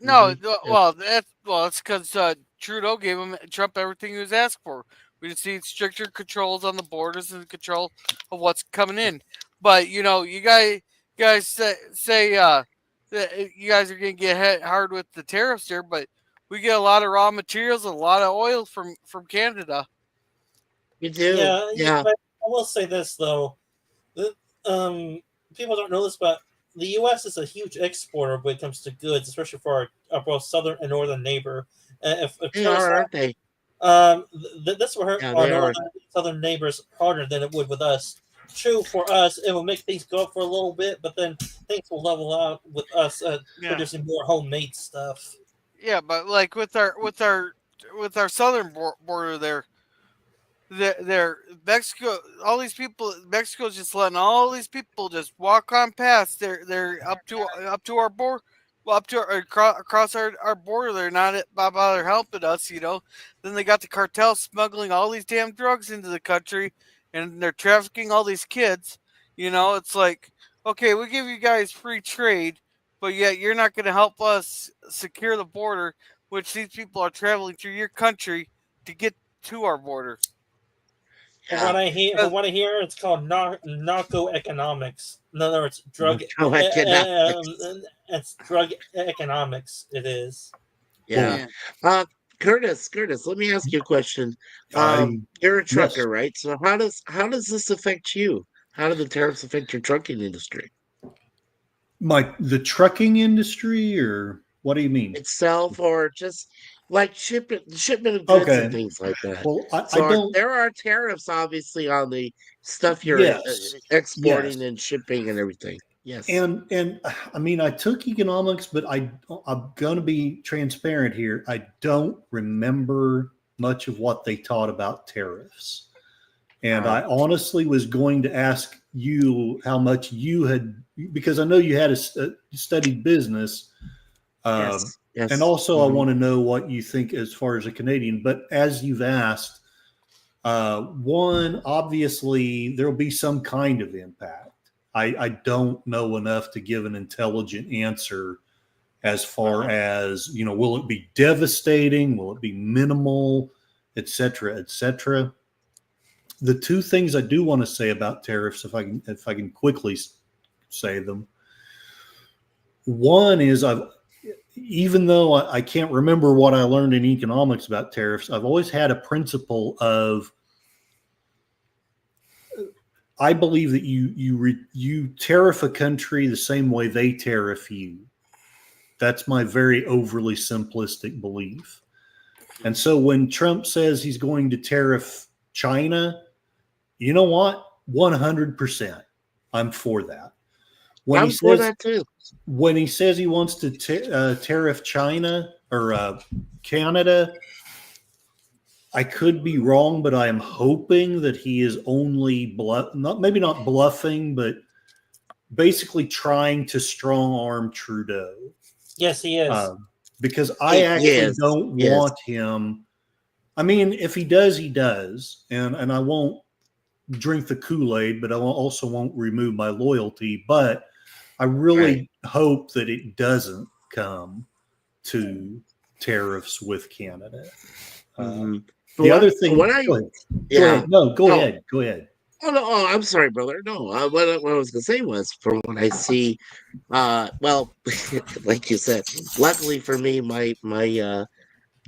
No, Yep. that's because Trudeau gave him Trump everything he was asked for. We just need stricter controls on the borders and control of what's coming in. But you guys say that you guys are gonna get hit hard with the tariffs there, but we get a lot of raw materials, and a lot of oil from Canada. We do. Yeah, yeah, Yeah. but I will say this though. The, people don't know this, but the U.S. is a huge exporter when it comes to goods, especially for our both southern and northern neighbor. If They tariffs, are, aren't they? this will hurt Yeah, our they northern are. southern neighbors harder than it would with us. True, for us, it will make things go up for a little bit, but then things will level out with us Yeah, producing more homemade stuff. yeah, but like with our southern border there, there Mexico, all these people, Mexico's just letting all these people just walk on past. They're up to our border, well, up to across our border. They're not bother helping us, Then they got the cartel smuggling all these damn drugs into the country, and they're trafficking all these kids. It's like, okay, we give you guys free trade, but yet you're not going to help us secure the border, which these people are traveling through your country to get to our border. Yeah. From what I hear, it's called narco economics. In other words, No economics. it's drug economics. It is. Yeah. Well, Yeah. Uh, Curtis, let me ask you a question. I You're a yes, trucker, right? So how does this affect you? How do the tariffs affect your trucking industry the trucking industry, or what do you mean? itself, or just like shipment of goods and Okay. things like that? Well, I So don't. there are tariffs, obviously, on the stuff you're Yes, exporting yes, and shipping and everything. Yes. and I mean, I took economics, but I'm going to be transparent here. I don't remember much of what they taught about tariffs, and Uh, I honestly was going to ask you how much you had, because I know you had studied business. Um, yes. and Yes. also, I want to know what you think as far as a Canadian. But as you've asked, one, obviously, there will be some kind of impact. I don't know enough to give an intelligent answer as far Uh, as, will it be devastating? Will it be minimal, et cetera, et cetera? The two things I do want to say about tariffs, if I can quickly say them. One is, even though I can't remember what I learned in economics about tariffs, I've always had a principle of, I believe that you tariff a country the same way they tariff you. That's my very overly simplistic belief. And so when Trump says he's going to tariff China, you know what? 100%. I'm for that. When he I'm for says that too. when he says he wants to tariff China or Canada, I could be wrong, but I am hoping that he is only not maybe not bluffing, but basically trying to strong arm Trudeau. yes, he is. Uh, because I actually Yes. don't Yes. want him. I mean, if he does, he does, and I won't drink the Kool-Aid, but I also won't remove my loyalty. But I Right. really hope that it doesn't come to tariffs with Canada. Uh, hmm the What other what thing, I go ahead. Go yeah. ahead. No, go Oh, ahead. Go ahead. oh no, oh, I'm sorry, brother. No, what I was gonna say was from what I see, well, like you said, luckily for me, my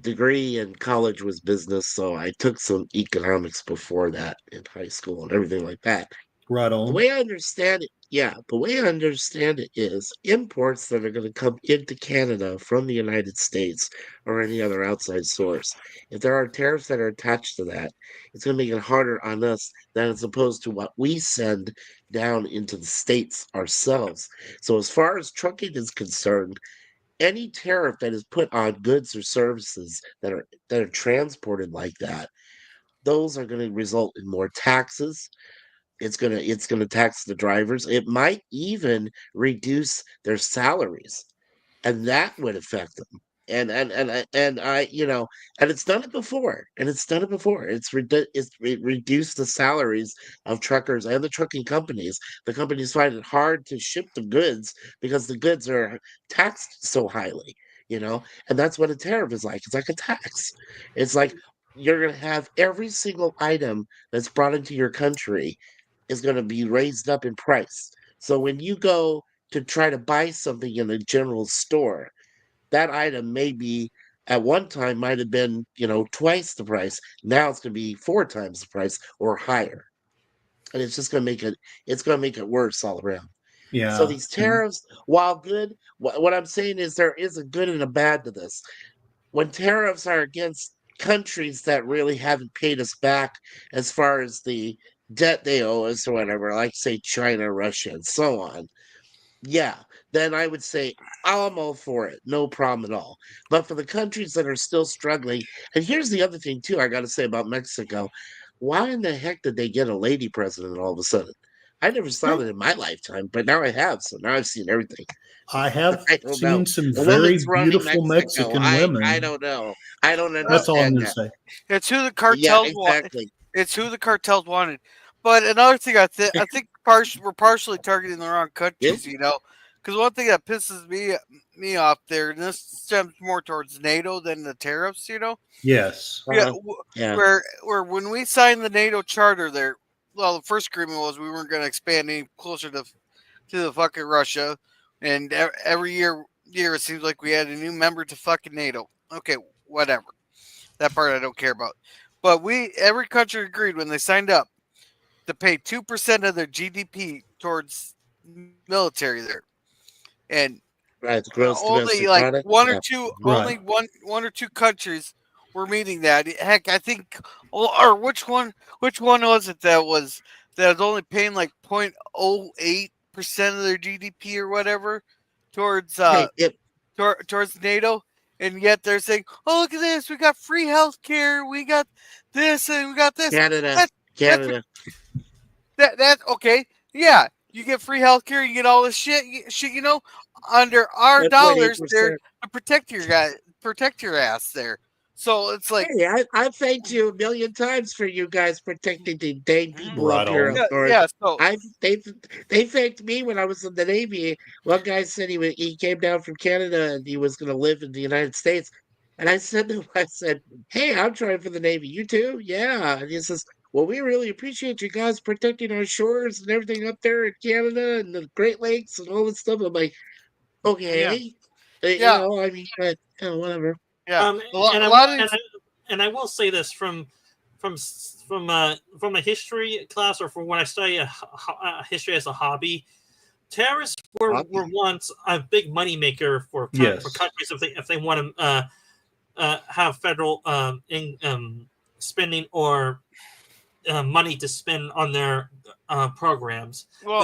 degree in college was business, so I took some economics before that in high school and everything like that. Right The on. way I understand it, yeah, the way I understand it is imports that are going to come into Canada from the United States or any other outside source. If there are tariffs that are attached to that, it's going to make it harder on us than as opposed to what we send down into the states ourselves. So as far as trucking is concerned, any tariff that is put on goods or services that are transported like that, those are going to result in more taxes. It's gonna tax the drivers. It might even reduce their salaries, and that would affect them. And it's done it before, and it's done it before. It reduced the salaries of truckers and the trucking companies. The companies find it hard to ship the goods because the goods are taxed so highly. And that's what a tariff is like. It's like a tax. It's like you're going to have every single item that's brought into your country is going to be raised up in price. So when you go to try to buy something in a general store, that item may be at one time might have been, twice the price. Now it's going to be four times the price or higher. And it's just going to make it worse all around. So Yeah. these tariffs, while good, what I'm saying is there is a good and a bad to this. When tariffs are against countries that really haven't paid us back as far as the debt they owe us or whatever, like say China, Russia, and so on, yeah, then I would say I'm all for it. No problem at all. But for the countries that are still struggling, and here's the other thing too I gotta say about Mexico. Why in the heck did they get a lady president all of a sudden? I never saw that in my lifetime, but now I have, so now I've seen everything. I have I don't know. seen some A very woman's running beautiful Mexico. Mexican I women. don't know. I don't That's all I'm understand going to that. say. It's who the Yeah, cartels want. exactly. It's who the cartels wanted. But another thing, I think we're partially targeting the wrong Yep. countries. Because one thing that pisses me off there, and this stems more towards NATO than the tariffs. Yes. Yeah, Yeah. where when we signed the NATO charter, there, well, the first agreement was we weren't going to expand any closer to the fucking Russia, and every year it seems like we had a new member to fucking NATO. Okay, whatever. That part I don't care about. But every country agreed when they signed up to pay 2% of their GDP towards military there, and Right. The gross only domestic like product. one or Yeah. two, Right. one or two countries were meeting that. Heck, I think, or which one was it that was only paying like 0.08% of their GDP or whatever towards Hey, towards NATO, and yet they're saying, "Oh, look at this! We got free health care. We got this, and we got this." Canada. That, that's Canada. that okay. Yeah, you get free health care. You get all this shit. Under our dollars there 1.8%. to protect your ass there. So it's like, Hey, I've thanked you a million times for you guys protecting the dang people Right up here on. up yeah, north. yeah. So I've they thanked me when I was in the Navy. One guy said he came down from Canada and he was going to live in the United States, and I said to him, I said, "Hey, I'm trying for the Navy. You too? Yeah." And he says, "Well, we really appreciate you guys protecting our shores and everything up there in Canada and the Great Lakes and all this stuff." I'm like, yeah, okay, yeah, I mean, but whatever. yeah. And A I lot will of and these, I will say this from a history class or from when I study history as a hobby. Tariffs were once a big moneymaker for Yes. countries if they want to have federal spending or money to spend on their programs. well,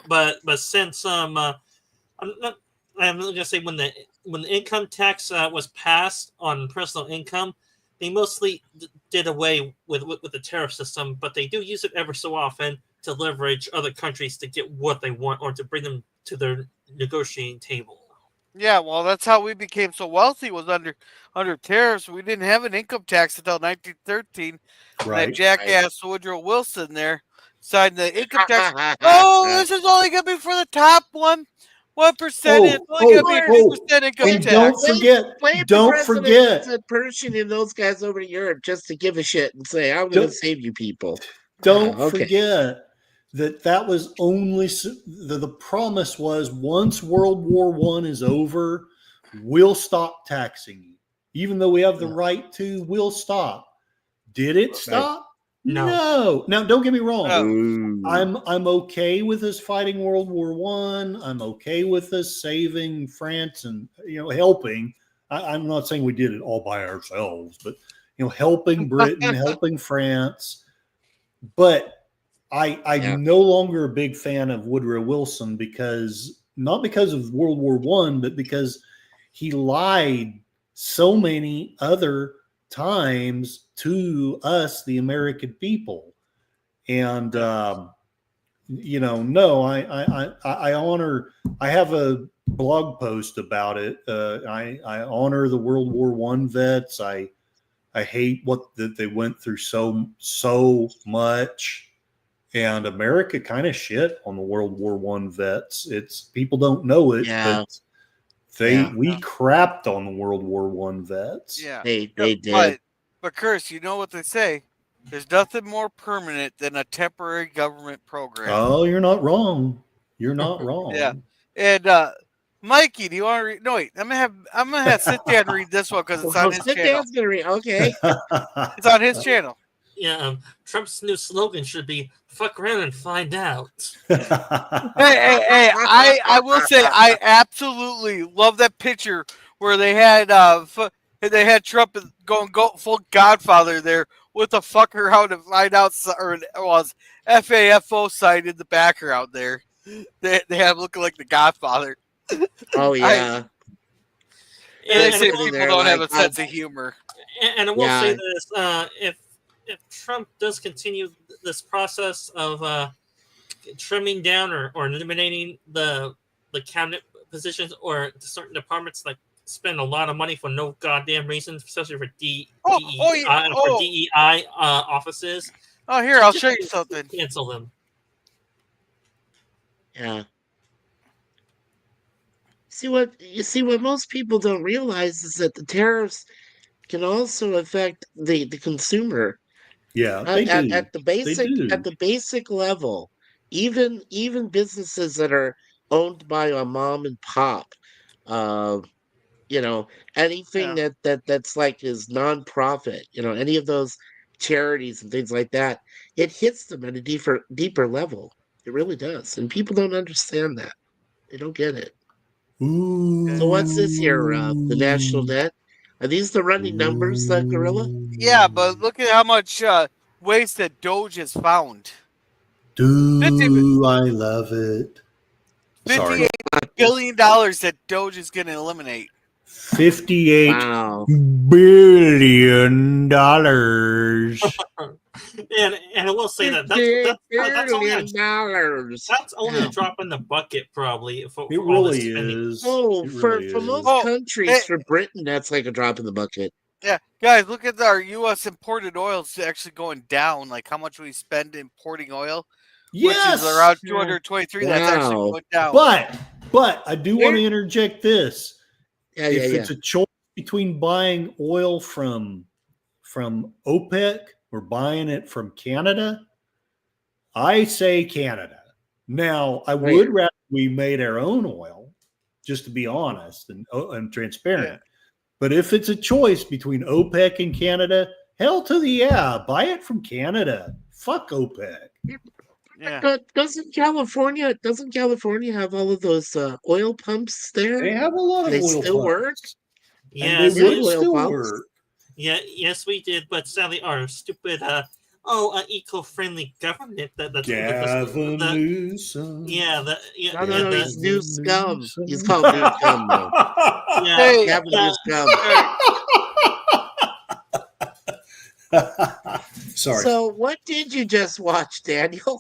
But since I'm going to say when the income tax was passed on personal income, they mostly did away with the tariff system, but they do use it ever so often to leverage other countries to get what they want or to bring them to their negotiating table. yeah. Well, that's how we became so wealthy was under tariffs. We didn't have an income tax until 1913. And that Right. jackass Woodrow Wilson there signed the income tax. Oh, this is only gonna be for the top 1%. It's Oh, only gonna be a Where? 2% income and tax. Blame the don't president forget, and Pershing and those guys over in Europe just to give a shit and say, I'm going to don't, save you people. don't Okay. forget that was only the promise was once World War One is over, we'll stop taxing you. Even though we have the Yeah. right to, we'll stop. Did it Right. stop? No. No. Now, don't get me wrong. No. Ooh. I'm okay with us fighting World War One. I'm okay with us saving France and helping. I'm not saying we did it all by ourselves, but helping Britain, helping France. But I'm Yeah. no longer a big fan of Woodrow Wilson not because of World War One, but because he lied so many other times to us, the American people. And no, I honor. I have a blog post about it. I honor the World War One vets. I hate that they went through so much. And America kind of shit on the World War One vets. It's people don't know it, Yeah. but We crapped on World War I vets. Yeah. They did. But Curse, you know what they say? There's nothing more permanent than a temporary government program. Oh, you're not wrong. You're not wrong. Yeah. And Mikey, do you want to read? No, wait. I'm gonna have Sit Dan read this one because it's on his Sit channel. Dan's gonna read. Okay. It's on his channel. Yeah, Trump's new slogan should be "Fuck around and find out." Hey, I will say I absolutely love that picture where they had Trump going full Godfather there with the fucker out to find out, or it was FAFO sign in the background there. They have looking like the Godfather. Oh yeah. They And say I will- people don't have a sense of humor. and I will say this: if Trump does continue this process of trimming down or eliminating the cabinet positions or certain departments, like spend a lot of money for no goddamn reason, especially for DEI offices. Oh, here, I'll show you something. Cancel them. Yeah. See what most people don't realize is that the tariffs can also affect the consumer. Yeah, they do. At the basic level, even businesses that are owned by a mom and pop, anything that's like is nonprofit, any of those charities and things like that, it hits them at a deeper level. It really does, and people don't understand that. They don't get it. Ooh. So what's this here? The national debt? Are these the running numbers, Gorilla? Yeah, but look at how much waste that Doge has found. Do I love it? Sorry. $58 billion that Doge is going to eliminate. $58 billion. And I will say that's only a drop in the bucket, probably. For it all really this spending. is. Oh, It for really most is. countries, for Britain, that's like a drop in the bucket. Yeah, guys, look at our U.S. imported oil actually going down. Like how much we spend importing oil, Yes, which is around 223. Wow. That's actually going down. But I do want to interject this. If it's a choice between buying oil from OPEC or buying it from Canada, I say Canada. Now, I would rather we made our own oil, just to be honest and transparent. Yeah. But if it's a choice between OPEC and Canada, hell to the buy it from Canada. Fuck OPEC. Yeah. Doesn't California have all of those oil pumps there? They have a lot of They oil still pumps. work? Yes, and they would oil still pumps. work. yes, we did. But sadly, our stupid eco-friendly government Gavin Newsom. No, he's new scum. He's called new scum now. Yeah, Gavin new scum. Sorry. So, what did you just watch, Daniel?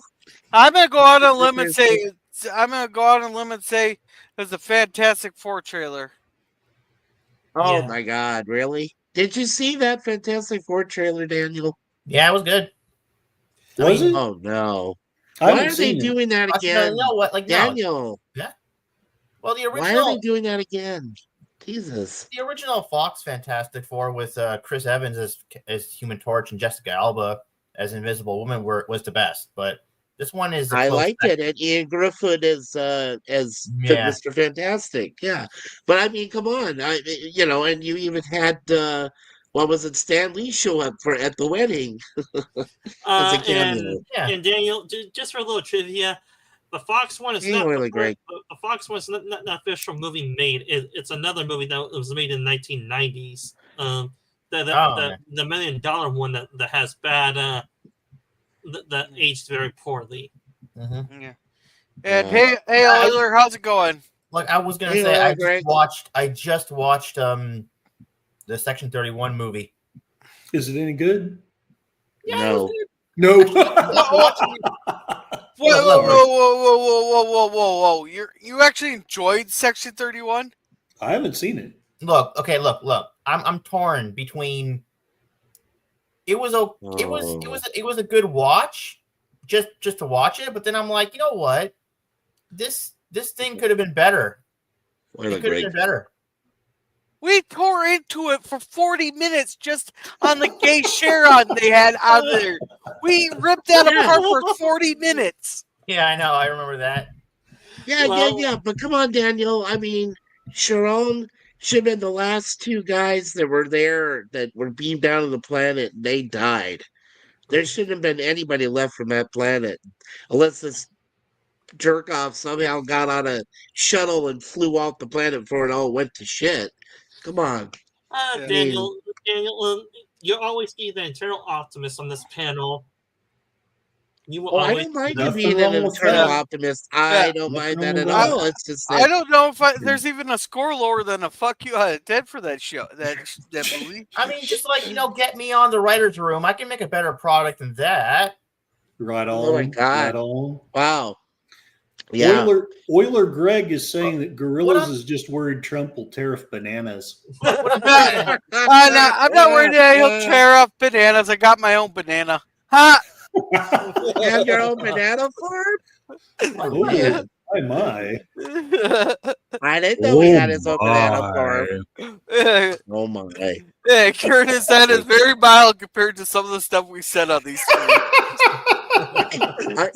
I'm gonna go out on a limb and say there's a Fantastic Four trailer. Oh my God, really? Did you see that Fantastic Four trailer, Daniel? Yeah, it was good. Was it? Oh no! I Why haven't are they seen it. doing that again, No, what? Like Daniel? Yeah. Well, the Why are they original, doing that again? Jesus! the original Fox Fantastic Four with Chris Evans as Human Torch and Jessica Alba as Invisible Woman was the best. But this one is. I liked it, and Ian Griffin as Mr. Fantastic. Yeah, but I mean, come on, and you even had what was it? Stan Lee show up at the wedding as a cameo. And Daniel, just for a little trivia, the Fox one is Ain't not really great. The Fox one is not an official movie made. It's another movie that was made in the 1990s. The $1 million one that has bad that aged very poorly. Mm-hmm. Yeah. And hey, Euler, how's it going? Look, I was gonna say I just watched the Section 31 movie. Is it any good? Yeah, No. No. Whoa! You actually enjoyed Section 31? I haven't seen it. Look. I'm torn between. It was a good watch, just to watch it. But then I'm like, you know what? This thing could have been better. Oiler It could have Greg. been better. We tore into it for 40 minutes just on the gay Sharon they had on there. We ripped that apart for 40 minutes. Yeah, I know. I remember that. Yeah. But come on, Daniel. I mean, Sharon should have been the last two guys that were there that were beamed down to the planet. And they died. There shouldn't have been anybody left from that planet unless this jerk off somehow got on a shuttle and flew off the planet before it all went to shit. Come on. Yeah. Daniel, you always be the internal optimist on this panel. You will Oh, I always. don't mind you Nothing being an wrong with internal that. optimist. I don't Nothing mind that wrong at with all. that. It's just I that don't know if there's even a score lower than a fuck you out of 10 for that show, that movie. I mean, just like, get me on the writer's room. I can make a better product than that. Right on. Oh my God. Right on. Wow. Yeah. Euler Greg is saying that Gorillas I'm- is just worried Trump will tariff bananas. What I'm saying, I'm not worried that he'll tear up bananas. I got my own banana. Ha! You have your own banana farm? Oh, man. My. I didn't know he had his Oh, own banana my. farm. Oh my. Yeah, Curtis, that is very mild compared to some of the stuff we said on these streams.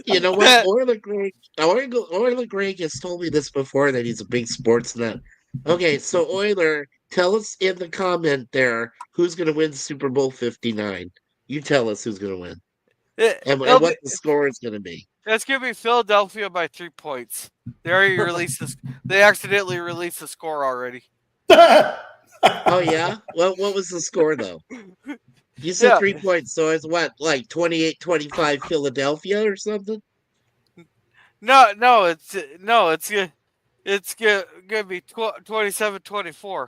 You know what? Euler Greg has told me this before that he's a big sports nut. Okay, so Euler, tell us in the comment there who's going to win Super Bowl 59. You tell us who's going to win and what the score is going to be. That's going to be Philadelphia by 3 points. They already released this. They accidentally released the score already. Oh yeah? Well, what was the score though? You said 3 points, so it's what, like 28-25 Philadelphia or something? No, it's gonna be 27-24.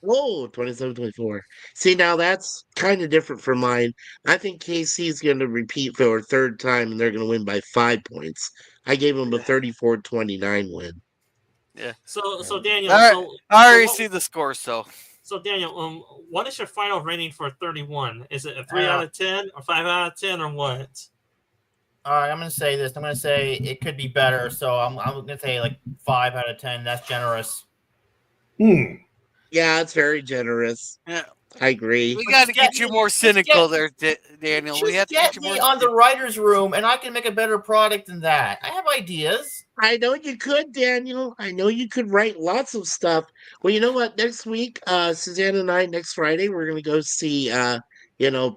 Oh, 27-24. See, now that's kind of different from mine. I think KC's going to repeat for a third time, and they're going to win by 5 points. I gave them a 34-29 win. Yeah. So Daniel, I already see the score. So Daniel, what is your final rating for 31? Is it a 3 out of 10 or 5 out of 10 or what? all right, I'm going to say this. I'm going to say it could be better. So I'm going to say like 5 out of 10. That's generous. Yeah, it's very generous. Yeah. I agree. We got to get you more cynical there, Daniel. We have to get get you me more on the writer's room, and I can make a better product than that. I have ideas. I know you could, Daniel. I know you could write lots of stuff. Well, you know what? Next week, Suzanne and I, next Friday, we're going to go see,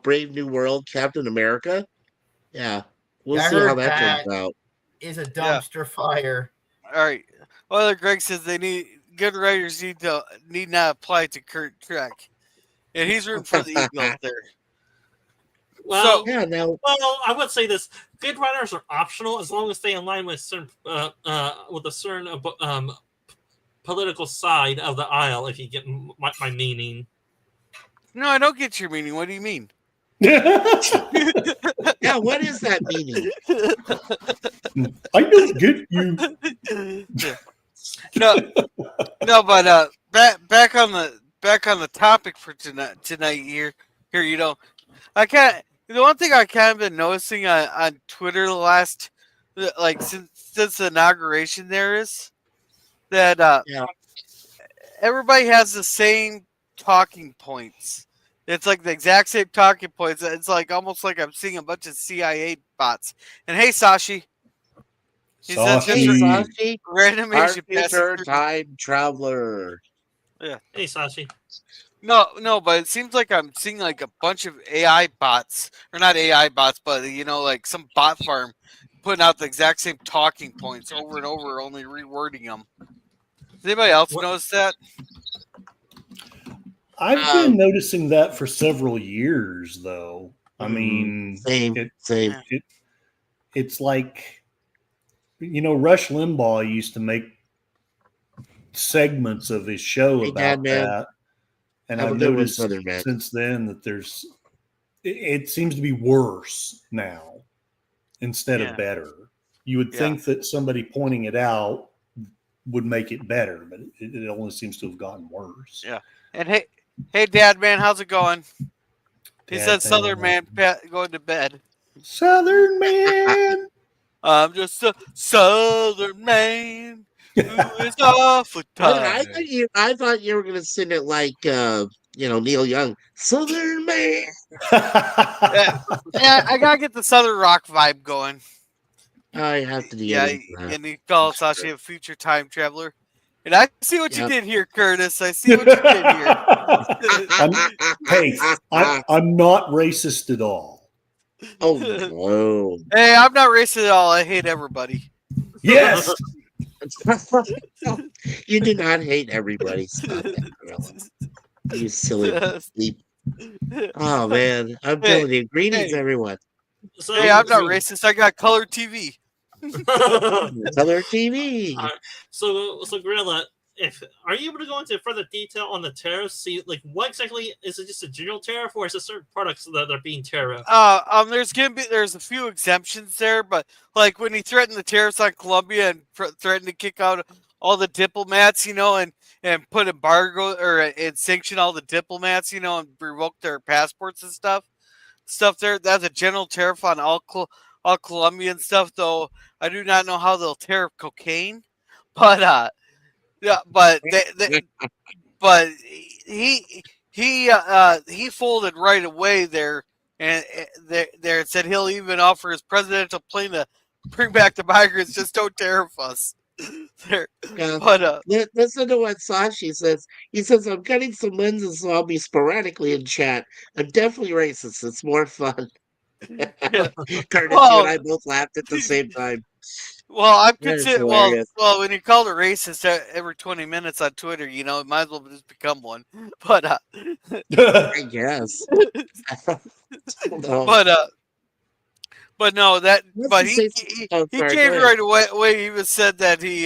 Brave New World, Captain America. Yeah, we'll see how that turns out. Is a dumpster fire. All right. Well, Greg says they need good writers need not apply to Kurt Trek, and he's rooting for the Eagles there. Well, yeah, now. Well, I would say this: good writers are optional as long as they align with certain with a certain political side of the aisle. If you get my meaning. No, I don't get your meaning. What do you mean? Yeah, what is that meaning? I don't get you. No, but back on the topic for tonight here, the one thing I kind of been noticing on Twitter the last since the inauguration there is that everybody has the same talking points. It's like the exact same talking points. It's like almost like I'm seeing a bunch of CIA bots. And hey, Sashi. Sashi, random our Asian future time traveler. Yeah. Hey, Sashi. No, but it seems like I'm seeing like a bunch of AI bots, or not AI bots, but like some bot farm putting out the exact same talking points over and over, only rewording them. Does anybody else notice that? I've been noticing that for several years, though. I mean, same. It's like, Rush Limbaugh used to make segments of his show about that. And I've noticed since then that it seems to be worse now instead of better. You would think that somebody pointing it out would make it better, but it only seems to have gotten worse. Yeah. And hey, Dad, man, how's it going? He said, "Southern man, going to bed." Southern man. I'm just a Southern man It's awful time. I thought you were gonna sing it like Neil Young, Southern Man. Yeah, yeah, I gotta get the Southern Rock vibe going. I have to get Yeah, into that. and he calls Sashi a future time traveler. And I see what you Yep. did here, Curtis. I see what you did here. Hey, I'm not racist at all. Oh no. Hey, I'm not racist at all. I hate everybody. Yes. You do not hate everybody. Stop that, Gorilla. You silly bleep. Oh man, I'm Hey, telling you. Greetings, hey, everyone. So, hey, I'm not racist. I got color TV. Color TV. Alright, so Gorilla, if are you able to go into further detail on the tariffs? See, like, what exactly is it? Just a general tariff, or is it certain products that are being tariffed? There's a few exemptions there, but like when he threatened the tariffs on Colombia and threatened to kick out all the diplomats, and put embargo and sanction all the diplomats, and revoke their passports and stuff there. That's a general tariff on all Colombian stuff, though. I do not know how they'll tariff cocaine, but yeah, but he folded right away there, and there and said he'll even offer his presidential plane to bring back the migrants. Just don't tariff us. There, Yeah. but Listen to what Sashi says. He says, I'm cutting some lenses, so I'll be sporadically in chat. I'm definitely racist. It's more fun. yeah. Curtis, you and I both laughed at the same time. Well, I'm That is consider hilarious. well when you call it racist every 20 minutes on Twitter, it might as well just become one. But I guess. No. but no, that Let's but just say, oh, he sorry, go caved ahead. right away. He even said that he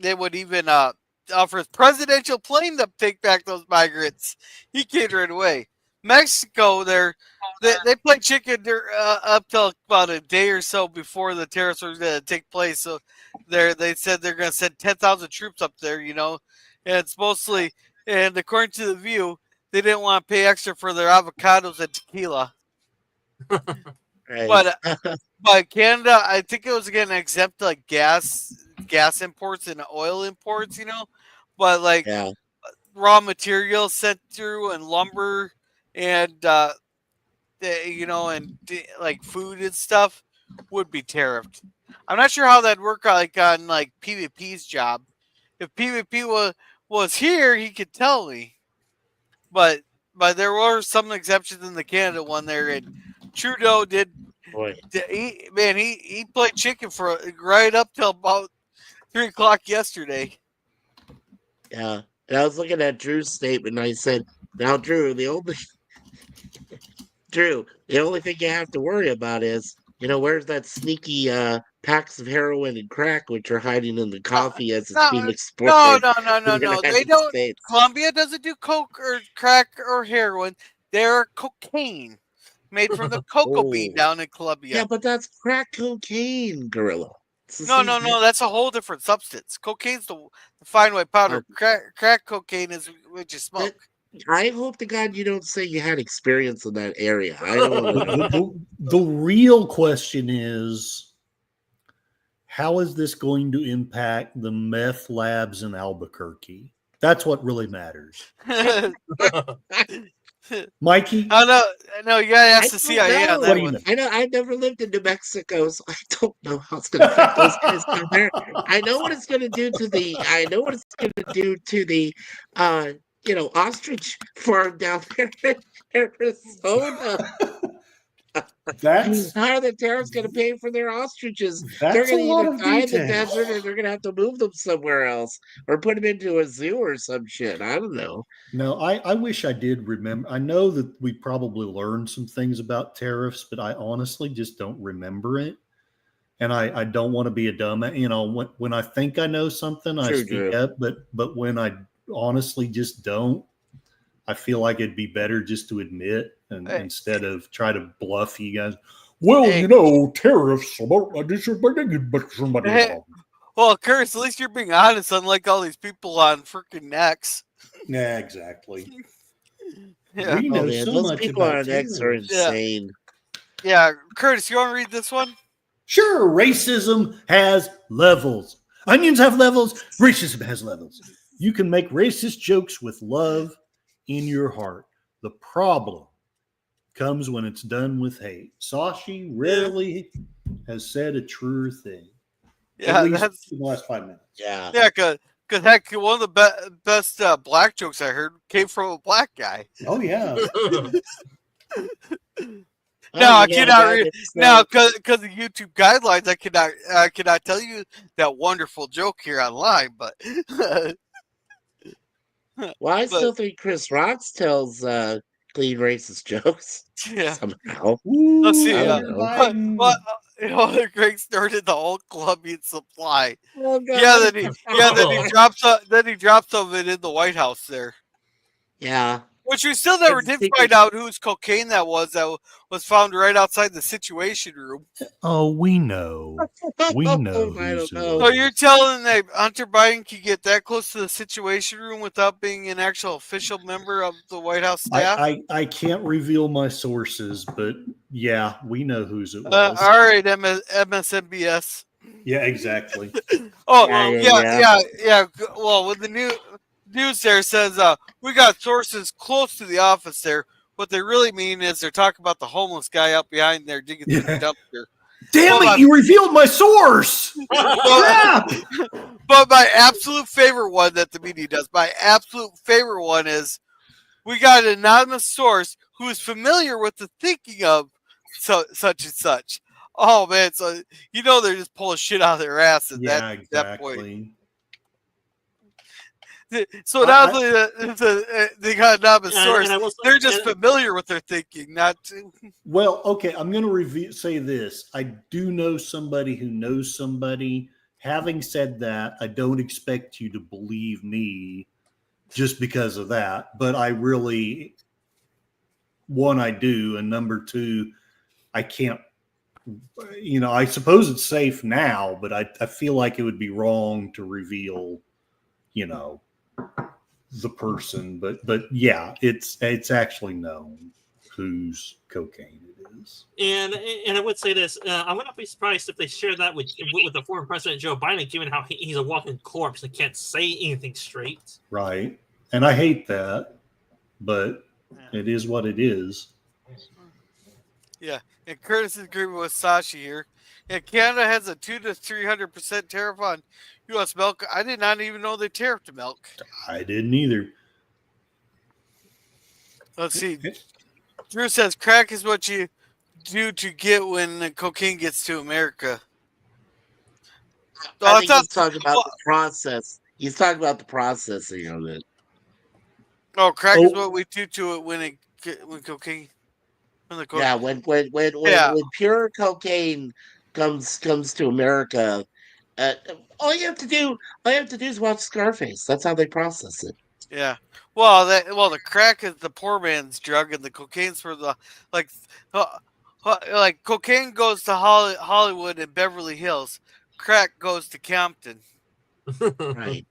they would even offer his presidential plane to take back those migrants. He caved right away. Mexico, they played chicken up till about a day or so before the terrorists were going to take place. So they said they're going to send 10,000 troops up there. And it's mostly, and according to the View, they didn't want to pay extra for their avocados and tequila. Right. But Canada, I think it was again exempt like gas imports and oil imports, but like Yeah. raw materials sent through and lumber and like food and stuff would be tariffed. I'm not sure how that'd work like on like PvP's job. If PvP was here, he could tell me. But there were some exceptions in the Canada one there, and Trudeau did. Boy. He played chicken for right up till about 3 o'clock yesterday. Yeah. And I was looking at Drew's statement and I said, now Drew, the only thing you have to worry about is, where's that sneaky packs of heroin and crack which are hiding in the coffee as it's being exported No. to the They United don't. States. Colombia doesn't do coke or crack or heroin. They're cocaine made from the cocoa bean Oh. down in Colombia. Yeah, but that's crack cocaine, Gorilla. No. That's a whole different substance. Cocaine's the fine white powder. Crack cocaine is what you smoke. I hope to God you don't say you had experience in that area. I don't want to know. The real question is, how is this going to impact the meth labs in Albuquerque? That's what really matters. Mikey? No, you gotta ask the CIA on that What do you one. know? I know I've never lived in New Mexico, so I don't know how it's gonna affect those guys down there. I know what it's gonna do to the ostrich farm down there in Arizona. How are the tariffs going to pay for their ostriches? They're going to either die in the desert or they're going to have to move them somewhere else or put them into a zoo or some shit. I don't know. No, I wish I did remember. I know that we probably learned some things about tariffs, but I honestly just don't remember it. And I don't want to be a dumb. When I think I know something, I speak up. But when I honestly just don't, I feel like it'd be better just to admit instead of try to bluff you guys. Well, tariffs. Well, Curtis, at least you're being honest, unlike all these people on freaking X. Yeah, exactly. Yeah. We know man, so those much people about on X are insane. Yeah, Curtis, you want to read this one? Sure, racism has levels. Onions have levels. Racism has levels. You can make racist jokes with love in your heart. The problem comes when it's done with hate. Sashi rarely has said a truer thing. At Yeah, least that's in the last 5 minutes. Yeah. yeah. Cause heck, one of the best black jokes I heard came from a black guy. Oh yeah. Now I you know, cannot that read is, now because of YouTube guidelines. I cannot tell you that wonderful joke here online, but well, I but still think Chris Rocks tells clean racist jokes yeah. somehow. Let's Ooh, see. I don't Hunter know. What Biden. Greg started the whole Colombian supply. Oh Yeah, God. then he drops some of it in the White House there. Yeah. Which we still never It's a did secret. find out whose cocaine that was found right outside the Situation Room. Oh, we know. We know I who's don't it know. So was. you're telling that Hunter Biden could get that close to the Situation Room without being an actual official member of the White House staff? I can't reveal my sources, but yeah, we know whose it All was. right, MSNBS. Yeah, exactly. Oh Yeah, Well, yeah. Well, when the news there says we got sources close to the office there, what they really mean is they're talking about the homeless guy out behind there digging through the Yeah. dumpster. Damn Well, it! You revealed my source. Crap! But my absolute favorite one that the media does, my absolute favorite one is we got an anonymous source who is familiar with the thinking of such and such. Oh man, so they're just pulling shit out of their ass at Yeah, that point. exactly. So now they got an anonymous source. and I will say- They're just and- familiar with their thinking, not. Well, okay, I'm going to say this. I do know somebody who knows somebody. Having said that, I don't expect you to believe me just because of that. But I really, one, I do. And number two, I can't, I suppose it's safe now, but I feel like it would be wrong to reveal, the person. But yeah, it's actually known whose cocaine it is. And I would say this: I would not be surprised if they share that with the former President Joe Biden, given how he's a walking corpse and can't say anything straight. Right, and I hate that, but it is what it is. Yeah, and Curtis is agreeing with Sashi here. Yeah, Canada has a 200 to 300% tariff on U.S. milk. I did not even know they tariffed milk. I didn't either. Let's see. Drew says crack is what you do to get when the cocaine gets to America. I think he's talking about the process. He's talking about the processing of it. Oh, crack is what we do to it when cocaine. Yeah, when pure cocaine comes to America, all you have to do is watch Scarface. That's how they process it. Yeah. Well, the crack is the poor man's drug, and the cocaine's for the like cocaine goes to Hollywood and Beverly Hills. Crack goes to Compton. Right.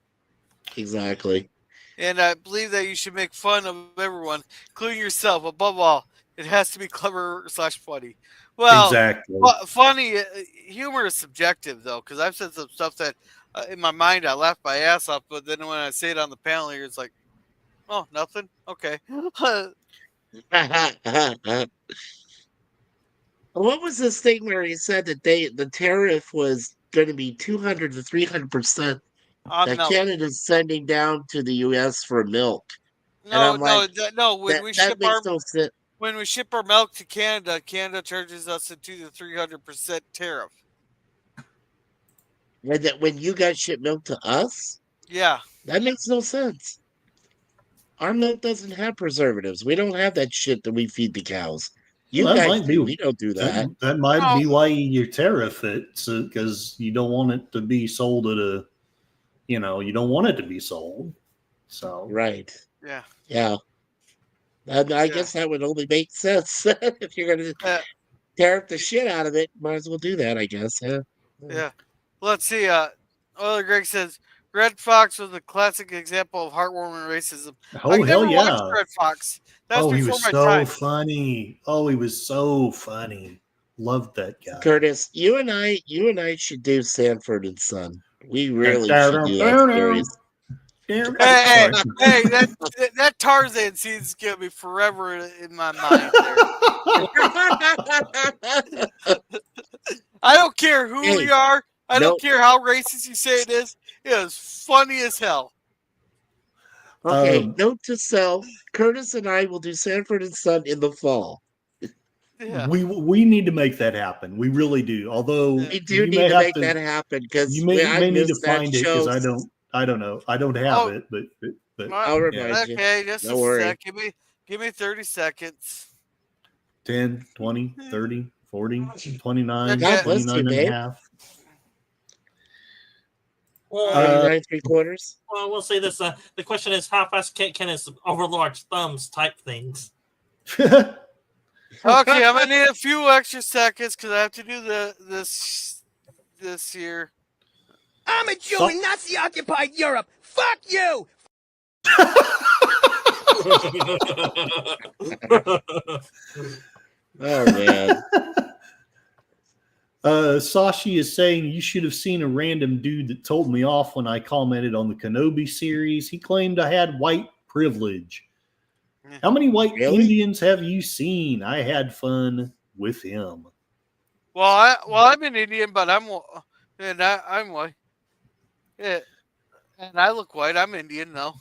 Exactly. And I believe that you should make fun of everyone, including yourself. Above all, it has to be clever / funny. Well, exactly. Funny humor is subjective though, because I've said some stuff that in my mind I laughed my ass off, but then when I say it on the panel here, it's like, oh, nothing. Okay. What was this thing where he said that the tariff was going to be 200 to 300% that milk. Canada's sending down to the U.S. for milk? No. When we ship our milk to Canada, Canada charges us a 200 to 300% tariff. When you guys ship milk to us? Yeah. That makes no sense. Our milk doesn't have preservatives. We don't have that shit that we feed the cows. You guys do. We don't do that. That might be why you tariff it, because you don't want it to be sold at a, you don't want it to be sold. So right. Yeah. Yeah. I guess that would only make sense if you're going to tariff the shit out of it. Might as well do that, I guess. Yeah. Let's see. Oiler Greg says Red Fox was a classic example of heartwarming racism. Oh, hell yeah. Watched Red Fox. That's he before was my so time. funny. Oh, he was so funny. Loved that guy. Curtis, you and I should do Sanford and Son. We really should do that series. Hey, that Tarzan scene's gonna be forever in my mind. There, I don't care who Hey, you are. I no. don't care how racist you say it is. It is funny as hell. Okay, note to self: Curtis and I will do Sanford and Son in the fall. Yeah. We need to make that happen. We really do. Although We do you need may to have make that happen because you may I need to missed that find it show. because I don't know. I don't have it, but I'll remind you. Okay, just Don't a worry. sec. Give me 30 seconds. 10, 20, 30, 40, 29, God bless you, 29 and a babe. half. Well, 29 3/4. well, we'll say this. The question is, how fast can his overlarge thumbs type things? Okay, I'm gonna need a few extra seconds because I have to do this here. I'm a Jew in Nazi-occupied Europe. Fuck you! Oh man. Sashi is saying you should have seen a random dude that told me off when I commented on the Kenobi series. He claimed I had white privilege. How many white Really? Indians have you seen? I had fun with him. Well, I'm an Indian, but I'm white. Yeah, and I look white. I'm Indian though.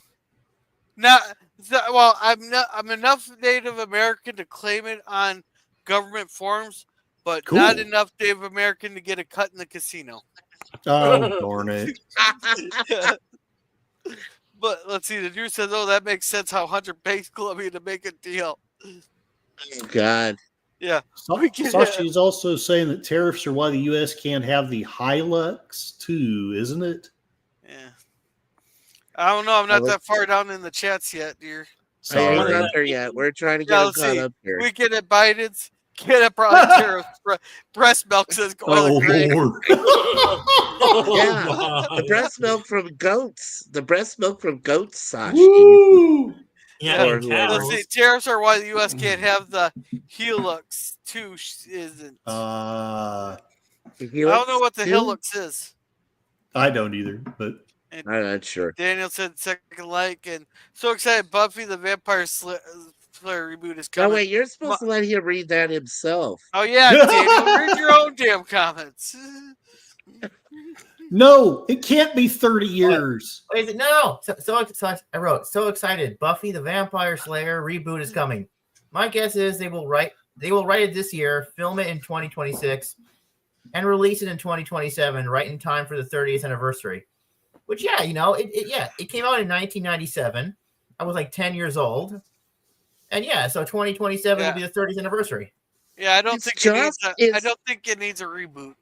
I'm enough Native American to claim it on government forms, but Cool. not enough Native American to get a cut in the casino. Oh, darn it. But let's see. The dude says, "Oh, that makes sense. How Hunter pays Columbia to make a deal." Oh God. Yeah. Sashi is also saying that tariffs are why the U.S. can't have the Hilux too, isn't it? Yeah. I don't know. I'm not that far down in the chats yet, dear. Oh, yeah, he's Sorry. not there yet. We're trying to get Yeah, him let's caught see. up here. We get it Biden's. Get it probably tariffs. Breast milk says go Oh, Lord. Lord. Yeah, the breast milk from goats. The breast milk from goats, Sashi. Woo! Yeah, Or and whoever. Let's see. Tariffs are why the U.S. can't have the Helix 2 isn't. I don't know what the Helix is. I don't either, but And I'm not sure. Daniel said second like, and so excited. Buffy the Vampire Slayer reboot is No, coming. wait, you're supposed to let him read that himself. Oh yeah, Daniel, read your own damn comments. no, it can't be 30 years. Wait, no. So I wrote, so excited. Buffy the Vampire Slayer reboot is coming. My guess is they will write it this year, film it in 2026, and release it in 2027, right in time for the 30th anniversary. Which, yeah, it came out in 1997. I was like 10 years old. And yeah, so 2027 will be the 30th anniversary. Yeah, I don't think it needs a reboot.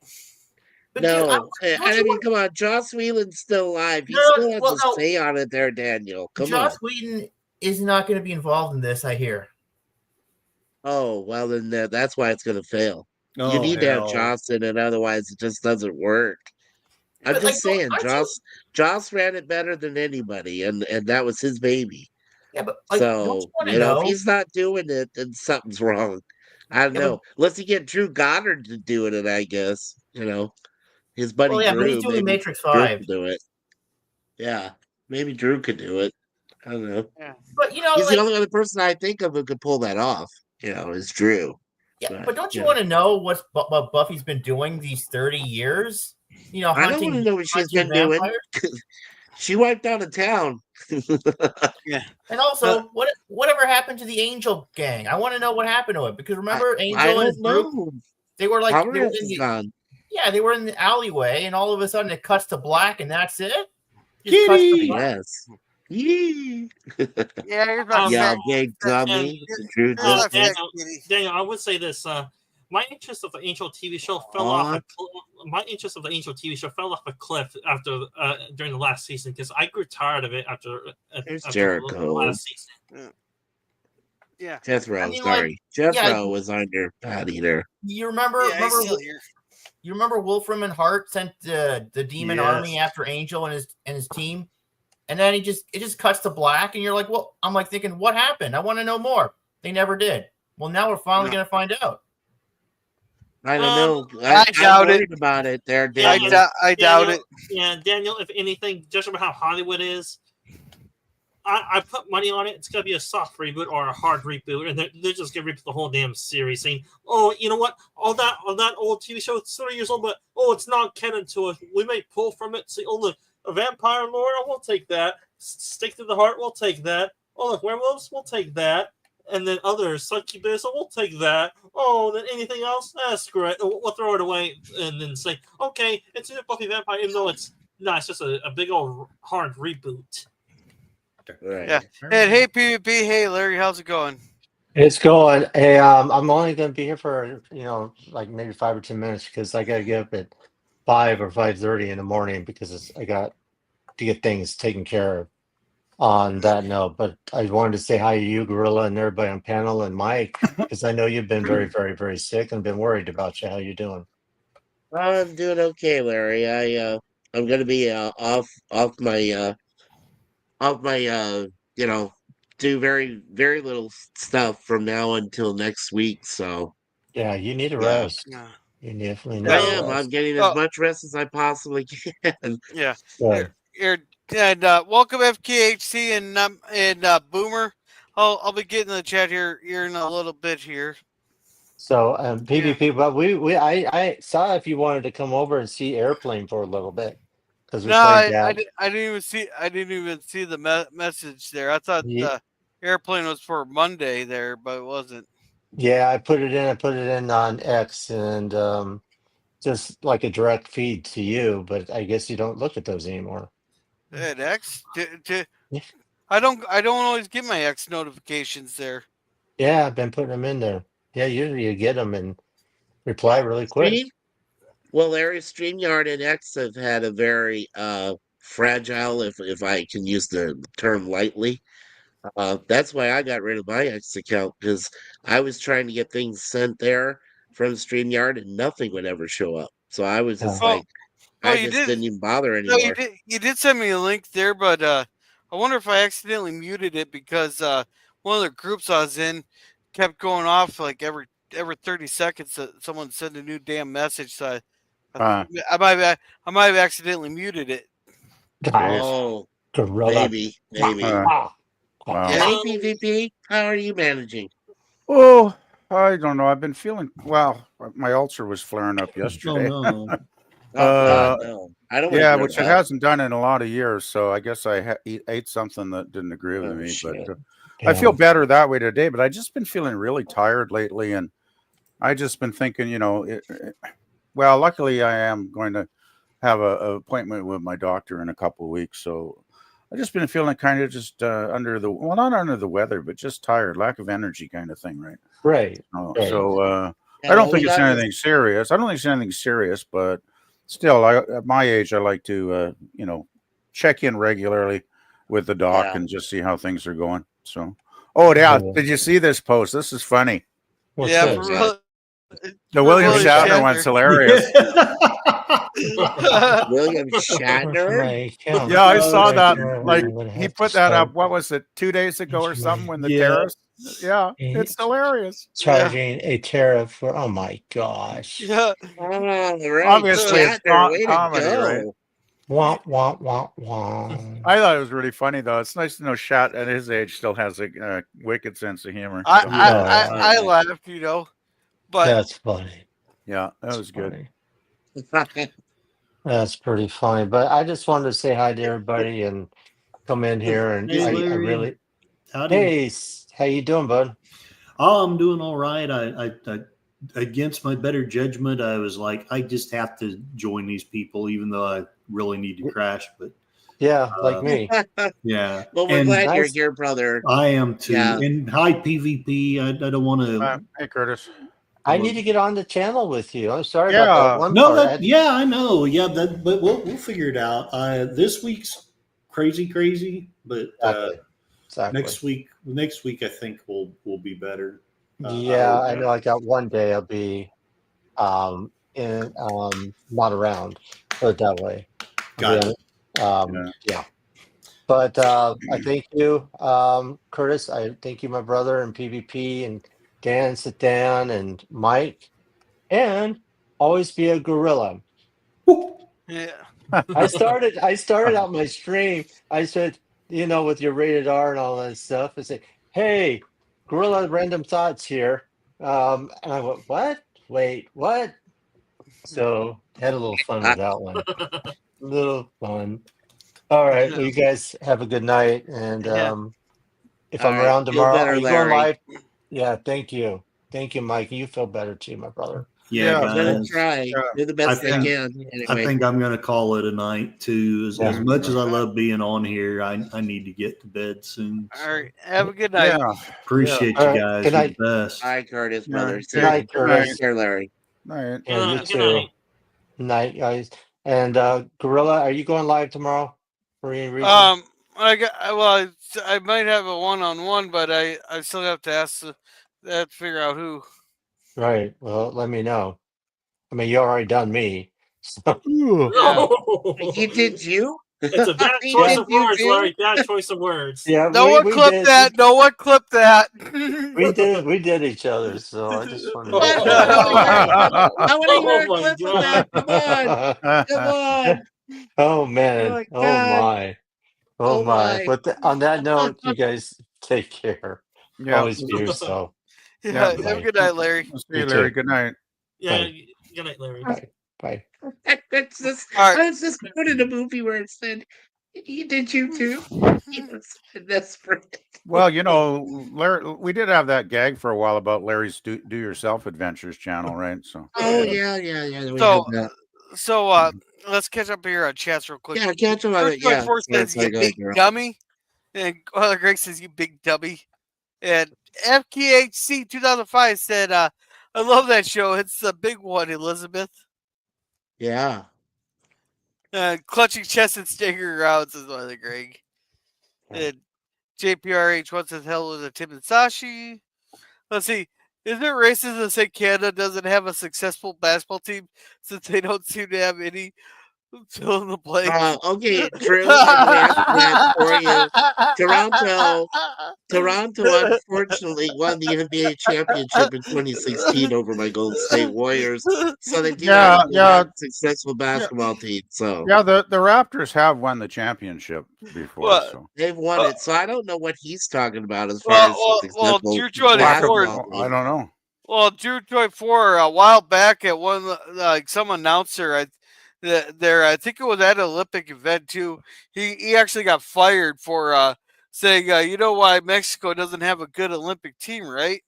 But no, dude, I mean, come on, Joss Whedon's still alive. He still has to say on it there, Daniel. Come on. Joss Whedon is not going to be involved in this, I hear. Oh, well, then that's why it's going to fail. Oh, you need to have Joss in it, otherwise it just doesn't work. I'm just saying, Joss ran it better than anybody, and that was his baby. Yeah, but so if he's not doing it, then something's wrong. I don't know. Unless you get Drew Goddard to do it, I guess his buddy Drew. But he's doing Matrix 5. Drew do it. Yeah, maybe Drew could do it. I don't know. Yeah. But he's the only other person I think of who could pull that off. Is Drew. Yeah, but don't you want to know what Buffy's been doing these 30 years? I don't want to know what she's been doing. She wiped out a town. Yeah. And also, whatever happened to the Angel gang? I want to know what happened to it because remember Angel and his group? They were like they were in the alleyway, and all of a sudden it cuts to black, and that's it. Kitty. Yes. Yeah, big dummy. Daniel, I would say this. My interest of the Angel TV show fell off. My interest of the Angel TV show fell off a cliff after during the last season because I grew tired of it after Jericho. The last season. Yeah, Jethro. Jethro was under Pat Eater. You remember? You remember Wolfram and Hart sent the demon army after Angel and his team, and then it just cuts to black, and you're like, well, I'm like thinking, what happened? I want to know more. They never did. Well, now we're finally going to find out. I don't know. I I'm doubt it. worried about it there, Yeah, Daniel. I doubt Daniel, it. Yeah, Daniel. If anything, judging by how Hollywood is, I put money on it. It's gonna be a soft reboot or a hard reboot, and they're just gonna reboot the whole damn series, saying, "Oh, you know what? All that old TV show, it's 30 years old, but it's not canon to us. We may pull from it. See, look, a vampire lore, we'll take that. Stake to the heart, we'll take that. Oh, look, werewolves, we'll take that. And then others, succubus, we'll take that. Oh, then anything else? Screw it. We'll throw it away and then say, okay, it's a Buffy Vampire, even though it's not. It's just a big old hard reboot." Right. Yeah. And hey, PvP. Hey, Larry. How's it going? It's going. Hey, I'm only going to be here for like maybe 5 or 10 minutes because I got to get up at 5 or 5:30 in the morning because I got to get things taken care of. On that note, but I wanted to say hi to you, Gorilla, and everybody on panel, and Mike, because I know you've been very, very, very sick and been worried about you. How you doing? I'm doing okay, Larry. I'm gonna be off my you know do very very little stuff from now until next week. So Yeah, you need a yeah, rest. Yeah. You definitely I need Yeah. a am. I'm rest. getting as Oh, much rest as I possibly can. yeah. Good. And welcome FKHC and Boomer. I'll be getting the chat here in a little bit here. So Yeah. PvP, but I saw if you wanted to come over and see Airplane for a little bit because we No, played that. I didn't even see the message there. I thought Ye- airplane was for Monday there, but it wasn't. Yeah, I put it in. I put it in on X and just like a direct feed to you, but I guess you don't look at those anymore. At X, Yeah, I don't always get my X notifications there. yeah, I've been putting them in there. Yeah, usually you get them and reply really quick. Stream Well, Larry, StreamYard and X have had a very fragile, if I can use the term lightly. That's why I got rid of my X account because I was trying to get things sent there from StreamYard and nothing would ever show up. So I was just Yeah. Oh, like, oh, I you just did. didn't even bother No, anymore. you did send me a link there, but I wonder if I accidentally muted it because one of the groups I was in kept going off like every 30 seconds. Someone sent a new damn message, so Uh, I might have accidentally muted it. Jeez. Oh, Gorilla. maybe. Uh, wow. Yeah. Hey, PvP, how are you managing? Oh, I don't know. I've been feeling well. My ulcer was flaring up Oh yesterday. no. Oh God, uh, no! I don't want to yeah, hear which it about it. hasn't done in a lot of years. So I guess I ate something that didn't agree with Oh me. But shit! I Yeah. feel better that way today. But I just been feeling really tired lately, and I just been thinking, well, luckily I am going to have a appointment with my doctor in a couple of weeks. So I just been feeling kind of just not under the weather, but just tired, lack of energy kind of thing, right? Right. Right. So Yeah, I don't well, think we it's got anything serious. I don't think it's anything serious, but still, at my age, I like to, check in regularly with the doc yeah. and just see how things are going. So, oh yeah, Yeah. did you see this post? This is funny. What's Yeah, this? The for William William Shatner one's Shatner. hilarious. William Shatner. My account. Yeah, I saw Right that. there, Like I'm gonna he have to put that up. start. What was it? 2 days ago or That's something my when the Yeah. terrorists. Yeah, it's it's hilarious. Yeah, charging a tariff for. Oh my gosh. yeah, All right, Obviously, it's Shatner, way to comedy, right? go. Womp womp womp womp. I thought it was really funny though. It's nice to know Shat at his age still has a wicked sense of humor. I So, I Oh, I, I Yeah. laughed, but that's funny. yeah, that That's was good. funny. That's pretty funny. But I just wanted to say hi to everybody and come in here. And Hey, I Larry. really, Howdy. hey, how you doing, bud? Oh, I'm doing all right. I against my better judgment, I was like, I just have to join these people, even though I really need to crash. But Yeah, like me. yeah, Well, we're and glad you're Nice. here, brother. I am too. Yeah. And hi, PvP. I don't want to. Hey, Curtis. I need to get on the channel with you. I'm sorry about Yeah. that one No, part. that yeah, I know. Yeah, but we'll figure it out. This week's crazy, but Exactly. next week I think will be better. Yeah, I hope. know. I got one day I'll be not around. Put it that way. Got it. Yeah. But I thank you, Curtis. I thank you, my brother, and PvP, and Dan, sit down, and Mike, and always be a gorilla. Yeah. I started out my stream. I said, with your rated R and all that stuff, I said, "Hey, gorilla random thoughts here." And I went, "What? Wait, what?" So had a little fun with that one. Little fun. All right. Well, you guys have a good night. And Yeah. if All I'm right. around Feel tomorrow, are better, you going Larry. live? Yeah. Thank you. Thank you, Mike. You feel better too, my brother. Yeah, Yeah, I'm gonna guys. try. yeah, Do the I best I think can. I Anyway. think I'm going to call it a night too. As, Yeah. as much as I love being on here, I need to get to bed soon. All So right. Have a good night. yeah, appreciate All you right. guys. Good You're the night. best. Bye, Curtis, yeah. brother. Good See night, Good night. Curtis. Take care, Larry. Night. Yeah, you Good too. night. Night, guys. And Gorilla, are you going live tomorrow for any reason? I might have a one-on-one, but I still have to have to figure out who. Right. Well, let me know. I mean, you already done me. So, Yeah. He did you? It's a bad He choice did of you words, too? Larry. Bad choice of words. yeah, No one we clipped did that. No one clipped that. we did each other. So I just wanted to I say want to hear a clip. Oh I want to hear a my clip of god. that. Come on. Come on. Oh Oh man. my Oh God. my. Oh Oh my. my. But on that note, you guys take care. Yeah, Always be yourself. Oh Yeah. yeah. Have a my. good night, Larry. See You you, Larry. too. Good night. Yeah, Bye. good night, Larry. Bye. Bye. It's just, All right. I was just quote in a movie where it said, he did you too? He was desperate. Well, Larry, we did have that gag for a while about Larry's Do Yourself Adventures channel, right? So Oh, yeah, yeah, yeah. We had So that. let's catch up here on chats real quick. Yeah, catch him on First it. Yeah. 24 That's says how you I got big girl. dummy, and Greg says you big dummy, and FKHC 2005 said, "I love that show. It's the big one, Elizabeth." Yeah. Clutching chest and staggering rounds is one of the Greg. And JPRH wants to hell with a Tim and Sashi. Let's see. Isn't it racist to say Canada doesn't have a successful basketball team since they don't seem to have any fill in the blank? Okay, Drew, I'm going to answer that for you. Toronto, unfortunately, won the NBA championship in 2016 over my Golden State Warriors. So they do yeah, actually yeah, have a successful yeah, basketball team. So yeah. The Raptors have won the championship before, Well, so they've won it. So I don't know what he's talking about as far as a well, successful Drew lack of. 24. basketball I team. don't know. Well, Drew 24 a while back at one like some announcer, I think it was at an Olympic event too. He actually got fired for saying, you know why Mexico doesn't have a good Olympic team, right?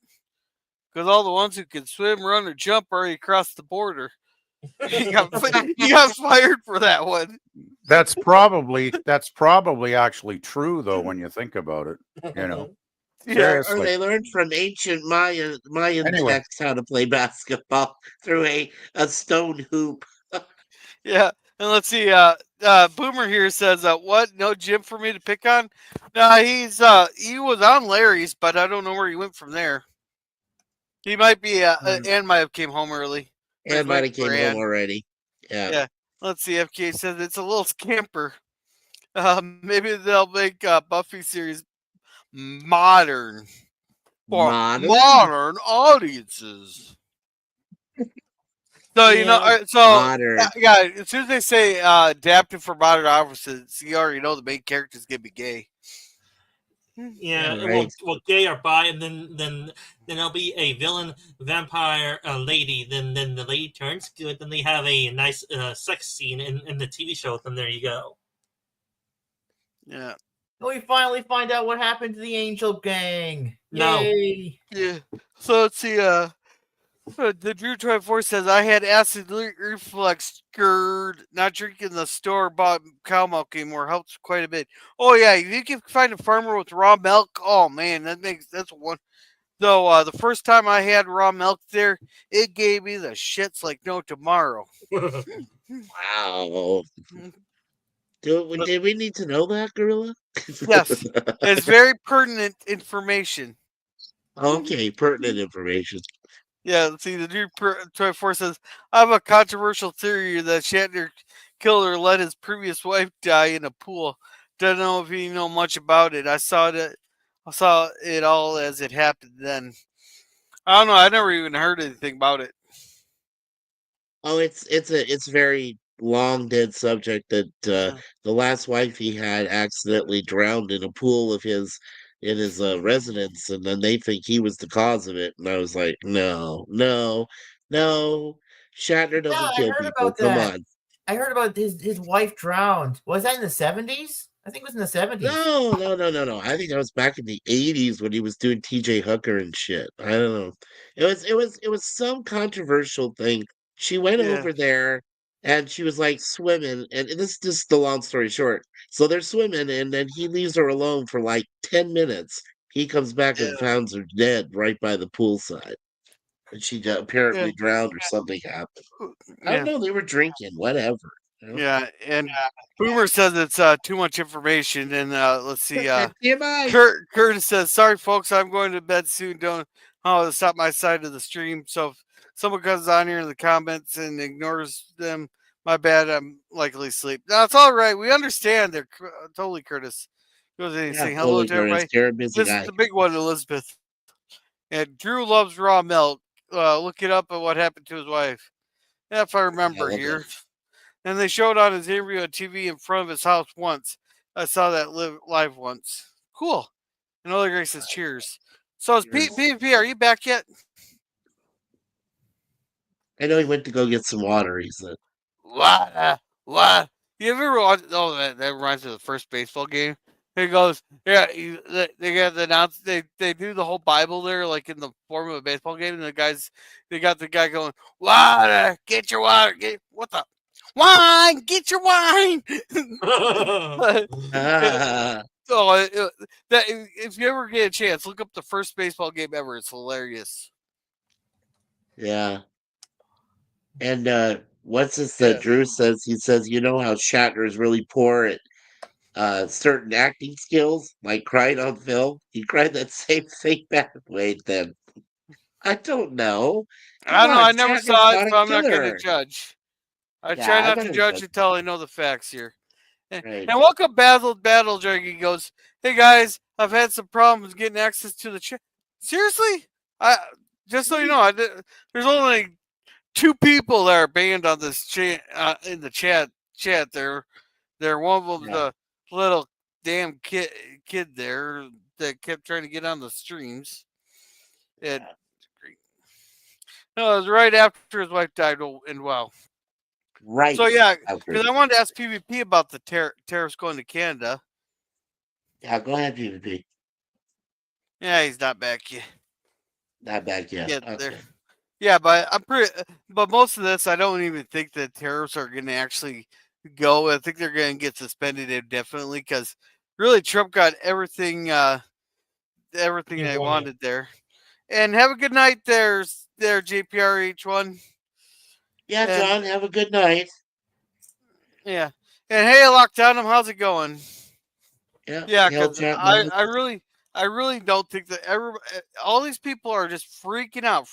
Because all the ones who can swim, run, or jump already crossed the border. he got fired for that one. That's probably actually true though when you think about it. Yeah. Or Seriously. they learned from ancient Mayan Anyway, texts how to play basketball through a stone hoop. Yeah. And let's see. Boomer here says, "What? No gym for me to pick on?" No, he was on Larry's, but I don't know where he went from there. He might be. Ann might have came home early. Or he's And might waiting have for came home Ann. already. Yeah. Yeah. Let's see. FK says it's a little scamper. Maybe they'll make Buffy series modern for Modern. modern audiences. So Yeah. so Modern. yeah, as soon as they say adapted for modern audiences, you already know the main character's gonna be gay. Yeah, All right. well, gay or bi, and then there'll be a villain vampire lady. Then the lady turns good. Then they have a nice sex scene in the TV show. Then there you go. Yeah. We finally find out what happened to the Angel Gang. No. Yay! Yeah. So let's see. The Drew 24 says I had acid reflux GERD. Not drinking the store bought cow milk anymore helps quite a bit. Oh yeah, if you can find a farmer with raw milk, oh man, that's one. Though the first time I had raw milk there, it gave me the shits like no tomorrow. Wow. Did we need to know that, Gorilla? Yes, it's very pertinent information. Okay, pertinent information. Yeah, see, the Drew 24 says I have a controversial theory that Shatner killer let his previous wife die in a pool. Don't know if you know much about it. I saw it all as it happened then. I don't know. I never even heard anything about it. Oh, it's very long dead subject that Yeah. the last wife he had accidentally drowned in a pool of his in his residence, and then they think he was the cause of it. And I was like, no, no, no. Shatner Yeah, doesn't I kill heard people. about Come that. on. I heard about his wife drowned. Was that in the 70s? I think it was in the 70s. No, no, no, no, no. I think that was back in the 80s when he was doing TJ Hooker and shit. I don't know. It was some controversial thing. She went Yeah. over there and she was like swimming, and this is just the long story short. So they're swimming, and then he leaves her alone for like 10 minutes. He comes back and Yeah. finds her dead right by the poolside. And she Yeah. apparently drowned or something happened. I don't Yeah. know, they were drinking, whatever. You know? Yeah. And Boomer says it's too much information. And let's see. TMI. Curtis says, "Sorry, folks, I'm going to bed soon. Don't stop my side of the stream. So if someone comes on here in the comments and ignores them, my bad. I'm likely asleep. That's all right. We understand. They're totally Curtis. Goes in and Yeah, saying hello totally, to Curtis. everybody. You're a busy This is guy. the big one, Elizabeth. And Drew loves raw milk. Look it up at what happened to his wife. Yeah, if I Yeah, I remember love that. here. And they showed on his interview on TV in front of his house once. I saw that live once. Cool. And Oleg Gray says cheers. So is Cheers. PvP, are you back yet? I know he went to go get some water, he said. What? What? You ever watch? Oh, that reminds me of the first baseball game. He goes, yeah, they got the announce. They do the whole Bible there, like in the form of a baseball game. And they got the guy going, water, get your water, get what the wine, get your wine. But, Ah, so that if you ever get a chance, look up the first baseball game ever. It's hilarious. yeah. And what's this that Yeah. Drew says? He says, you know how Shatner is really poor at certain acting skills, like crying on film? He cried that same thing back. Wait, then. I don't know. Come I don't know. on, I never Shatner's saw it, not a so I'm not going to killer. judge. I Yeah, try I'm not not to gonna judge judge. until I know the facts here. And Right. welcome Battle Dragon goes, hey guys, I've had some problems getting access to the chat. Seriously? I just so you know, there's only 2 people that are banned on this chat in the chat. They're one of them's Yeah. the little damn kid there that kept trying to get on the streams. And Yeah. no, it was right after his wife died. And wow. Right. So yeah, After. because I wanted to ask PvP about the tariffs going to Canada. Yeah, go ahead, PvP. Yeah, he's not back yet. Not back yet. There. Okay. Yeah, but I'm pretty. But most of this, I don't even think that tariffs are going to actually go. I think they're going to get suspended indefinitely because really Trump got everything, everything He they wanted. wanted there. And have a good night there, JPRH1. Yeah, And John, have a good night. yeah, and hey, Lockdown, how's it going? Yeah, Yeah, hell because chat moment. I really don't think that all these people are just freaking out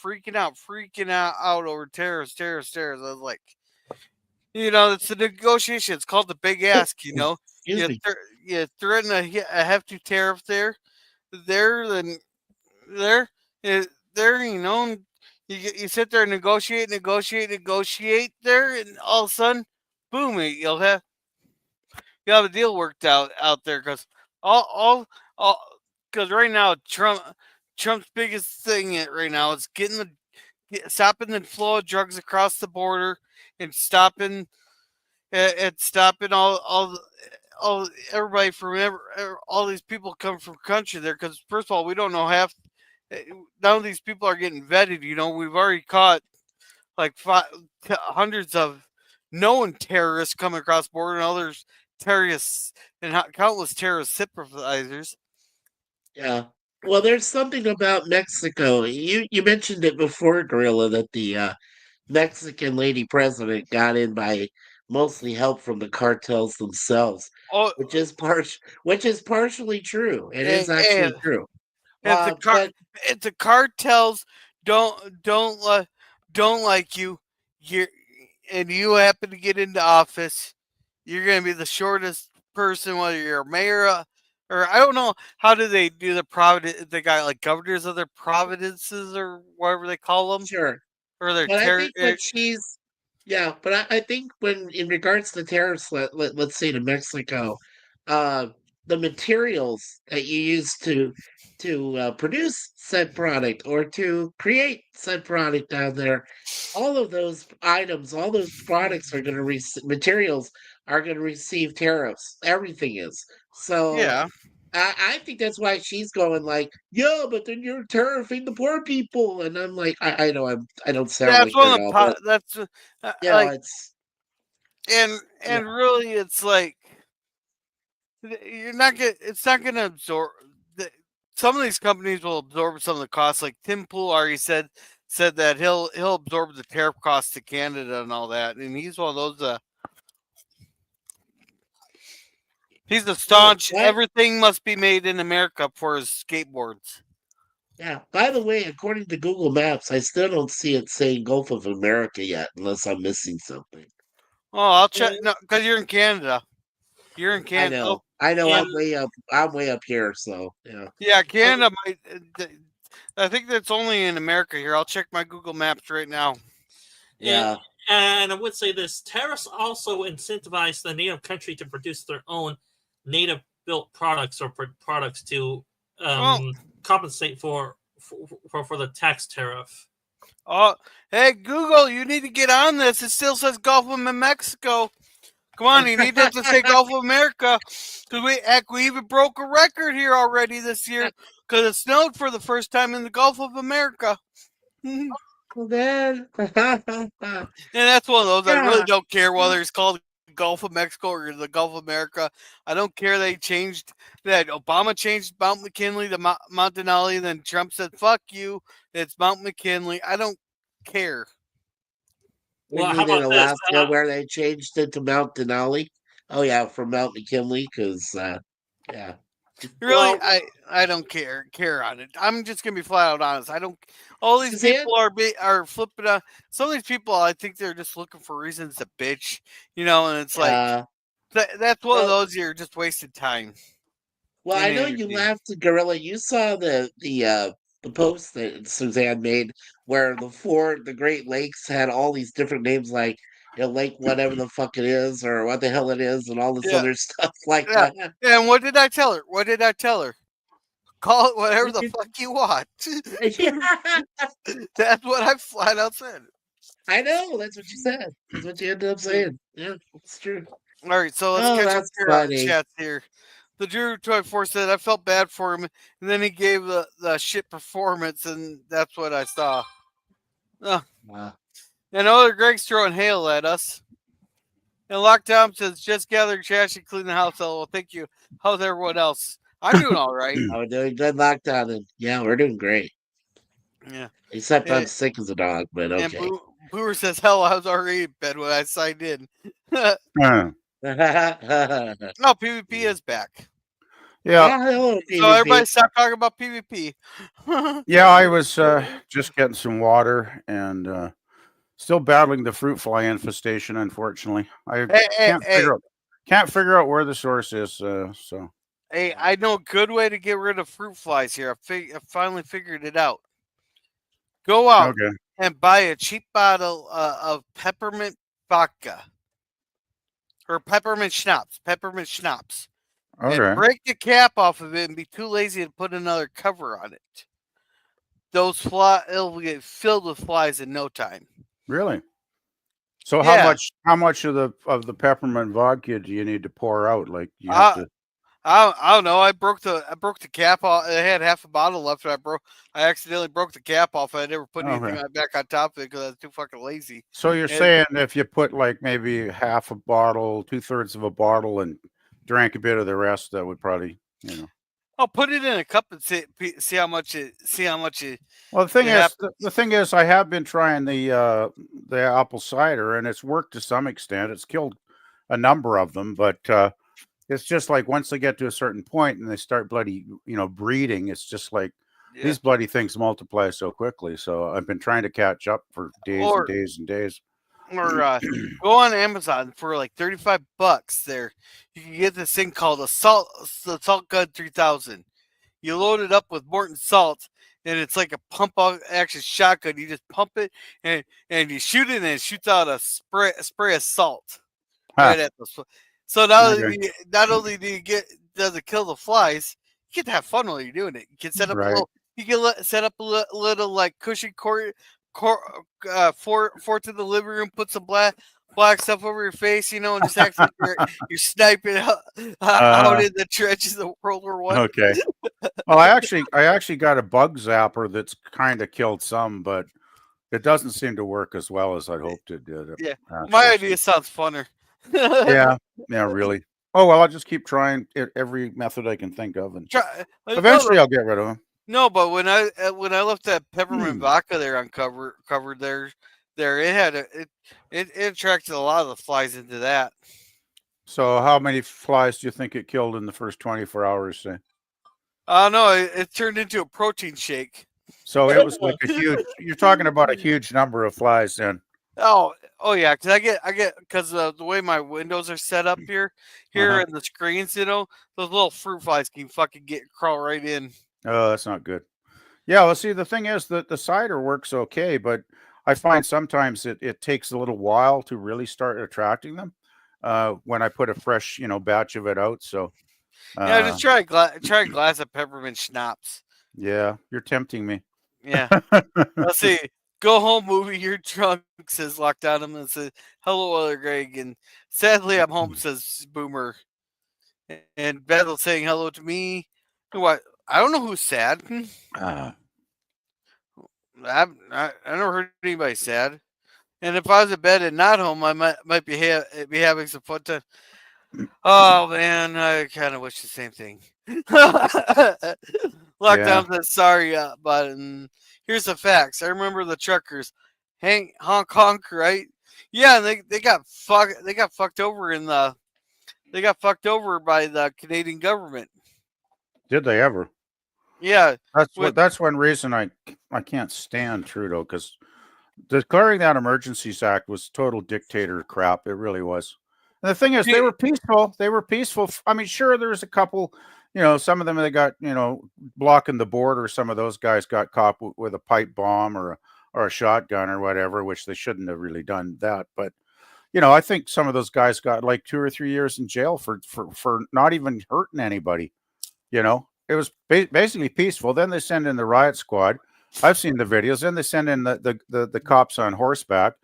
over tariffs. I was like, it's a negotiation. It's called the big ask. Excuse me. You threaten a hefty tariff then there, there. You sit there and negotiate there, and all of a sudden, boom, you'll have a deal worked out there because all because right now Trump's biggest thing right now is stopping the flow of drugs across the border and stopping all everybody from all these people come from country there because first of all we don't know none of these people are getting vetted. We've already caught like hundreds of known terrorists coming across the border and others terrorists and countless terrorist sympathizers. Yeah. Well, there's something about Mexico. You mentioned it before, Gorilla, that the Mexican lady president got in by mostly help from the cartels themselves, Oh, which is partially true. It is and actually true. if But the cartels don't don't like you and you happen to get into office, you're going to be the shortest person, whether you're a mayor or I don't know how do they do the providence. They got like governors of their providences or whatever they call them, sure. or their But I think what she's Yeah, but I think when in regards to tariffs, let's say to Mexico, uh, the materials that you use to produce said product or to create said product down there, all of those items, all those products are going to materials are going to receive tariffs. Everything is. So Yeah, I think that's why she's going like, yeah, but then you're tariffing the poor people, and I'm like, I know I don't sound that's like her one at of the all, but that's you know, like it's and yeah, really it's like you're not gonna it's not gonna absorb the, some of these companies will absorb some of the costs. Like Tim Pool already said that he'll absorb the tariff costs to Canada and all that, and he's one of those. He's a oh, staunch. what? Everything must be made in America for his skateboards. Yeah. By the way, according to Google Maps, I still don't see it saying Gulf of America yet, unless I'm missing something. Oh, I'll Uh, check. No, because you're in Canada. You're in I Canada. Oh, know, I know, yeah, I'm way up. I'm way up here, so yeah, yeah, uh, Canada might. I think that's only in America. Here, I'll check my Google Maps right now. and, yeah. and I would say this: tariffs also incentivize the native country to produce their own native-built products or products to Well, compensate for the tax tariff. oh, hey Google, you need to get on this. It still says Gulf of Mexico. Come on, you need to say Gulf of America because we even broke a record here already this year because it snowed for the first time in the Gulf of America. And Well, then, that's one of those. I really yeah. don't care whether it's called Gulf of Mexico or the Gulf of America. I don't care they changed that. Obama changed Mount McKinley to Mount Denali, and then Trump said, "Fuck you, it's Mount McKinley." I don't care. You Well, how mean in about this? Alaska where they changed it to Mount Denali? Oh yeah, from Mount McKinley, because yeah, Really, Well, I don't care on it. I'm just gonna be flat out honest. I don't. All these Suzanne. people are flipping out. Some of these people, I think they're just looking for reasons to bitch, and it's like Uh, that's one of well, those you're just wasting time well, and I know you energy. laughed at Gorilla. You saw the post that Suzanne made where the Great Lakes had all these different names like Lake whatever the fuck it is or what the hell it is and all this Yeah, other stuff like yeah. that. And what did I tell her? What did I tell her? Call it whatever the fuck you want. That's what I flat out said. I know, that's what you said. That's what you ended up saying. Yeah, it's true. All right, so let's Oh, catch up that's here on the funny. chat here. The Drew 24 said I felt bad for him, and then he gave the shit performance, and that's what I saw. Uh, Uh, and other Greg's throwing hail at us. And Lockdown says just gathering trash and cleaning the house. Well, thank you. How's everyone else? I'm doing all right. we're doing good lockdown and yeah, we're doing great. Yeah. Except I'm And, sick as a dog, but and okay. Booer says, hell, I was already in bed when I signed in. Uh, Yeah, Oh, PvP is back. yeah, hello, So PvP. everybody stop talking about PvP. yeah. I was just getting some water and still battling the fruit fly infestation. Unfortunately, I hey, hey, can't hey, figure out where the source is. So hey, I know a good way to get rid of fruit flies here. I finally figured it out. Go out okay, and buy a cheap bottle of peppermint vodka or peppermint schnapps, and okay, break the cap off of it and be too lazy to put another cover on it. It'll get filled with flies in no time. really. So Yeah, how much of the peppermint vodka do you need to pour out? Like you have I, to. I don't know. I broke the cap off. I had half a bottle left. And I accidentally broke the cap off. I never put anything Okay. back on top of it because I was too fucking lazy. So you're And saying if you put like maybe half a bottle, 2/3 of a bottle, and drank a bit of the rest, that would probably, I'll put it in a cup and see how much it Well, the thing it is, happens. the thing is, I have been trying the apple cider, and it's worked to some extent. It's killed a number of them, but it's just like once they get to a certain point and they start bloody, breeding, it's just like Yeah. these bloody things multiply so quickly. So I've been trying to catch up for days and Or days and days. go on Amazon for like $35. There, you can get this thing called the Salt Gun 3000. You load it up with Morton salt, and it's like a pump out action shotgun. You just pump it and you shoot it, and it shoots out a spray of salt Huh. right at the. So now Okay. not only do you get does it kill the flies, you get to have fun while you're doing it. You can set up a Right. little. You can set up a little like cushion fort in the living room. Put some black stuff over your face, and just act like you're sniping out Uh, in the trenches of World War I. okay. Well, I actually got a bug zapper that's kind of killed some, but it doesn't seem to work as well as I'd hoped it did. Yeah, my Actually, idea sounds funner. yeah, yeah, really. Oh well, I'll just keep trying every method I can think of, and Try, eventually I'll get rid of them. no, but when I left that peppermint vodka there on covered there it had it attracted a lot of the flies into that. So, how many flies do you think it killed in the first 24 hours? Say? No, it turned into a protein shake. So it was like a huge. You're talking about a huge number of flies, then. Oh yeah, because I get because the way my windows are set up here Uh-huh. and the screens, those little fruit flies can fucking crawl right in. Oh, that's not good. Yeah, well, see, the thing is that the cider works okay, but I find sometimes it takes a little while to really start attracting them when I put a fresh, batch of it out. So, Yeah, uh, just try a glass of peppermint schnapps. yeah, you're tempting me. Yeah. Let's see. Go home, movie. You're drunk, says Lockdown. And says, hello, other Greg. And sadly, I'm home, says Boomer. And Bethel saying hello to me. What? I don't know who's sad. Uh, I never heard anybody sad. And if I was in bed and not home, I might be having some fun time. Oh man, I kind of wish the same thing. yeah, Lockdown says sorry, but here's the facts. I remember the truckers, honk honk, right? Yeah, and they got fucked over they got fucked over by the Canadian government. did they ever? Yeah, with That's one reason I can't stand Trudeau, because declaring that Emergencies Act was total dictator crap. It really was. And the thing is, they were peaceful. They were peaceful. I mean, sure, there's a couple, some of them they got, blocking the border. Some of those guys got caught with a pipe bomb or a shotgun or whatever, which they shouldn't have really done that. But I think some of those guys got like 2 or 3 years in jail for not even hurting anybody. It was basically peaceful. Then they send in the riot squad. I've seen the videos. Then they send in the cops on horseback.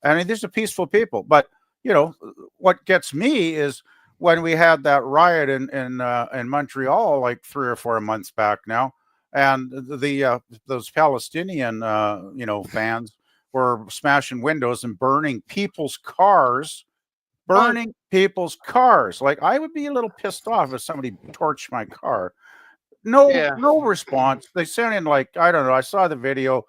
I mean, these are peaceful people. But what gets me is when we had that riot in Montreal like 3 or 4 months back now, and those Palestinian fans were smashing windows and burning people's cars. Like, I would be a little pissed off if somebody torched my car. yeah, No response. They sent in, like, I don't know. I saw the video.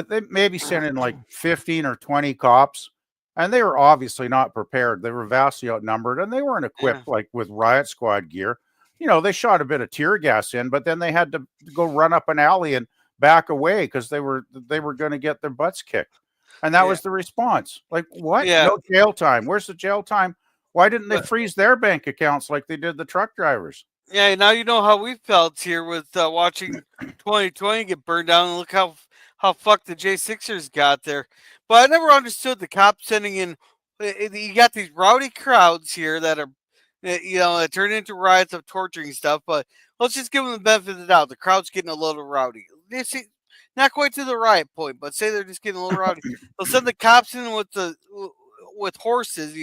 They maybe sent in like 15 or 20 cops, and they were obviously not prepared. They were vastly outnumbered, and they weren't yeah, equipped like with riot squad gear. They shot a bit of tear gas in, but then they had to go run up an alley and back away because they were going to get their butts kicked. And that yeah, was the response. Like, what? yeah. No jail time. Where's the jail time? Why didn't they But freeze their bank accounts like they did the truck drivers? yeah, now you know how we felt here with watching 2020 get burned down, and look how fucked the J6ers got there. But I never understood the cops sending in. You got these rowdy crowds here that are, that turn into riots of torturing stuff. But let's just give them the benefit of the doubt. The crowd's getting a little rowdy. They see, not quite to the riot point, but say they're just getting a little rowdy. They'll send the cops in with horses,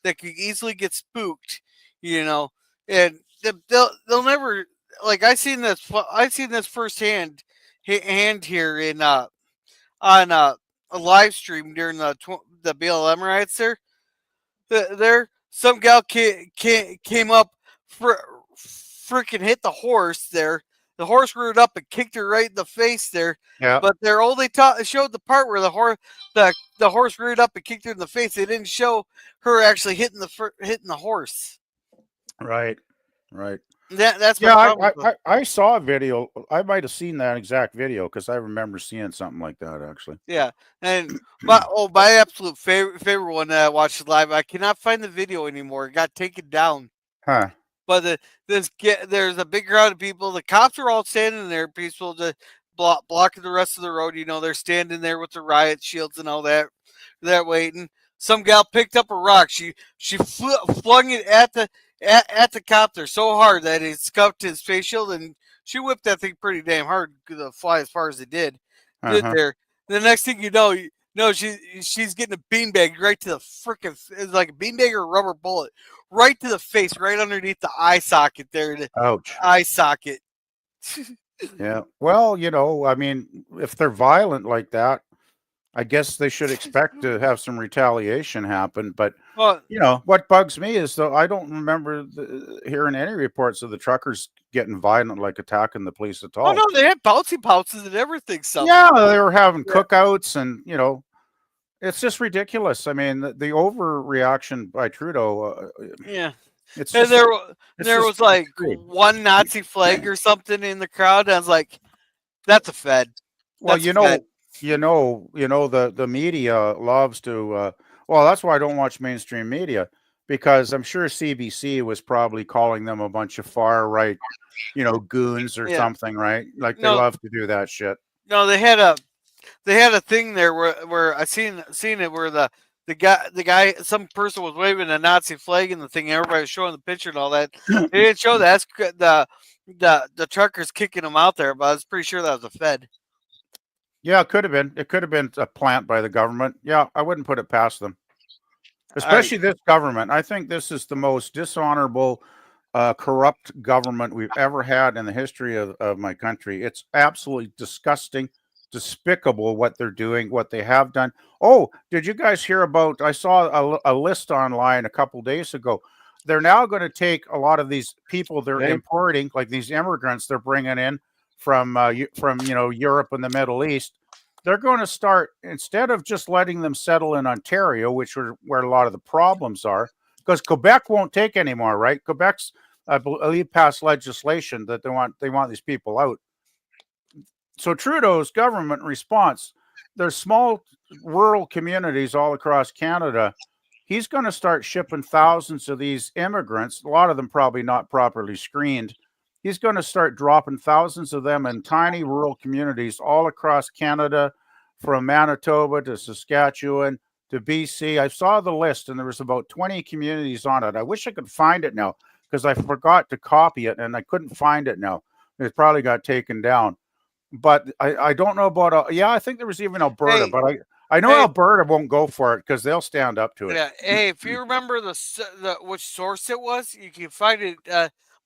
that could easily get spooked, and they'll never like I seen this firsthand hand here in on a live stream during the BLM riots there some gal came up freaking hit the horse there. The horse reared up and kicked her right in the face there. Yeah. But they're only showed the part where the horse reared up and kicked her in the face. They didn't show her actually hitting the horse. Right. Right. That's my Yeah, problem. I saw a video. I might have seen that exact video because I remember seeing something like that actually. Yeah, and my absolute favorite one that I watched live. I cannot find the video anymore. It got taken down. Huh. But there's a big crowd of people. The cops are all standing there, peaceful, just blocking the rest of the road. They're standing there with the riot shields and all that waiting. Some gal picked up a rock. She flung it at the cop there so hard that it scuffed his face shield, and she whipped that thing pretty damn hard to fly as far as it did Uh-huh. there. The next thing you know, she's getting a beanbag right to the freaking, it's like a beanbag or a rubber bullet right to the face, right underneath the eye socket there. The Ouch. eye socket. Yeah. Well, I mean, if they're violent like that, I guess they should expect to have some retaliation happen. But Well, what bugs me is though I don't remember hearing any reports of the truckers getting violent, like attacking the police at oh all. no, they had bouncy pouches and everything. Yeah, they were having Yeah. cookouts, and it's just ridiculous. I mean, the overreaction by Trudeau. Yeah. It's And just there was like extreme. one Nazi flag or something in the crowd. I was like, that's a Fed. Well, That's a Fed. the media loves to. Well, that's why I don't watch mainstream media, because I'm sure CBC was probably calling them a bunch of far right, goons or Yeah. something, right? Like they No. love to do that shit. No, they had a thing there where I seen it where the guy, some person was waving a Nazi flag in the thing. Everybody was showing the picture and all that. They didn't show that. The truckers kicking them out there, but I was pretty sure that was a Fed. Yeah, it could have been. It could have been a plant by the government. Yeah, I wouldn't put it past them, especially this government. I think this is the most dishonorable, corrupt government we've ever had in the history of my country. It's absolutely disgusting, despicable what they're doing, what they have done. Oh, did you guys hear about? I saw a list online a couple days ago. They're now going to take a lot of these people they're Right. importing, like these immigrants they're bringing in from Europe and the Middle East. They're going to start, instead of just letting them settle in Ontario, which are where a lot of the problems are, because Quebec won't take anymore, right? Quebec's, I believe, passed legislation that they want these people out. So Trudeau's government response, there's small rural communities all across Canada. He's going to start shipping thousands of these immigrants, a lot of them probably not properly screened. He's going to start dropping thousands of them in tiny rural communities all across Canada, from Manitoba to Saskatchewan to BC. I saw the list and there was about 20 communities on it. I wish I could find it now because I forgot to copy it and I couldn't find it now. It probably got taken down. But I don't know about, I think there was even Alberta, Hey, but I know Alberta won't go for it because they'll stand up to it. Yeah. Hey, if you remember the which source it was, you can find it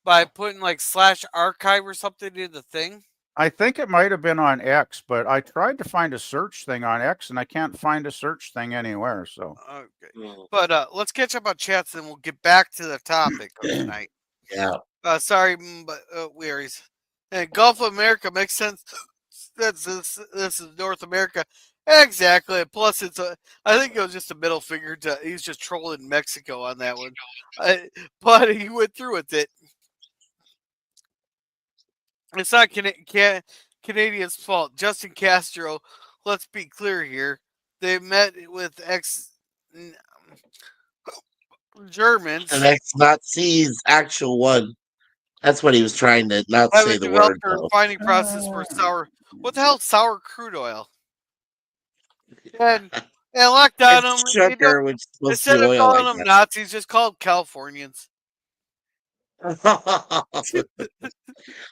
by putting like /archive or something in the thing. I think it might have been on X, but I tried to find a search thing on X and I can't find a search thing anywhere. So, Okay. But let's catch up on chats and we'll get back to the topic of tonight. Yeah. Sorry, but wearies. And Gulf of America makes sense. This is North America. Exactly. Plus, I think it was just a middle finger. He's just trolling Mexico on that one. But he went through with it. It's not Canadians' fault. Justin Castro, let's be clear here. They met with Germans. An ex-Nazi's actual one. That's what he was trying to not say Haven't the developed word, a though. refining process for sour. What the hell, sour crude oil? And locked on them. It's sugar, which is supposed to Instead be of oil, calling I them Nazis, just call them Californians. guess.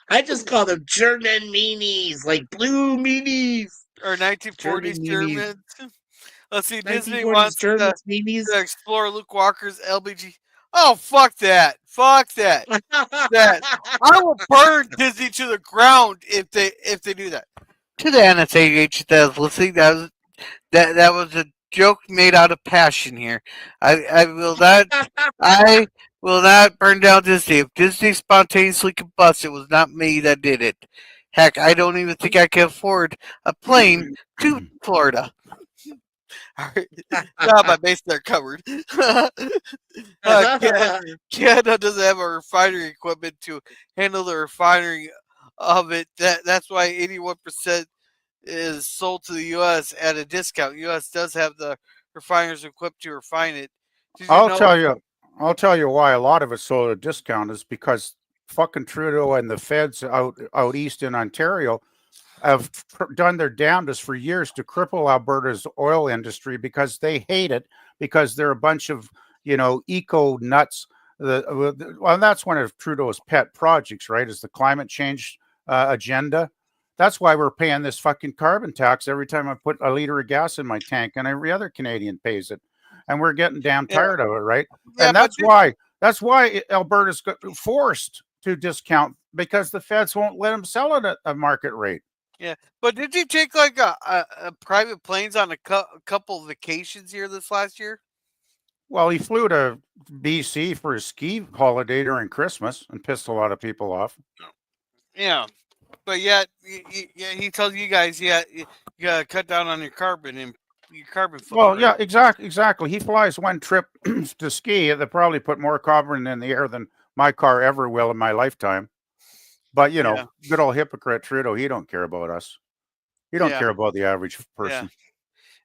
I just call them German meanies, like blue meanies. Or 1940s German meanies. Germans. Let's see, Disney 1940s wants German meanies. to explore Luke Walker's LBG. Oh, fuck that. Fuck that. That. I will burn Disney to the ground if they do that. To the NSAH that was listening, that was a joke made out of passion here. I will not burn down Disney. If Disney spontaneously combusted, it was not me that did it. Heck, I don't even think I can afford a plane to Florida. Got my base there covered. Canada doesn't have a refinery equipment to handle the refining of it. That's why 81% is sold to the U.S. at a discount. U.S. does have the refiners equipped to refine it. I'll tell you why a lot of it's sold at a discount is because fucking Trudeau and the feds out east in Ontario have done their damnedest for years to cripple Alberta's oil industry because they hate it, because they're a bunch of, eco nuts. Well, that's one of Trudeau's pet projects, right? Is the climate change agenda. That's why we're paying this fucking carbon tax every time I put a liter of gas in my tank, and every other Canadian pays it, and we're getting damn tired of it, right? Yeah, And that's why Alberta's forced to discount, because the feds won't let them sell it at a market rate. Yeah, but did you take like a private planes on a couple of vacations here this last year? Well, he flew to BC for a ski holiday during Christmas and pissed a lot of people off. Yeah, but yet he tells you guys, you gotta cut down on your carbon footprint. Well, yeah, exactly. He flies one trip to ski that probably put more carbon in the air than my car ever will in my lifetime. But Yeah. good old hypocrite Trudeau, he don't care about us. He don't care about the average person.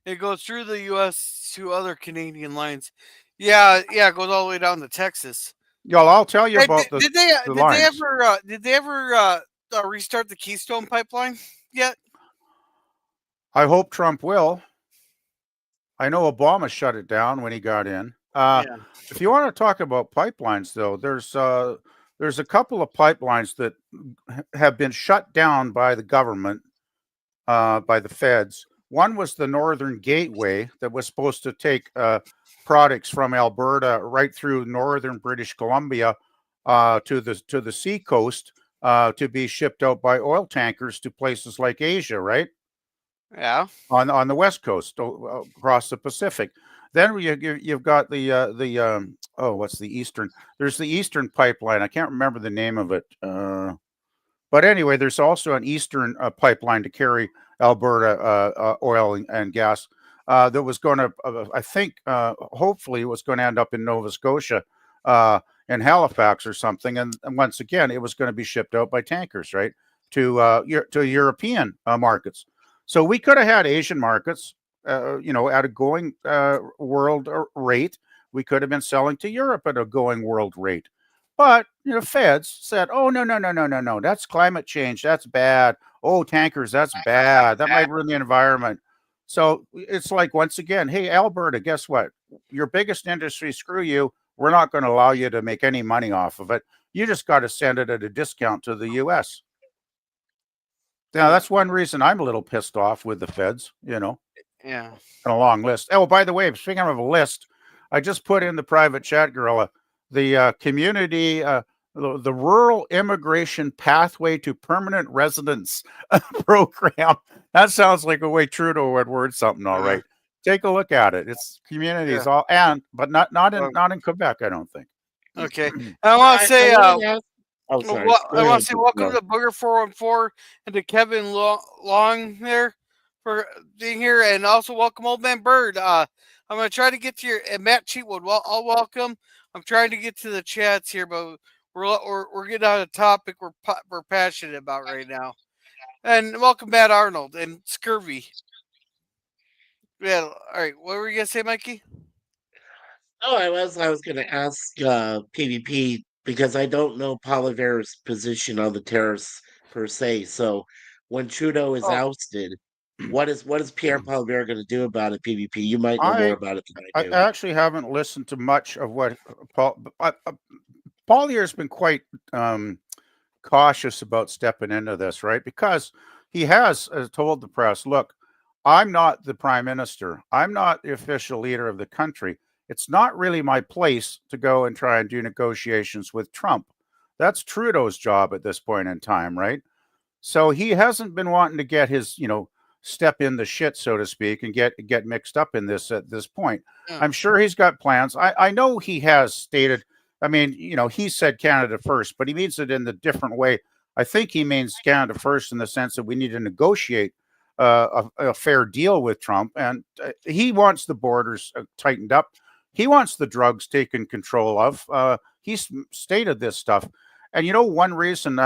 It goes through the U.S. to other Canadian lines. Yeah, it goes all the way down to Texas. Y'all, I'll tell you Hey, about did the lines. they ever restart the Keystone pipeline yet? I hope Trump will. I know Obama shut it down when he got in. If you want to talk about pipelines, though, there's a couple of pipelines that have been shut down by the government, by the feds. One was the Northern Gateway that was supposed to take products from Alberta right through northern British Columbia to the sea coast to be shipped out by oil tankers to places like Asia, right? Yeah. On the west coast across the Pacific. Then you've got the what's the eastern? There's the Eastern Pipeline. I can't remember the name of it. But anyway, there's also an eastern pipeline to carry Alberta oil and gas that was going to, I think, hopefully, was going to end up in Nova Scotia, in Halifax or something. And once again, it was going to be shipped out by tankers, right, to European markets. So we could have had Asian markets, at a going world rate. We could have been selling to Europe at a going world rate. But feds said, "Oh, no, that's climate change. That's bad. Oh, tankers, that's bad. That might ruin the environment." So it's like, once again, hey, Alberta, guess what? Your biggest industry, screw you. We're not going to allow you to make any money off of it. You just got to send it at a discount to the U.S. Now, that's one reason I'm a little pissed off with the feds, Yeah. and a long list. Oh, by the way, speaking of a list, I just put in the private chat, Gorilla, the community, the Rural Immigration Pathway to Permanent Residence program. That sounds like a way Trudeau would word something. All right, take a look at it. It's communities but not in Quebec, I don't think. Okay, I want to say, sorry. I want to say welcome to Booger 414 and to Kevin Long there for being here, and also welcome Old Man Bird. I'm gonna try to get to your Matt Cheatwood. Well, I'll welcome. I'm trying to get to the chats here, but we're getting on a topic we're passionate about right now. And welcome Matt Arnold and Scurvy. Yeah, all right. What were you gonna say, Mikey? Oh, I was going to ask PvP because I don't know Polivere's position on the tariffs per se. So when Trudeau is ousted, what is Pierre Polivere going to do about it? PvP, you might know more about it than I do. I actually haven't listened to much of what Polivre's been quite cautious about stepping into this, right? Because he has told the press, "Look, I'm not the prime minister. I'm not the official leader of the country. It's not really my place to go and try and do negotiations with Trump. That's Trudeau's job at this point in time, right?" So he hasn't been wanting to get his, step in the shit, so to speak, and get mixed up in this at this point. I'm sure he's got plans. I know he has stated, I mean, he said Canada first, but he means it in the different way. I think he means Canada first in the sense that we need to negotiate a fair deal with Trump, and he wants the borders tightened up. He wants the drugs taken control of. He's stated this stuff. And one reason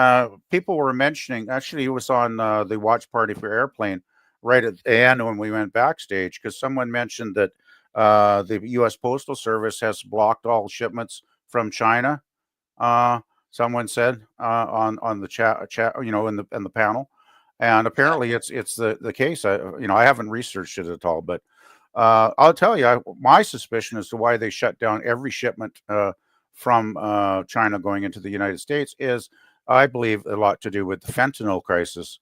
people were mentioning, actually, it was on the watch party for Airplane right at the end when we went backstage, because someone mentioned that the U.S. Postal Service has blocked all shipments from China. Someone said on the chat, in the panel, and apparently it's the case. I haven't researched it at all, but I'll tell you, my suspicion as to why they shut down every shipment from China going into the United States is, I believe, a lot to do with the fentanyl crisis,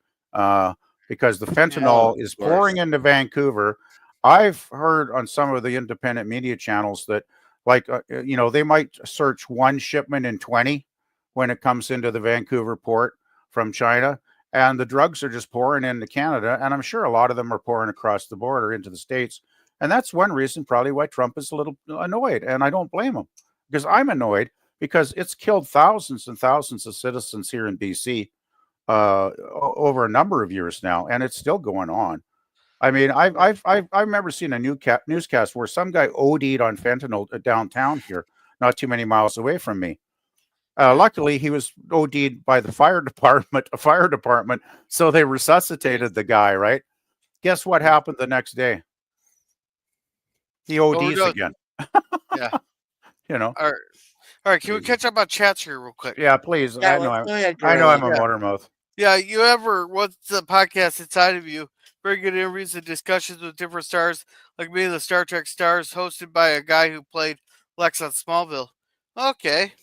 because the Oh, fentanyl of is pouring course. into Vancouver. I've heard on some of the independent media channels that, like, they might search one shipment in 20 when it comes into the Vancouver port from China, and the drugs are just pouring into Canada, and I'm sure a lot of them are pouring across the border into the States. And that's one reason probably why Trump is a little annoyed. And I don't blame him, because I'm annoyed because it's killed thousands and thousands of citizens here in BC over a number of years now, and it's still going on. I mean, I remember seeing a newscast where some guy OD'd on fentanyl downtown here, not too many miles away from me. Luckily, he was OD'd by the fire department, so they resuscitated the guy. Right? Guess what happened the next day? He ODs Overdose. again. Yeah. You know. All right. Can we catch up on chats here real quick? Yeah, please. Yeah, let's go ahead, I know I'm Gorilla. a Yeah. motor mouth. Yeah. You ever what's the podcast inside of you? Very good interviews and discussions with different stars, like me and the Star Trek stars, hosted by a guy who played Lex on Smallville. Okay.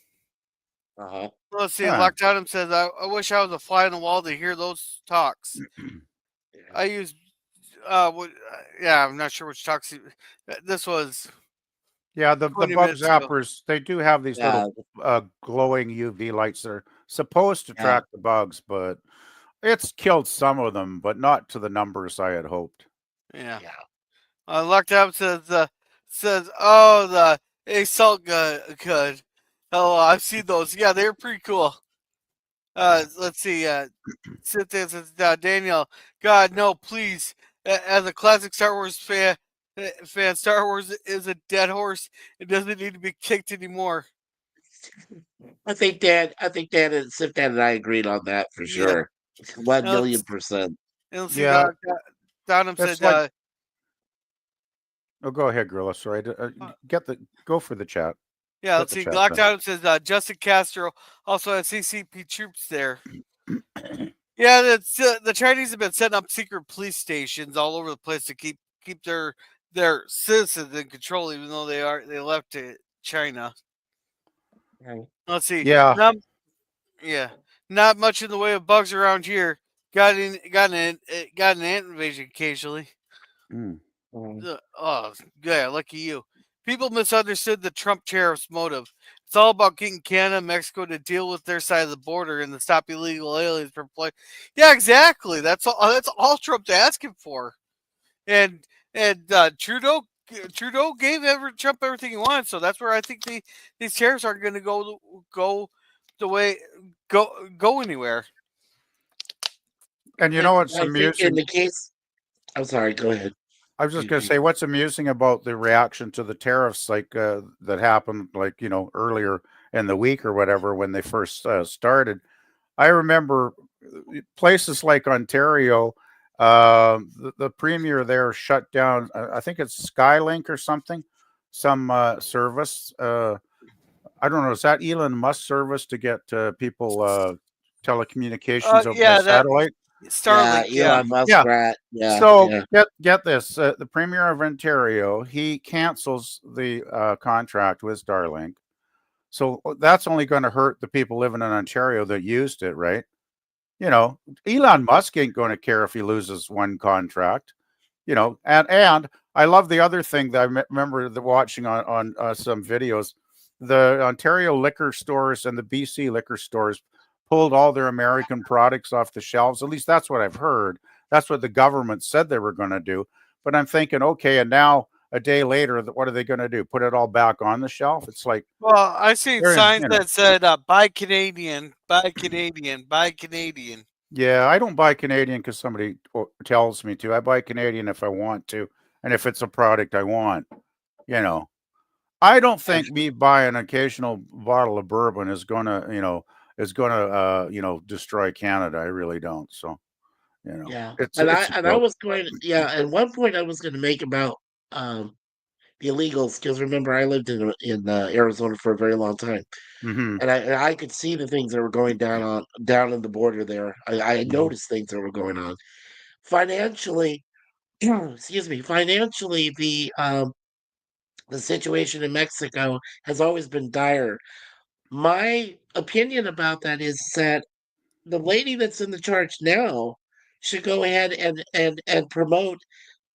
Uh-huh. Let's see. Huh. Lockdown says, I wish I was a fly on the wall to hear those talks. Yeah. I use, I'm not sure which talks. This was Yeah, the 20 bug minutes ago. zappers, they do have these Yeah, little glowing UV lights that are supposed to yeah, track the bugs, but it's killed some of them, but not to the numbers I had hoped. Yeah. yeah. Lockdown says, oh, the assault gun. Oh, I've seen those. Yeah, they're pretty cool. Let's see. Cynthia says, Daniel, God, no, please. As a classic Star Wars fan, Star Wars is a dead horse. It doesn't need to be kicked anymore. I think Dan and Sif Dan and I agreed on that for Yeah. sure. 1 And million%. let's see. Yeah, Donham it's said, like, oh, go ahead, Gorilla. Sorry, go for the chat. yeah, Get let's the see. chat done. Lockdown says, Justin Castro also has CCP troops there. Yeah, the Chinese have been setting up secret police stations all over the place to keep their citizens in control, even though they left to China. Right. Let's see. Yeah, Not much in the way of bugs around here. Got an ant invasion occasionally. Mm. Oh, yeah, lucky you. People misunderstood the Trump tariffs motive. It's all about getting Canada and Mexico to deal with their side of the border and to stop illegal aliens from playing. Yeah, exactly. That's all Trump's asking for. And Trudeau gave Trump everything he wanted, so that's where I think these tariffs aren't going to go the way go anywhere. and you know what's I think in amusing? the case, I'm sorry, go ahead. I was just going to say what's amusing about the reaction to the tariffs, like that happened, like earlier in the week or whatever when they first started. I remember places like Ontario. The premier there shut down. I think it's Skylink or something, some service. I don't know. Is that Elon Musk service to get people telecommunications over by Yeah, that satellite? Starlink. Yeah, Elon Musk Yeah. rat. Yeah, So yeah. get this: the premier of Ontario, he cancels the contract with Starlink. So that's only going to hurt the people living in Ontario that used it, right? Elon Musk ain't going to care if he loses one contract. And I love the other thing that I remember watching on some videos. The Ontario liquor stores and the BC liquor stores pulled all their American products off the shelves. At least that's what I've heard. That's what the government said they were going to do. But I'm thinking, okay, and now a day later, what are they going to do? Put it all back on the shelf? It's like, Well, I seen signs you know. that said "Buy Canadian, buy Canadian, buy Canadian." Yeah, I don't buy Canadian because somebody tells me to. I buy Canadian if I want to, and if it's a product I want. I don't think me buying an occasional bottle of bourbon is gonna, destroy Canada. I really don't. So, Yeah. it's And it's a I joke. was going, yeah, at one point I was going to make about the illegals. Because remember, I lived in Arizona for a very long time, Hmm. and I could see the things that were going down in the border there. I Hmm. noticed things that were going on financially. Excuse me. Financially, the situation in Mexico has always been dire. My opinion about that is that the lady that's in the charge now should go ahead and promote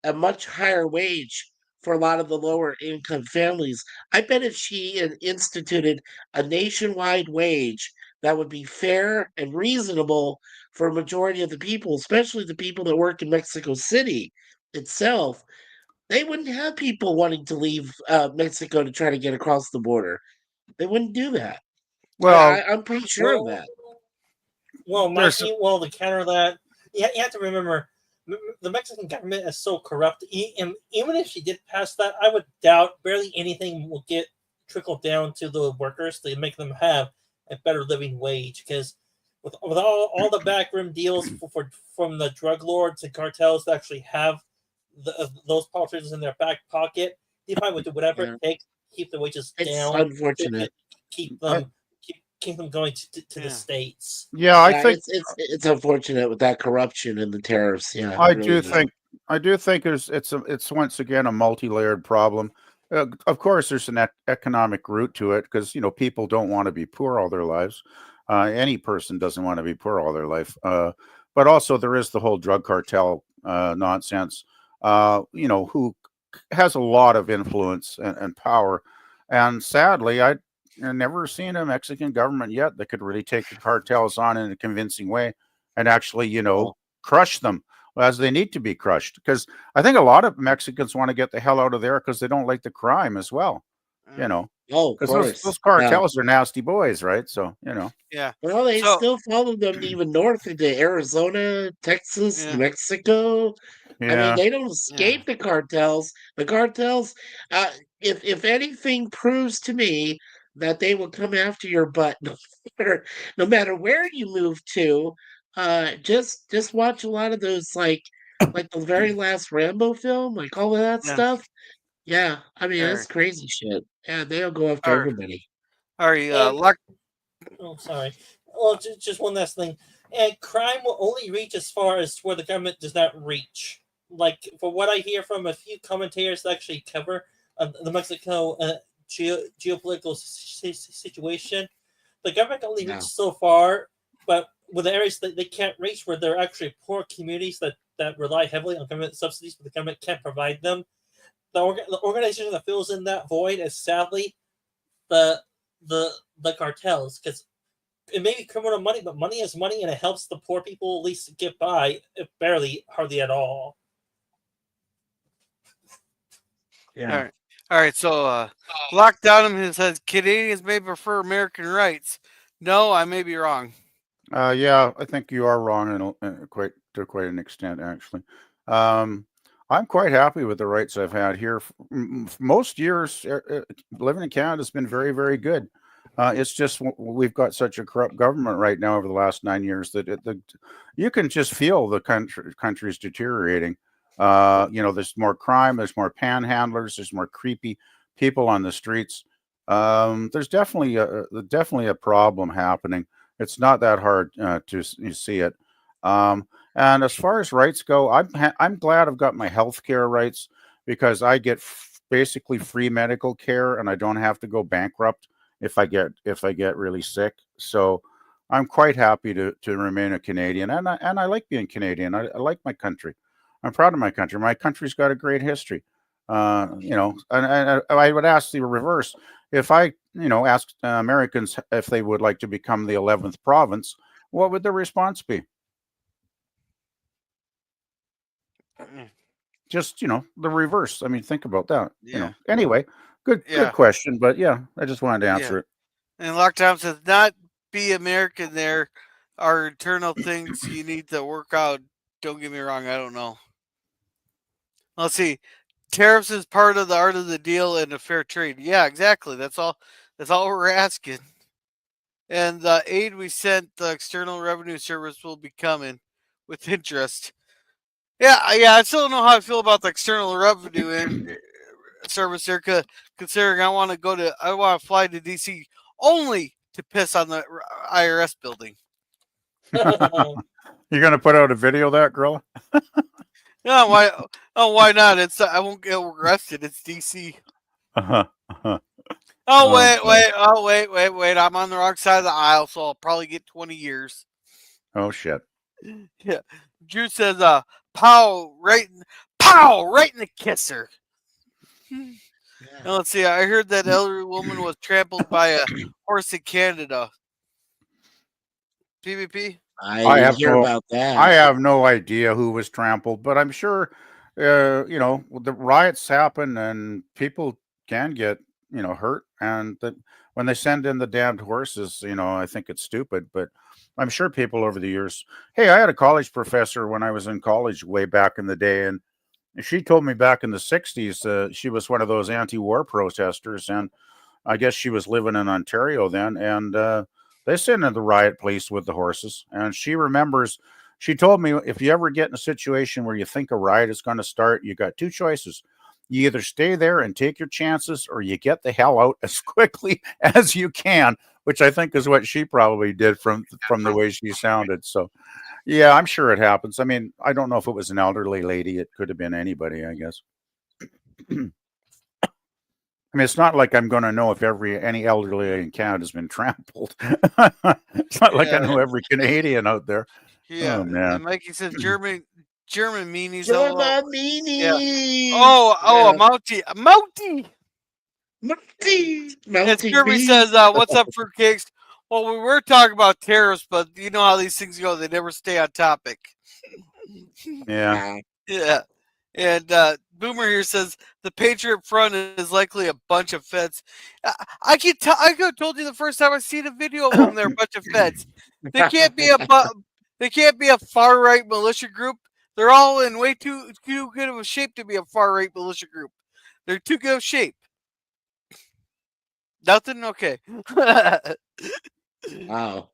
a much higher wage for a lot of the lower income families. I bet if she instituted a nationwide wage that would be fair and reasonable for a majority of the people, especially the people that work in Mexico City itself, they wouldn't have people wanting to leave Mexico to try to get across the border. They wouldn't do that. Well, I'm pretty sure of Well, that. my there's opinion, well, to counter that, you have to remember the Mexican government is so corrupt. And even if she did pass that, I would doubt barely anything will get trickled down to the workers to make them have a better living wage. Because with all the backroom deals from the drug lords and cartels to actually have those politicians in their back pocket, they probably would do whatever Yeah, it takes to keep the wages it's down, to unfortunate. keep I, them keep them going to the Yeah. states. yeah, I Yeah, think it's unfortunate with that corruption and the tariffs. Yeah, it I really do is. think I do think it's once again a multi-layered problem. Of course, there's an economic root to it because people don't want to be poor all their lives. Any person doesn't want to be poor all their life. But also there is the whole drug cartel nonsense. Who has a lot of influence and power, and sadly, I've never seen a Mexican government yet that could really take the cartels on in a convincing way and actually, Oh, crush them as they need to be crushed. Because I think a lot of Mexicans want to get the hell out of there because they don't like the crime as well. You Mm, know, oh, of because those course. Yeah. cartels are nasty boys, right? So yeah. Well, they So still follow them even north into Arizona, Texas, New yeah, Mexico. I mean, yeah, they don't yeah, escape the cartels. The cartels, uh, if anything proves to me that they will come after your butt, no matter where you move to, just watch a lot of those like the very last Rambo film, like all of that yeah. stuff. Yeah, I mean, All it's right, crazy shit. Yeah, they'll go after all right, everybody. all right. And Lock. oh, sorry. Well, just one last thing. And crime will only reach as far as where the government does not reach. Like, for what I hear from a few commentators that actually cover the Mexico geopolitical situation, the government can only reach Yeah. so far, but with the areas that they can't reach, where there are actually poor communities that rely heavily on government subsidies, but the government can't provide them, the organization that fills in that void is sadly the the cartels, because it may be criminal money, but money is money, and it helps the poor people at least get by, if barely, hardly at all. All Yeah. right, all right. So Lock Downham says Canadians may prefer American rights. No, I may be wrong. yeah. I think you are wrong quite to quite an extent, actually. Um, I'm quite happy with the rights I've had here. Most years, living in Canada has been very, very good. It's just we've got such a corrupt government right now over the last 9 years that you can just feel the country's deteriorating. There's more crime, there's more panhandlers, there's more creepy people on the streets. There's definitely a problem happening. It's not that hard you see it. And as far as rights go, I'm glad I've got my health care rights because I get basically free medical care and I don't have to go bankrupt if I get really sick. So I'm quite happy to remain a Canadian, and I like being Canadian. I like my country. I'm proud of my country. My country's got a great history. And I would ask the reverse. If I, asked Americans if they would like to become the 11th province, what would the response be? Mm, Just, the reverse. I mean, think about that. yeah, Anyway, good yeah, question, but yeah, I just wanted to yeah. answer it. And Lock Downham says not be American. There are internal things you need to work out. Don't get me wrong. I don't know. Let's see. Tariffs is part of the art of the deal and a fair trade. Yeah, exactly. That's all. That's all we're asking. And the aid we sent the External Revenue Service will be coming with interest. Yeah, yeah. I still don't know how I feel about the External Revenue service there, considering I want to fly to DC only to piss on the IRS building. You're going to put out a video of that, Gorilla? Yeah, why? Oh, why not? I won't get arrested. It's DC. Uh-huh. Uh-huh. Oh, Oh, boy. wait! I'm on the wrong side of the aisle, so I'll probably get 20 years. Oh, shit. Yeah, Drew says, pow right in the kisser. Now, let's see. I heard that elderly woman was trampled by a horse in Canada. PvP. I I didn't have hear no, about I that. have no idea who was trampled, but I'm sure, the riots happen and people can get, hurt. And that when they send in the damned horses, I think it's stupid, but I'm sure people over the years. Hey, I had a college professor when I was in college way back in the day, and she told me back in the 60s, she was one of those anti-war protesters, and I guess she was living in Ontario then, and they sent in the riot police with the horses. And she remembers, she told me, if you ever get in a situation where you think a riot is going to start, you got two choices. You either stay there and take your chances, or you get the hell out as quickly as you can, which I think is what she probably did from the way she sounded. So, yeah, I'm sure it happens. I mean, I don't know if it was an elderly lady; it could have been anybody, I guess. I mean, it's not like I'm going to know if any elderly in Canada has been trampled. It's not like I know every Canadian out there. Yeah, Oh man. and Mikey says German meanies. German Yeah. meanies. A Mountie. Mountie. And Mountie Kirby beans. says, "What's up, fruitcakes?" Well, we were talking about tariffs, but you know how these things go; they never stay on topic. Yeah. Yeah. And Boomer here says the Patriot Front is likely a bunch of feds. I could have told you the first time I seen a video of them. They're a bunch of feds. They can't be a far right militia group. They're all in way too good of a shape to be a far right militia group. They're too good of shape. Nothing okay. Wow.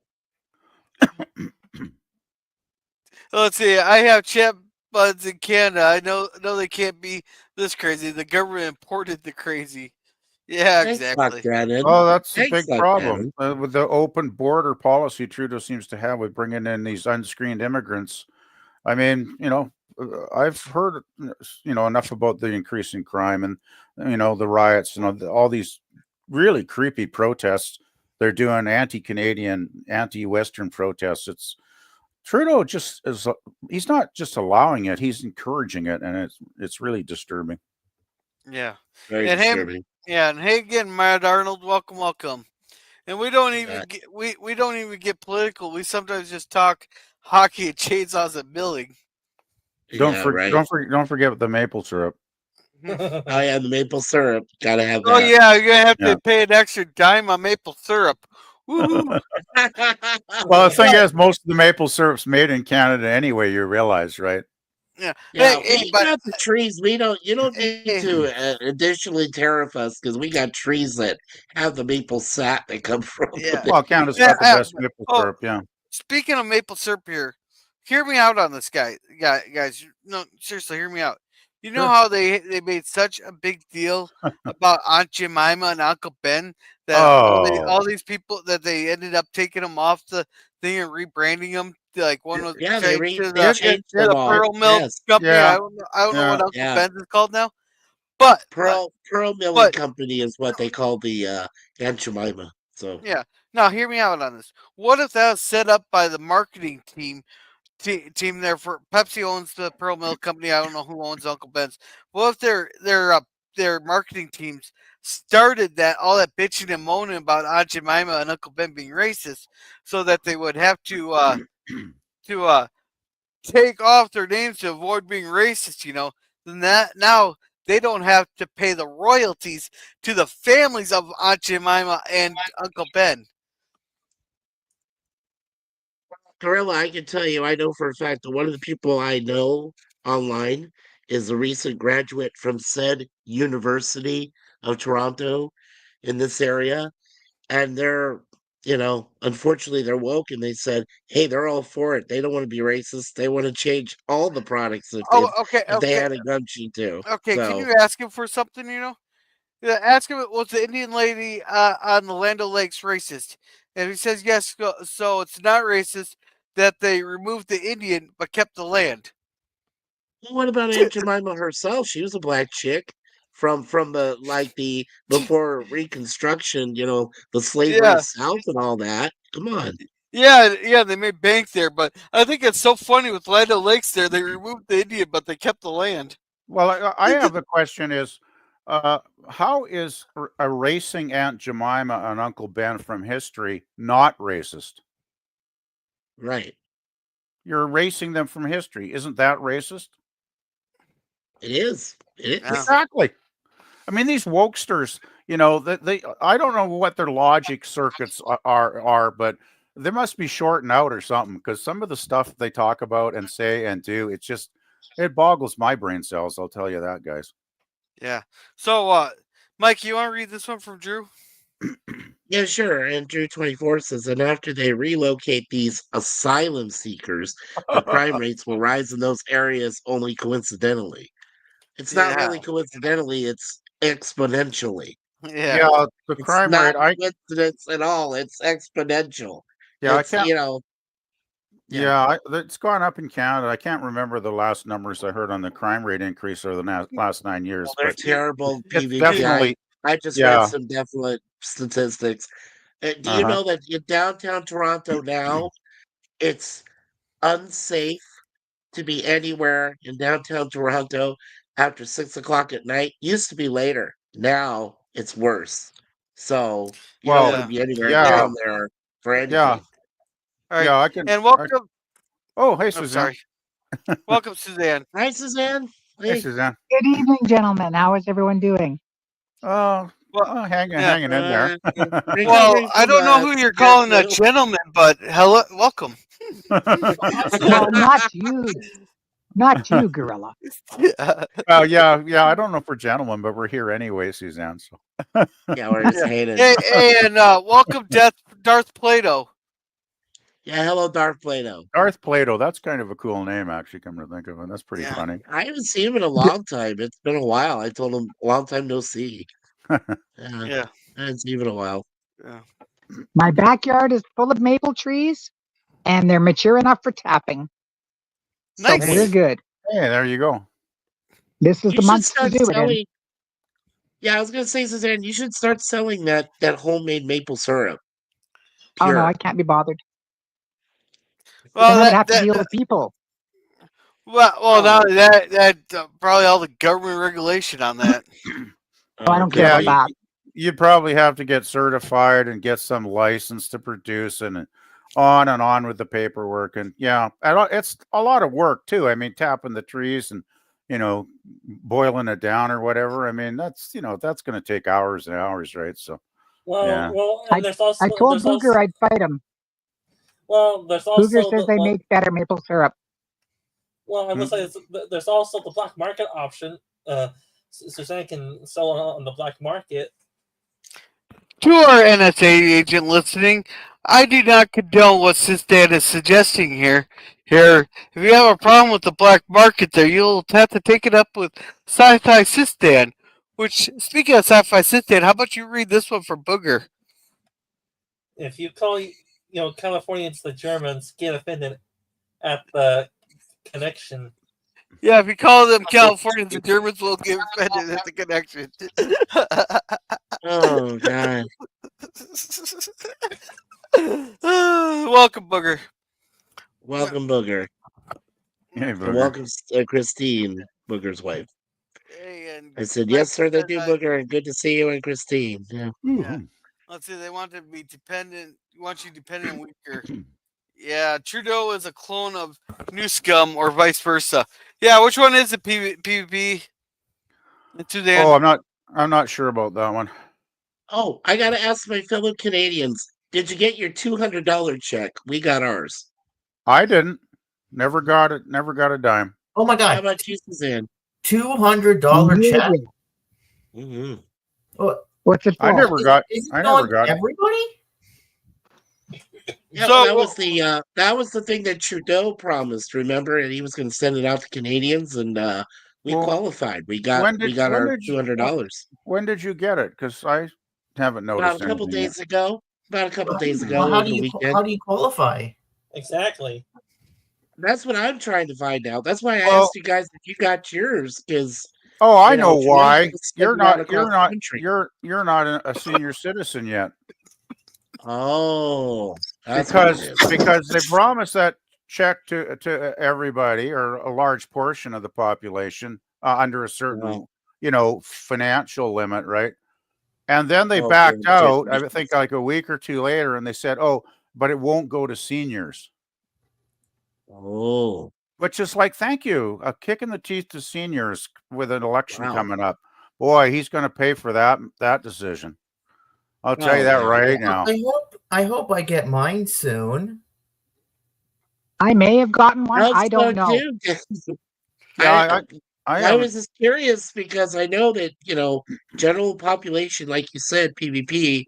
Let's see. I have champ buds in Canada. I know they can't be this crazy. The government imported the crazy. Yeah, Thanks, exactly. Buckhannon. Oh, that's the Thanks, big problem Buckhannon. with the open border policy Trudeau seems to have with bringing in these unscreened immigrants. I mean, I've heard, enough about the increase in crime and, the riots and all these really creepy protests. They're doing anti-Canadian, anti-Western protests. It's Trudeau he's not just allowing it, he's encouraging it. And it's really disturbing. Yeah. Very And disturbing. and hey again, Matt Arnold, welcome. And we don't even we don't even get political. We sometimes just talk hockey and chainsaws and milling. Don't forget the maple syrup. Oh yeah, the maple syrup. Gotta have that. Oh yeah, you're gonna have to pay an extra dime on maple syrup. Woohoo! Well, the thing is, most of the maple syrup's made in Canada anyway. You realize, right? Yeah. Yeah, we got the trees. You don't need Hey. to additionally tariff us because we got trees that have the maple sap that come from. Yeah. Well, Canada's got the best maple syrup. Yeah. Speaking of maple syrup here, hear me out on this guys. No, seriously, hear me out. You know how they made such a big deal about Aunt Jemima and Uncle Ben that all these people that they ended up taking them off the thing and rebranding them. Like one was they to the all. Pearl Milk Company. Yeah. I don't know what Uncle Ben's is called now. But Pearl Milling Company is what they call the Aunt Jemima. So yeah. Now hear me out on this. What if that was set up by the marketing team there for Pepsi owns the Pearl Milk Company. I don't know who owns Uncle Ben's. What if their marketing teams started all that bitching and moaning about Aunt Jemima and Uncle Ben being racist, so that they would have to take off their names to avoid being racist, then now they don't have to pay the royalties to the families of Aunt Jemima and Uncle Ben. Gorilla, I can tell you, I know for a fact that one of the people I know online is a recent graduate from said University of Toronto in this area. And unfortunately they're woke and they said, hey, they're all for it. They don't want to be racist. They want to change all the products Oh, okay, if they okay, had a gumshoe too. okay. Can So you ask him for something? Yeah, ask him, was the Indian lady on the Land O'Lakes racist? And if he says yes, so it's not racist that they removed the Indian but kept the land. what about Aunt Jemima herself? She was a black chick from the before Reconstruction, the slavery Yeah, South and all that. Come on. yeah. They made bank there, but I think it's so funny with Land O'Lakes there. They removed the Indian, but they kept the land. Well, I have the question is, how is erasing Aunt Jemima and Uncle Ben from history not racist? Right. You're erasing them from history. Isn't that racist? It is. It Yeah. is. Exactly. I mean, these wokesters, they I don't know what their logic circuits are, but they must be shorting out or something because some of the stuff they talk about and say and do, it boggles my brain cells. I'll tell you that, guys. Yeah. So, Mike, you want to read this one from Drew? Yeah, sure. And Drew 24 says, and after they relocate these asylum seekers, the crime rates will rise in those areas only coincidentally. It's not Yeah. really coincidentally, it's exponentially. Yeah. Yeah, the It's crime not rate. coincidence at all. It's exponential. Yeah, I It's, can't. yeah. Yeah, it's gone up in Canada. I can't remember the last numbers I heard on the crime rate increase over the last 9 years, Well, they're but terrible, it's PvP. definitely, I just read yeah. some definite statistics. Do you Uh-huh. know that in downtown Toronto now, it's unsafe to be anywhere in downtown Toronto after 6 o'clock at night? Used to be later. Now it's worse. So you don't Well, want Yeah. to be anywhere in yeah, town there for yeah, anything. All right. yeah. I can. And welcome. Oh, hey, I'm Suzanne. sorry. Welcome, Suzanne. Hi, Suzanne. Hey, Hey. Suzanne. Good evening, gentlemen. How is everyone doing? Oh, Well, hanging, yeah. hanging in there. Well, Recovering I from don't know who you're severe calling a flu. gentleman, but hello, welcome. Well, not you, Gorilla. Well, yeah, yeah. I don't know if we're gentlemen, but we're here anyway, Suzanne. So, Yeah, we're just Yeah. hating. And welcome, Darth Plato. Yeah, hello, Darth Plato. Darth Plato. That's kind of a cool name, actually. Come to think of it, that's pretty Yeah. funny. I haven't seen him in a long time. It's been a while. I told him long time no see. Yeah, Yeah. I haven't seen him in a while. Yeah. My backyard is full of maple trees, and they're mature enough for tapping. So Nice. we're good. Hey, there you go. This is You the should month to start do it in. selling. Yeah, I was gonna say, Suzanne, you should start selling that homemade maple syrup. Oh no, I Pure. can't be bothered. Well, Then I would have to deal with people. well, now Oh, that probably all the government regulation on that. Oh, I don't care Yeah, about that. you'd probably have to get certified and get some license to produce and on with the paperwork. And yeah, it's a lot of work too. I mean, tapping the trees and, boiling it down or whatever. I mean, that's going to take hours and hours, right? So, yeah. And I told Booger I'd fight him. there's Booger also says they make better maple syrup. I would say there's also the black market option. Suzanne can sell it on the black market. To our NSA agent listening, I do not condone what Sistan is suggesting here. If you have a problem with the black market there, you'll have to take it up with Sci-Fi Sistan. Which, speaking of Sci-Fi Sistan, how about you read this one for Booger? If you call Californians the Germans, get offended at the connection. Yeah, if you call them Californians, the Germans will get offended at the connection. oh God. Welcome, Booger. Welcome, Booger. Hey, And Booger. welcome, Christine, Booger's wife. Hey, and I said, yes, sir, they do, Booger, and good to see you and Christine. Yeah. Yeah. Let's see, they want to be dependent, want you dependent and weaker. Yeah, Trudeau is a clone of New Scum or vice versa. Yeah, which one is the PvP? Oh, I'm not sure about that one. Oh, I gotta ask my fellow Canadians, did you get your $200 check? We got ours. I didn't. Never got it. Never got a dime. Oh my How God. about you, Suzanne? $200 check? Mm-hmm. Oh, What's it for? I never got. is it I going never got to it. everybody? Yeah, So that was the thing that Trudeau promised, remember? And he was going to send it out to Canadians, and we Well, qualified. We got our $200 when did you get it? Because I haven't about noticed a couple anything yet. days ago. About a couple days Well, ago over the weekend. how do you qualify? Exactly. That's what I'm trying to find out. That's why I Well, asked you guys if you got yours, because oh, I know Trudeau's why. going to send it out across the country. You're not a senior citizen yet. Oh, that's what it is. Because they promised that check to everybody or a large portion of the population under a certain financial limit, right? And then they Oh, backed for certain out. I think like a week or two later, and they said, "Oh, but it won't go to seniors." Oh, Which is like, thank you, a kick in the teeth to seniors with an election wow. coming up. Boy, he's going to pay for that decision. I'll tell you Oh, that yeah. right now. I hope I get mine soon. I may have gotten one. I I was don't going know. to. Yeah, I I haven't. was just curious because I know that, general population, like you said, PvP,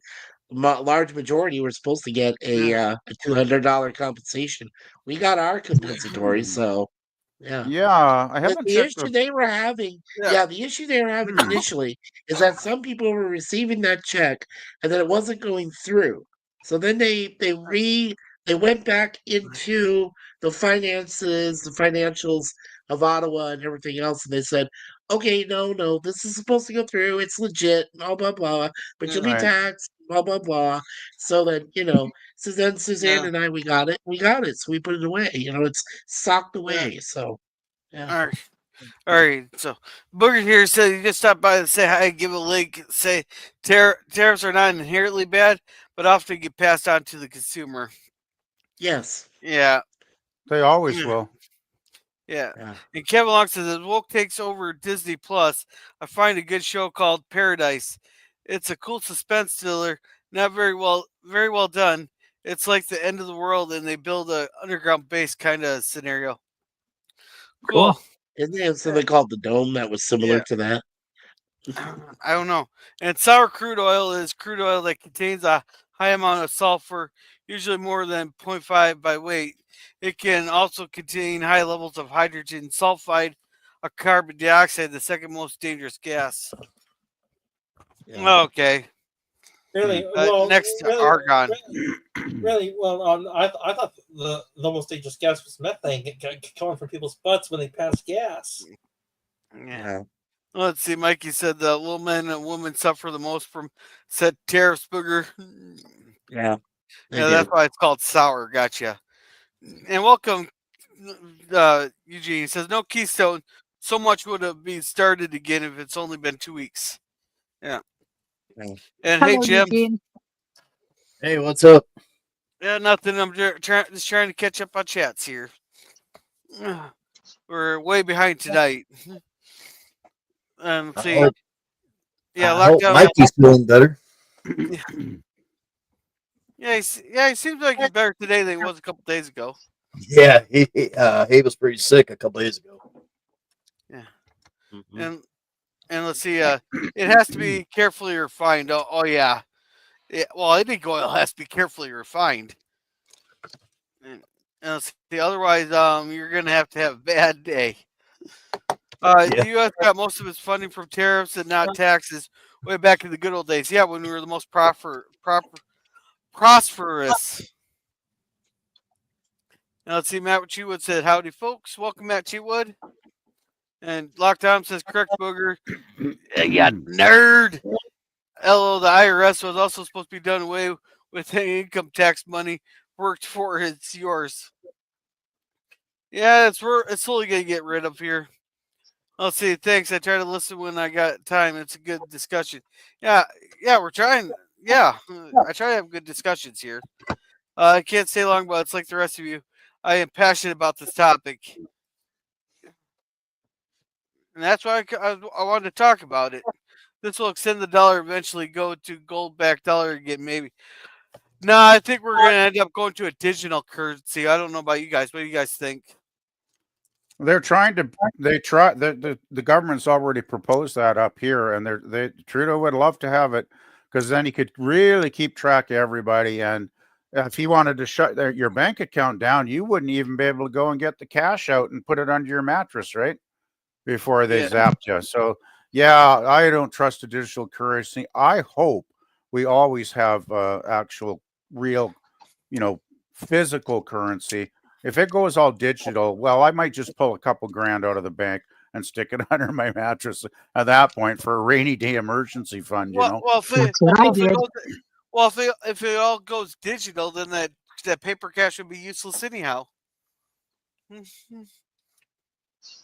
large majority were supposed to get a $200 compensation. We got our compensatory, so yeah. Yeah, I But haven't the checked issue they were having, yeah, the issue they were having initially is that some people were receiving that check and then it wasn't going through. So then they went back into the finances, the financials of Ottawa and everything else, and they said, "Okay, no, this is supposed to go through. It's legit, blah blah blah, but you'll be right. taxed, blah blah blah." So then so then Suzanne yeah. and I we got it, so we put it away. It's socked away. So yeah. All right. All right, so Booger here said he just stopped by to say hi, give a link, say tariffs are not inherently bad, but often get passed on to the consumer. Yes. Yeah, They always will. yeah. Yeah. And Kevin Long says, as woke takes over Disney Plus, I find a good show called Paradise. It's a cool suspense thriller, not very well done. It's like the end of the world, and they build a underground base kind of scenario. Cool. Cool. Isn't there something called the Dome that was similar Yeah. to that? I don't know. And sour crude oil is crude oil that contains a high amount of sulfur, usually more than 0.5 by weight. It can also contain high levels of hydrogen sulfide, a carbon dioxide, the second most dangerous gas. Yeah. Okay. Really? Well, Next, really, argon. really well. I thought the most dangerous gas was methane coming from people's butts when they pass gas. Yeah. Yeah. Let's see. Mikey said the little men and women suffer the most from said tariffs, Booger. Yeah. They Yeah, do. that's why it's called sour. Gotcha. And welcome, Eugene. He says no Keystone. So much would have been started again if it's only been 2 weeks. Yeah. Yeah. And hey, Hello, Jim. Eugene. Hey, what's up? Yeah, nothing. I'm just trying to catch up on chats here. We're way behind tonight. Let's see. Yeah, I hope lockdown. Mikey's feeling better. Yeah, he seems like he's better today than he was a couple days ago. Yeah, he was pretty sick a couple days ago. Yeah. Mhm. And let's see. It has to be carefully refined. Oh yeah. Well, any oil has to be carefully refined. And let's see. Otherwise, you're gonna have to have a bad day. The U.S. got most of its funding from tariffs and not taxes way back in the good old days. Yeah, when we were the most prosperous. Now let's see. Matt Cheatwood said, "Howdy, folks. Welcome, Matt Cheatwood." And Lockdown says, "Correct, Booger. Yeah, nerd." LO, the IRS was also supposed to be done away with any income tax money worked for. It's yours. Yeah, it's slowly gonna get rid of here. Let's see. Thanks. I try to listen when I got time. It's a good discussion. Yeah, we're trying. Yeah, I try to have good discussions here. I can't stay long, but it's like the rest of you. I am passionate about this topic, and that's why I wanted to talk about it. This will extend the dollar, eventually go to gold-backed dollar again, maybe. No, I think we're going to end up going to a digital currency. I don't know about you guys. What do you guys think? They're trying to. They try. The government's already proposed that up here, and Trudeau would love to have it because then he could really keep track of everybody, and if he wanted to shut your bank account down, you wouldn't even be able to go and get the cash out and put it under your mattress, right? Before they zapped you. So, yeah, I don't trust the digital currency. I hope we always have actual, real, physical currency. If it goes all digital, well, I might just pull a couple grand out of the bank and stick it under my mattress at that point for a rainy day emergency fund. Well, If if it all goes digital, then that paper cash would be useless anyhow.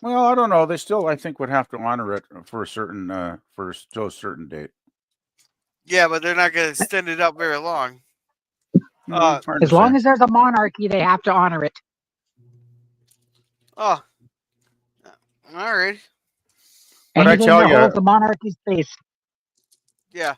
Well, I don't know. They still, I think, would have to honor it for a certain till a certain date. Yeah, but they're not going to extend it out very long. As long as there's a monarchy, they have to honor it. Oh, all right. But anything I tell that you, holds the monarchy's face. Yeah,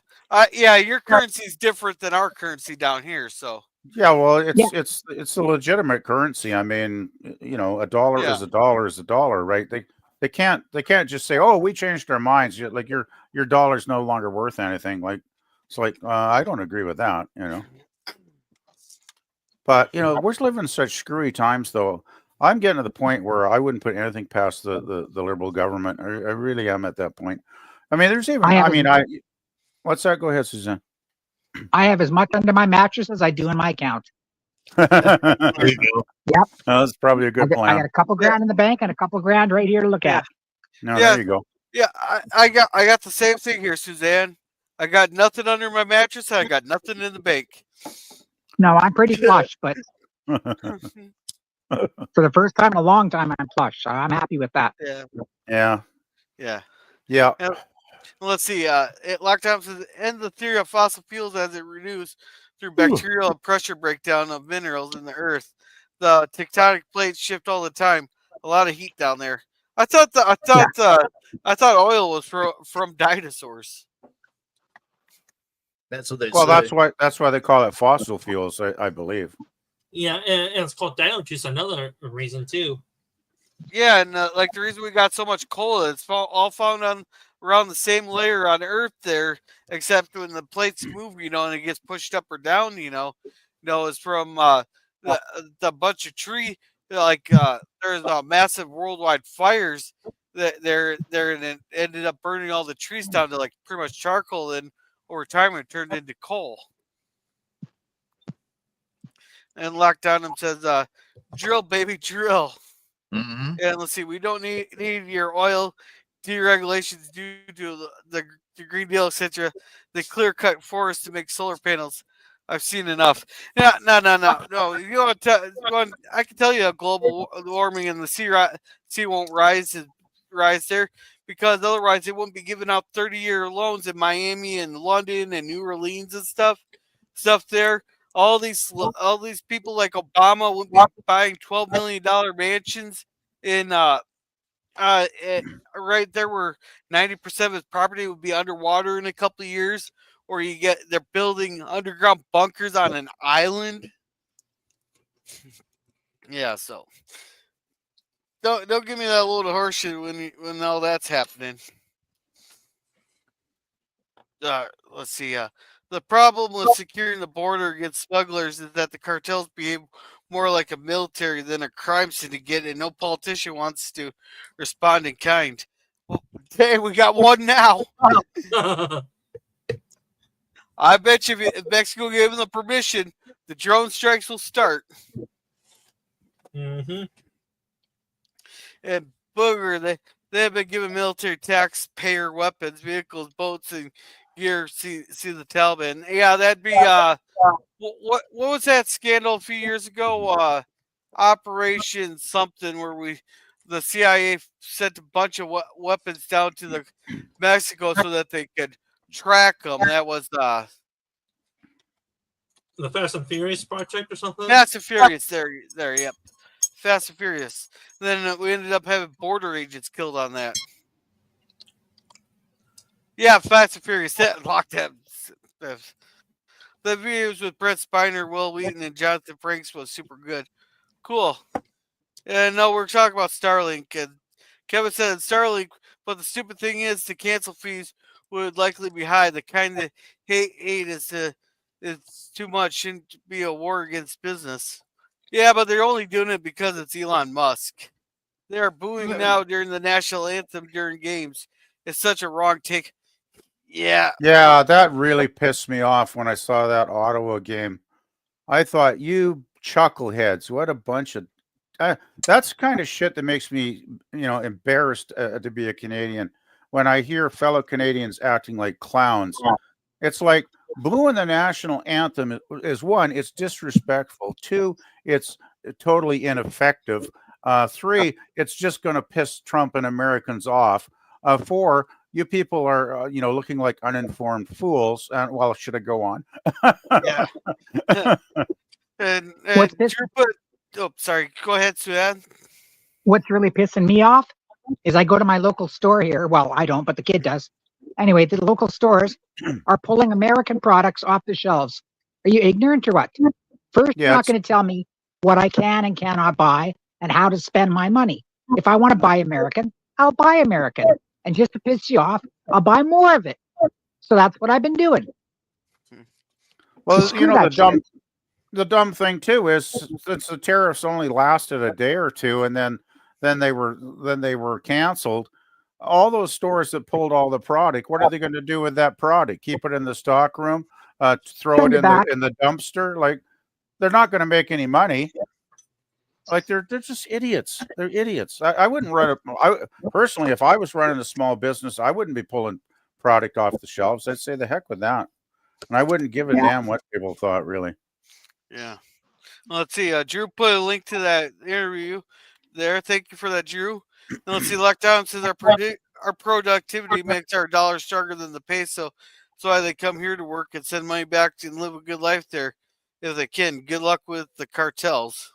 your currency is different than our currency down here. So yeah, well, it's a legitimate currency. I mean, a dollar is a dollar is a dollar, right? They can't just say, oh, we changed our minds. Like your dollar's no longer worth anything. Like it's like I don't agree with that. But we're living in such screwy times, though. I'm getting to the point where I wouldn't put anything past the Liberal government. I really am at that point. I mean, there's even. What's that? Go ahead, Suzanne. I have as much under my mattress as I do in my account. There you go. Yep. That's probably a good plan. I got a couple grand in the bank and a couple grand right here to look at. No, there you go. Yeah, I got the same thing here, Suzanne. I got nothing under my mattress. And I got nothing in the bank. No, I'm pretty flush, but for the first time in a long time, I'm flush. So I'm happy with that. Yeah. And let's see. Lockdown says end the theory of fossil fuels as it renews through bacterial and pressure breakdown of minerals in the earth. The tectonic plates shift all the time. A lot of heat down there. I thought oil was from dinosaurs. That's what they Well, say. that's why they call it fossil fuels, I believe. Yeah, and it's called dino juice. Another reason too. Yeah, and like the reason we got so much coal, it's all found on around the same layer on Earth there, except when the plates move, and it gets pushed up or down, it's from the bunch of tree, there's massive worldwide fires that and ended up burning all the trees down to like pretty much charcoal, and over time it turned into coal. And Lockdown says, drill, baby, drill. Mm-hmm. And let's see, we don't need your oil deregulations due to the Green Deal, etc. The clear cut forest to make solar panels. I've seen enough. No. I can tell you, global warming and the sea won't rise there, because otherwise they wouldn't be giving out 30-year loans in Miami and London and New Orleans and stuff there. All these people like Obama would be buying $12 million mansions in right there where 90% of his property would be underwater in a couple of years, or they're building underground bunkers on an island. Yeah, so don't give me that load of horseshit when all that's happening. Let's see. The problem with securing the border against smugglers is that the cartels behave more like a military than a crime syndicate, and no politician wants to respond in kind. Well, hey, we got one now. I bet you if Mexico gave them the permission, the drone strikes will start. Mm-hmm. And booger, they have been given military taxpayer weapons, vehicles, boats, and gear. See the Taliban. Yeah, that'd be what was that scandal a few years ago? Operation something where the CIA sent a bunch of weapons down to the Mexico so that they could track them. That was the Fast and Furious project or something. Fast and Furious. There. Yep. Fast and Furious. Then we ended up having border agents killed on that. Yeah, Fast and Furious. That locked them. The videos with Brett Spiner, Will Wheaton, and Jonathan Frakes was super good. Cool. And no, we're talking about Starlink. And Kevin said Starlink, but the stupid thing is the cancel fees would likely be high. The kind that hate is to It's too much. Shouldn't be a war against business. Yeah, but they're only doing it because it's Elon Musk. They are booing now during the national anthem during games. It's such a wrong take. Yeah. Yeah, that really pissed me off when I saw that Ottawa game. I thought, you chuckleheads, what a bunch of. That's kind of shit that makes me, embarrassed to be a Canadian. When I hear fellow Canadians acting like clowns, it's like booing the national anthem is one, it's disrespectful. Two, it's totally ineffective. Three, it's just going to piss Trump and Americans off. Four, you people are, looking like uninformed fools. Well, should I go on? Yeah. and What's this? Drew put. Oh, sorry. Go ahead, Sudan. What's really pissing me off is I go to my local store here. Well, I don't, but the kid does. Anyway, the local stores are pulling American products off the shelves. Are you ignorant or what? First, you're Yeah, not going to tell me what I can and cannot buy and how to spend my money. If I want to buy American, I'll buy American. And just to piss you off, I'll buy more of it. So that's what I've been doing. well, Screw that shit. the dumb thing too is, since the tariffs only lasted a day or two, and then they were canceled. All those stores that pulled all the product, what are they going to do with that product? Keep it in the stock room? Throw Send it it back. in the dumpster? Like, they're not going to make any money. Like, they're just idiots. They're idiots. I wouldn't run personally, if I was running a small business, I wouldn't be pulling product off the shelves. I'd say the heck with that, and I wouldn't give a damn what people thought, really. Yeah. Well, let's see. Drew put a link to that interview there. Thank you for that, Drew. And let's see. Lockdown says our productivity makes our dollar stronger than the peso. That's why they come here to work and send money back and live a good life there if they can. Good luck with the cartels.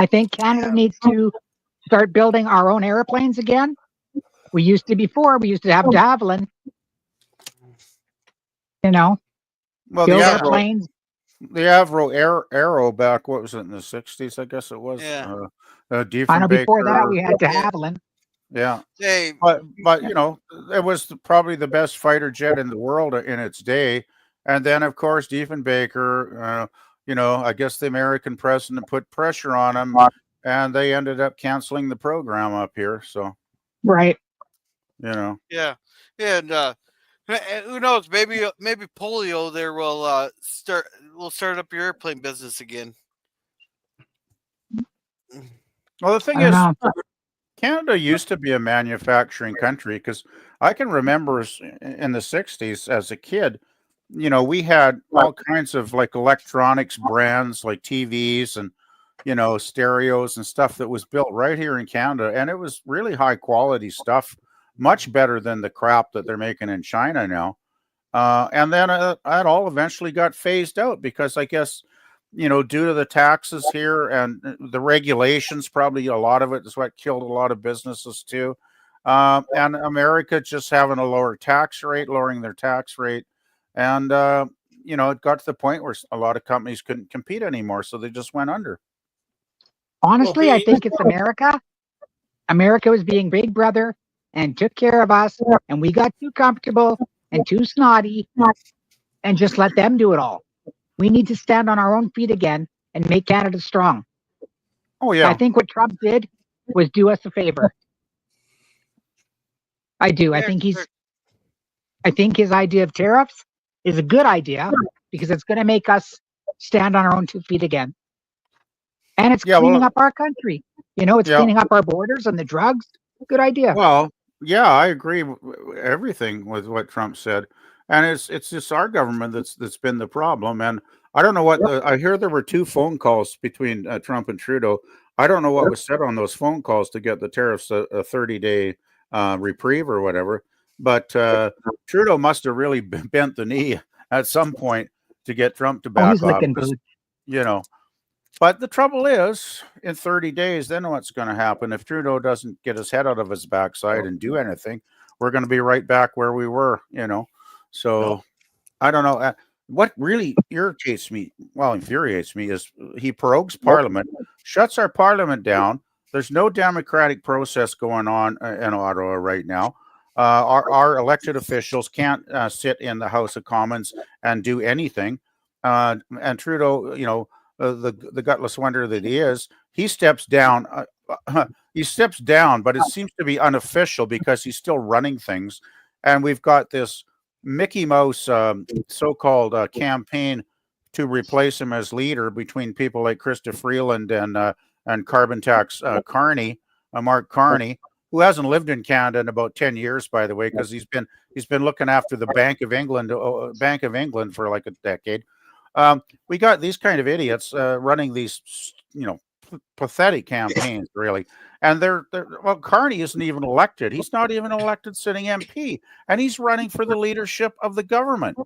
I think Canada needs to start building our own airplanes again. We used to have Javelin. Well, Build our planes. the Avro Arrow back, what was it, in the 60s? I guess it was. Yeah. I know before that we had Javelin. Yeah. Hey, But it was probably the best fighter jet in the world in its day. And then, of course, Diefenbaker, I guess the American president put pressure on him, and they ended up canceling the program up here. So, right. Yeah. And who knows? Maybe polio there will start up your airplane business again. Well, the thing is, Canada used to be a manufacturing country, because I can remember in the 60s as a kid, we had all kinds of like electronics brands, like TVs and, stereos and stuff that was built right here in Canada. And it was really high quality stuff, much better than the crap that they're making in China now. And then that all eventually got phased out because, I guess, due to the taxes here and the regulations, probably a lot of it is what killed a lot of businesses too. And America just having a lowering their tax rate. And, it got to the point where a lot of companies couldn't compete anymore. So they just went under. Honestly, I think it's America. America was being big brother and took care of us. And we got too comfortable and too snotty and just let them do it all. We need to stand on our own feet again and make Canada strong. Oh, yeah. I think what Trump did was do us a favor. I do. I think his idea of tariffs is a good idea because it's going to make us stand on our own 2 feet again. And it's cleaning up our country. It's cleaning up our borders and the drugs. Good idea. Well, yeah, I agree with everything with what Trump said. And it's just our government that's been the problem. And I don't know what I hear there were 2 phone calls between Trump and Trudeau. I don't know what was said on those phone calls to get the tariffs a 30-day reprieve or whatever. But Trudeau must have really bent the knee at some point to get Trump to back off. But the trouble is, in 30 days, then what's going to happen? If Trudeau doesn't get his head out of his backside and do anything, we're going to be right back where we were, So I don't know. What really infuriates me is he prorogues Parliament, shuts our Parliament down. There's no democratic process going on in Ottawa right now. Our elected officials can't sit in the House of Commons and do anything. And Trudeau, the gutless wonder that he is, he steps down. He steps down, but it seems to be unofficial because he's still running things. And we've got this Mickey Mouse so-called campaign to replace him as leader between people like Krista Freeland and Carbon Tax Carney, Mark Carney, who hasn't lived in Canada in about 10 years, by the way, because he's been looking after the Bank of England for like a decade. We got these kind of idiots running these, pathetic campaigns, really. And well, Carney isn't even elected. He's not even an elected sitting MP, and he's running for the leadership of the government.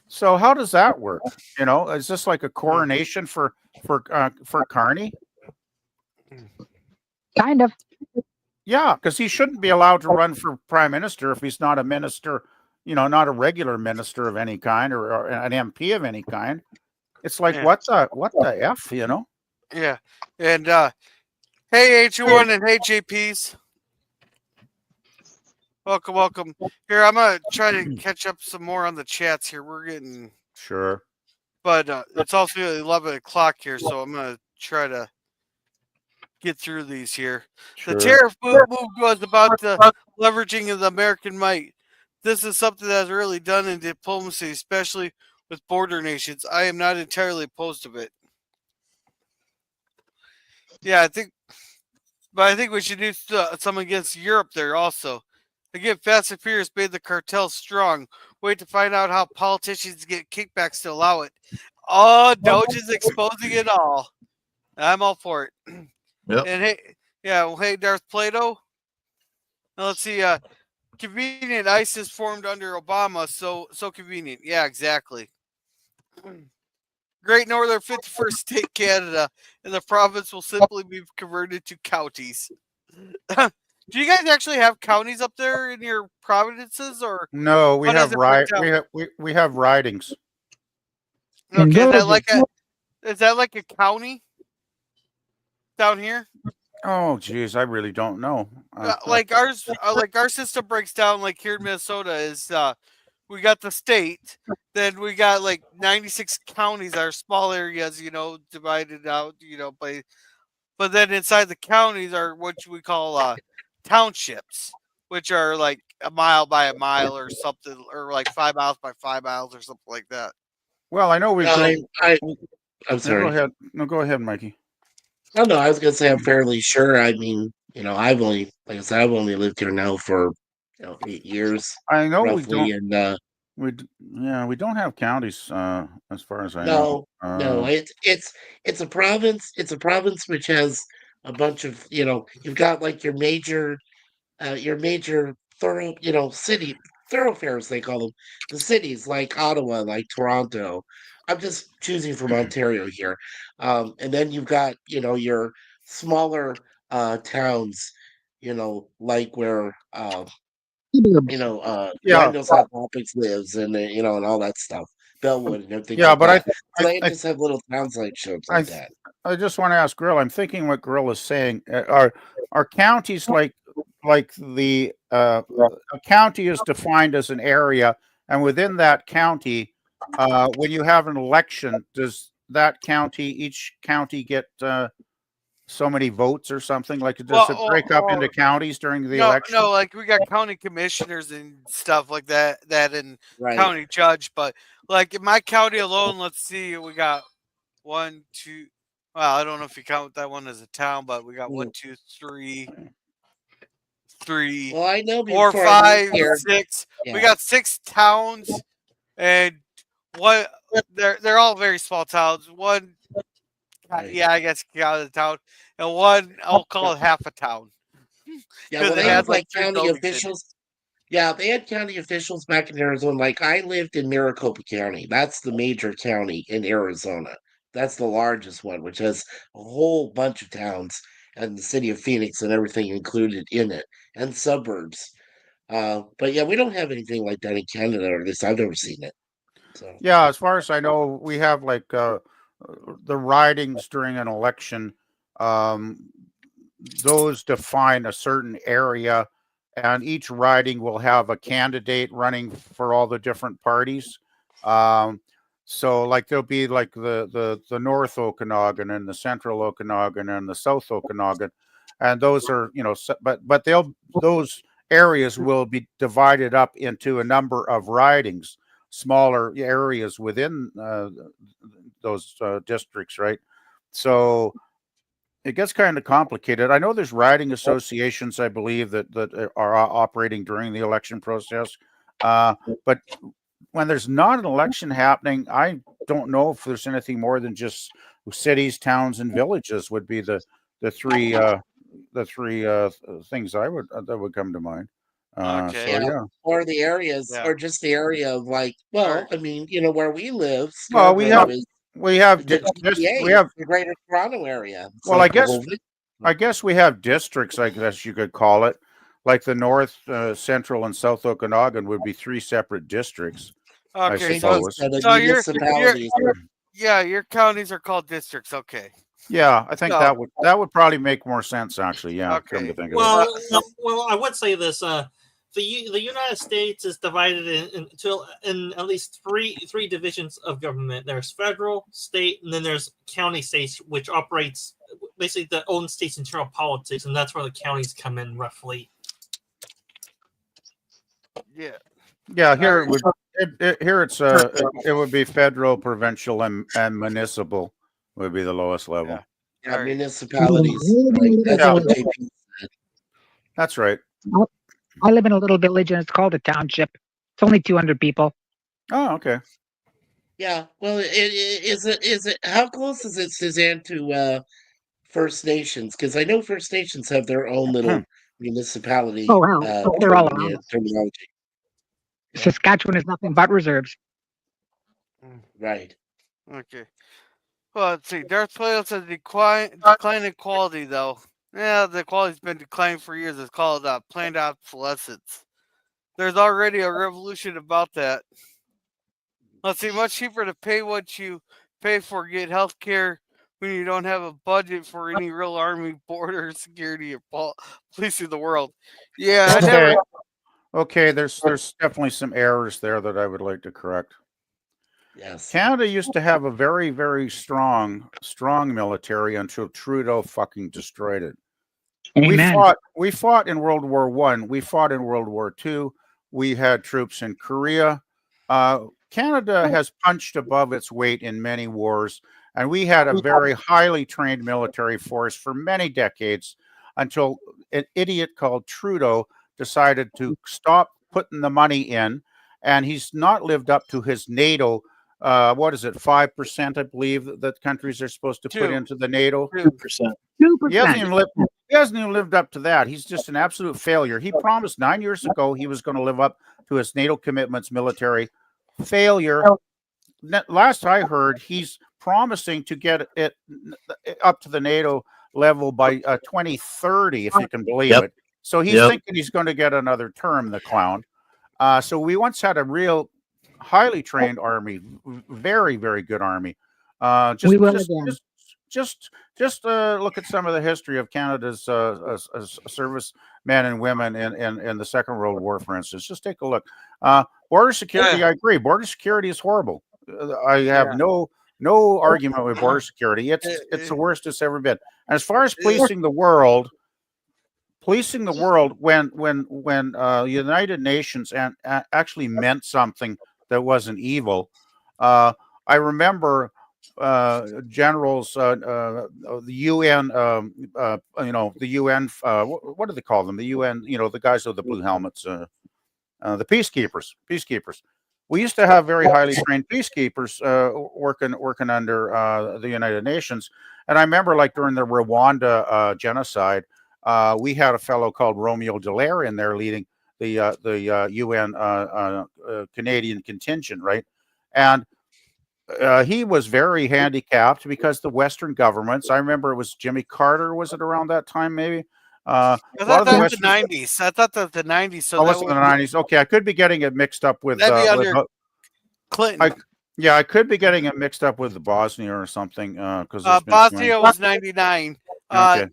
So how does that work? Is this like a coronation for Carney? Kind of. Yeah, because he shouldn't be allowed to run for prime minister if he's not a minister, not a regular minister of any kind or an MP of any kind. It's like, Yeah. what the F, Yeah. And hey H1 and hey JPs. Welcome. Here, I'm gonna try to catch up some more on the chats here. We're getting Sure. But it's also 11 o'clock here, so I'm gonna try to get through these here. Sure. The tariff move was about the leveraging of the American might. This is something that is really done in diplomacy, especially with border nations. I am not entirely opposed to it. Yeah, I think we should do some against Europe there also. Again, Fast and Furious made the cartel strong. Wait to find out how politicians get kickbacks to allow it. Oh, Doge is exposing it all. I'm all for it. Yep. And hey, Darth Plato. Now let's see. Convenient ISIS formed under Obama. So convenient. Yeah, exactly. Great Northern 51st State, Canada, and the province will simply be converted to counties. Do you guys actually have counties up there in your provinces, or No, we how does have it break down? we have ridings. In Okay, villages. is that like a county down here? Oh, geez, I really don't know. Like our system breaks down like here in Minnesota is we got the state, then we got like 96 counties that are small areas, divided out, but then inside the counties are what we call townships, which are like a mile by a mile or something, or like 5 miles by 5 miles or something like that. Well, I know we go. I'm Go sorry. ahead. No, go ahead, Mikey. Oh no, I was gonna say I'm fairly sure. I mean, I've only, like I said, I've only lived here now for 8 years I know we roughly, don't. and We don't have counties, as far as I know. no, it's a province. It's a province which has a bunch of, you've got like your major city thoroughfares, they call them, the cities like Ottawa, like Toronto. I'm just choosing from Ontario here. And then you've got, your smaller towns, like where Yeah, Randall's Hot Topics lives, and and all that stuff. Bellwood and everything yeah, like but that. So they I, just have little towns like ships I, like that. I just want to ask Grill. I'm thinking what Grill is saying. Are counties like the a county is defined as an area, and within that county, when you have an election, does each county get so many votes or something? Like, does it break up into counties during the election? No, like we got county commissioners and stuff like that and Right. county judge, but like in my county alone, let's see, we got 1, 2. Well, I don't know if you count that one as a town, but we got 1, 2, 3, 3, Well, I know 4, before I moved 5, here. 6. We Yeah. got 6 towns, and what they're all very small towns. One, Right. yeah, I guess you count the town, and one I'll call it half a town Yeah, well, because it they has had like like 3 county buildings in it. officials. Yeah, they had county officials back in Arizona. Like I lived in Maricopa County. That's the major county in Arizona. That's the largest one, which has a whole bunch of towns and the city of Phoenix and everything included in it, and suburbs. But yeah, we don't have anything like that in Canada, or at least I've never seen it. So Yeah, as far as I know, we have like the ridings during an election. Um, those define a certain area, and each riding will have a candidate running for all the different parties. So like there'll be like the North Okanagan and the Central Okanagan and the South Okanagan, and those are but those areas will be divided up into a number of ridings, smaller areas within those districts, right? So it gets kind of complicated. I know there's riding associations, I believe, that are operating during the election process, but when there's not an election happening, I don't know if there's anything more than just cities, towns, and villages would be the three things that would come to mind. Okay. So yeah. Or the areas, Yeah. or just the area of like, well, Or- I mean, where we live, Well, we Scarborough have is we have the we GTA, have the Greater Toronto area. It's well, like the whole thing. I guess we have districts, I guess you could call it, like the North, Central, and South Okanagan would be three separate districts, I Okay. suppose. The So municipalities. your counties are called districts. Okay. Yeah, I think So that would probably make more sense, actually. Yeah, come to okay. think of it. Well, I would say this. The United States is divided in at least three divisions of government. There's federal, state, and then there's county states, which operates basically the own state's internal politics, and that's where the counties come in roughly. Yeah. Yeah, here it would it would be federal, provincial, and municipal would be the lowest level. Yeah. Yeah, All right. municipalities. Right? That's Yeah. what JP said. That's right. I live in a little village and it's called a township. It's only 200 people. Oh, okay. Yeah. Well, is it how close is it, Suzanne, to First Nations? Because I know First Nations have their own little municipality Oh, wow. They're all around us. terminology. Yeah. Saskatchewan is nothing but reserves. Right. Okay. Well, let's see. Darth Plato says decline in quality, though. Yeah, the quality's been declining for years. It's called planned obsolescence. There's already a revolution about that. Let's see. Much cheaper to pay what you pay for get health care when you don't have a budget for any real army, border security, or policing the world. Yeah, I never. Okay, there's definitely some errors there that I would like to correct. Yes. Canada used to have a very, very strong military until Trudeau fucking destroyed it. Amen. We fought in World War I. We fought in World War II. We had troops in Korea. Canada has punched above its weight in many wars, and we had a very highly trained military force for many decades until an idiot called Trudeau decided to stop putting the money in, and he's not lived up to his NATO. What is it, 5%? I believe that countries are supposed to put into the NATO. 2%. 2%. He hasn't even lived up to that. He's just an absolute failure. He promised 9 years ago he was going to live up to his NATO commitments. Military failure. Last I heard, he's promising to get it up to the NATO level by 2030, if you can believe it. So he's thinking he's going to get another term, the clown. So we once had a real highly trained army, very, very good army. Just look at some of the history of Canada's servicemen and women in the Second World War, for instance. Just take a look. Border security, I agree. Border security is horrible. I have no argument with border security. It's the worst it's ever been. And as far as policing the world, when United Nations actually meant something that wasn't evil. I remember generals, the UN, the UN. What do they call them? The UN. The guys with the blue helmets. The peacekeepers. We used to have very highly trained peacekeepers working under the United Nations, and I remember, like during the Rwanda genocide, we had a fellow called Romeo Dallaire in there leading the UN Canadian contingent, right? And he was very handicapped because the Western governments. I remember it was Jimmy Carter. Was it around that time, maybe? I thought that was the 90s. I thought that was the 90s. So that was the 90s. Okay, I could be getting it mixed up with Clinton. I could be getting it mixed up with the Bosnia or something. Because Bosnia was 99. Okay.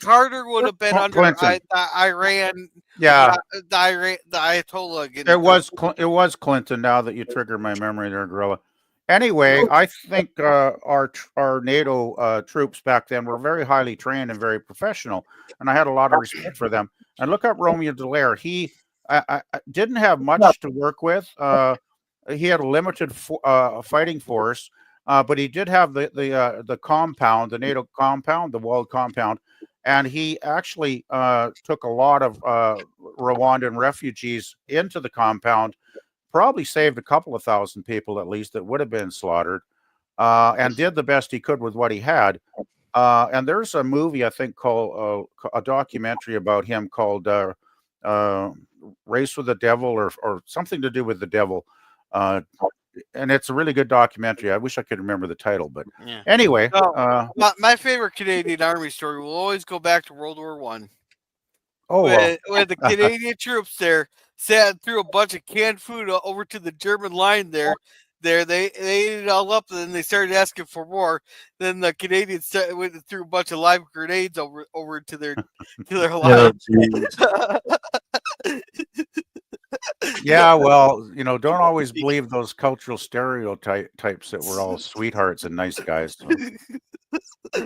Carter would have been under Clinton. Iran Yeah, the Ayatollah getting it was Clinton. Now that you trigger my memory there, Gorilla. Anyway, I think our NATO troops back then were very highly trained and very professional, and I had a lot of respect for them. And look up Romeo Dallaire. He didn't have much to work with. He had a limited fighting force, but he did have the compound, the NATO compound, the walled compound, and he actually took a lot of Rwandan refugees into the compound. Probably saved a couple of thousand people at least that would have been slaughtered, and did the best he could with what he had. And there's a movie I think called a documentary about him called "Race with the Devil" or something to do with the devil. And it's a really good documentary. I wish I could remember the title, but Yeah. anyway. My favorite Canadian Army story will always go back to World War One. Oh, well. When the Canadian troops there sat through a bunch of canned food over to the German line there. They ate it all up, and then they started asking for more. Then the Canadians went and threw a bunch of live grenades over to their line. Yeah, well, don't always believe those cultural stereotypes that we're all sweethearts and nice guys. So.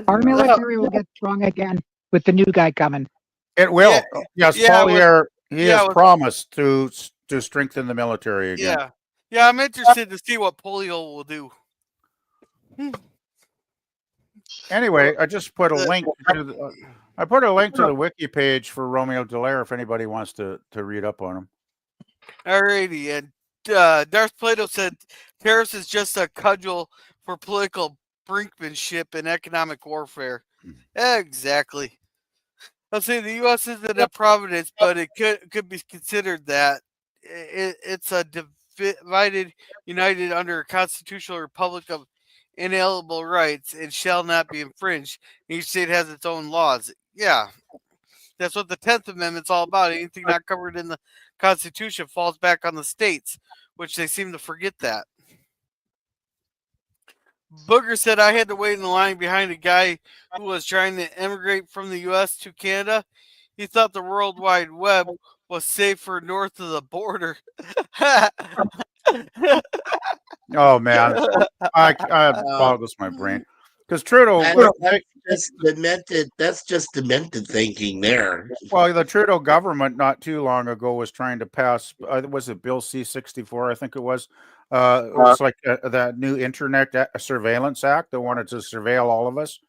Our military will get strong again with the new guy coming. It will. Yes, Paulier, he has promised to strengthen the military again. Yeah, I'm interested to see what polio will do. Anyway, I just put a link to the wiki page for Romeo Dallaire if anybody wants to read up on him. Alrighty, and Darth Plato said tariffs is just a cudgel for political brinkmanship and economic warfare. Exactly. I'll say the U.S. isn't a providence, but it could be considered that. It's a divided, united under a constitutional republic of inalienable rights and shall not be infringed. Each state has its own laws. Yeah, that's what the 10th Amendment's all about. Anything not covered in the Constitution falls back on the states, which they seem to forget that. Booger said I had to wait in the line behind a guy who was trying to immigrate from the U.S. to Canada. He thought the World Wide Web was safer north of the border. Oh man, I boggles my brain because Trudeau. That's just demented thinking there. Well, the Trudeau government not too long ago was trying to pass. Was it Bill C-64? I think it was. It was like that new Internet Surveillance Act that wanted to surveil all of us.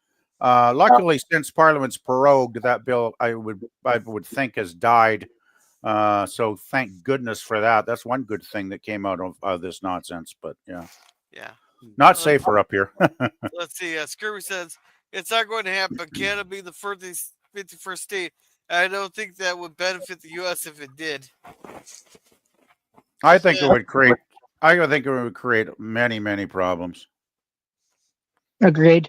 Luckily, since Parliament's prorogued, that bill I would think has died. So thank goodness for that. That's one good thing that came out of this nonsense. But yeah, not safer up here. Let's see. Scurvy says it's not going to happen. Canada be the 51st state. I don't think that would benefit the U.S. if it did. I think it would create. I think it would create many, many problems. Agreed.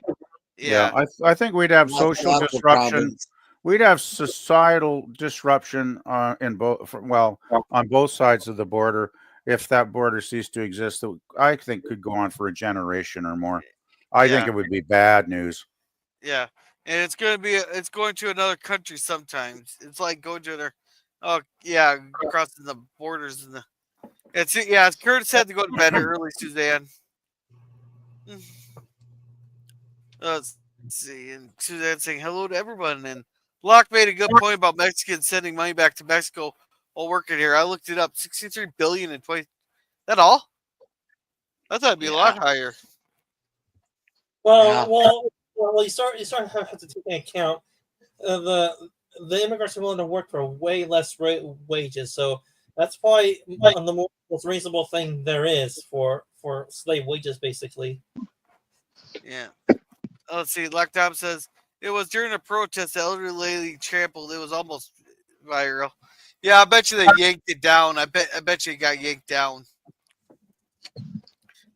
Yeah, I think we'd have social disruption. We'd have societal disruption on both sides of the border if that border ceased to exist. That I think could go on for a generation or more. I think it would be bad news. Yeah, and it's going to another country sometimes. It's like going to crossing the borders and it's Curtis had to go to bed early, Suzanne. Let's see, and Suzanne saying hello to everyone, and Locke made a good point about Mexicans sending money back to Mexico while working here. I looked it up, 63 billion in 20. That all? I thought it'd be a lot higher. Well, you start to take into account the immigrants are willing to work for way less wages, so that's why the most reasonable thing there is for slave wages, basically. Yeah. Let's see. Lockdown says it was during a protest. The elderly lady trampled. It was almost viral. Yeah, I bet you they yanked it down. I bet you it got yanked down.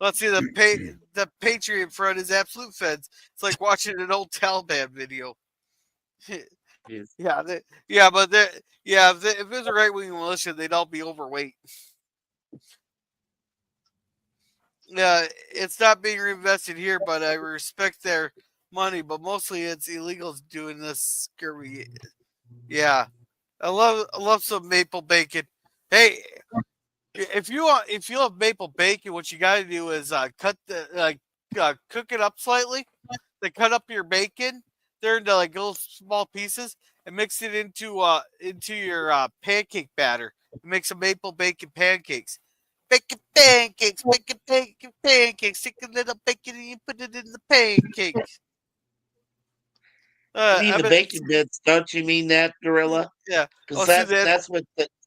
Let's see. The Patriot Front is absolute feds. It's like watching an old Taliban video. If it was a right-wing militia, they'd all be overweight. Yeah, it's not being reinvested here, but I respect their money. But mostly, it's illegals doing this scurvy. Yeah, I love some maple bacon. Hey, if you love maple bacon, what you got to do is cook it up slightly. Then cut up your bacon. They're into like little small pieces and mix it into your pancake batter. Make some maple bacon pancakes. Bacon pancakes, bacon pancakes. Stick a little bacon and you put it in the pancakes. You mean I've the been bacon bits? Don't you mean that, Gorilla? yeah. Because Oh, Suzanne. that's what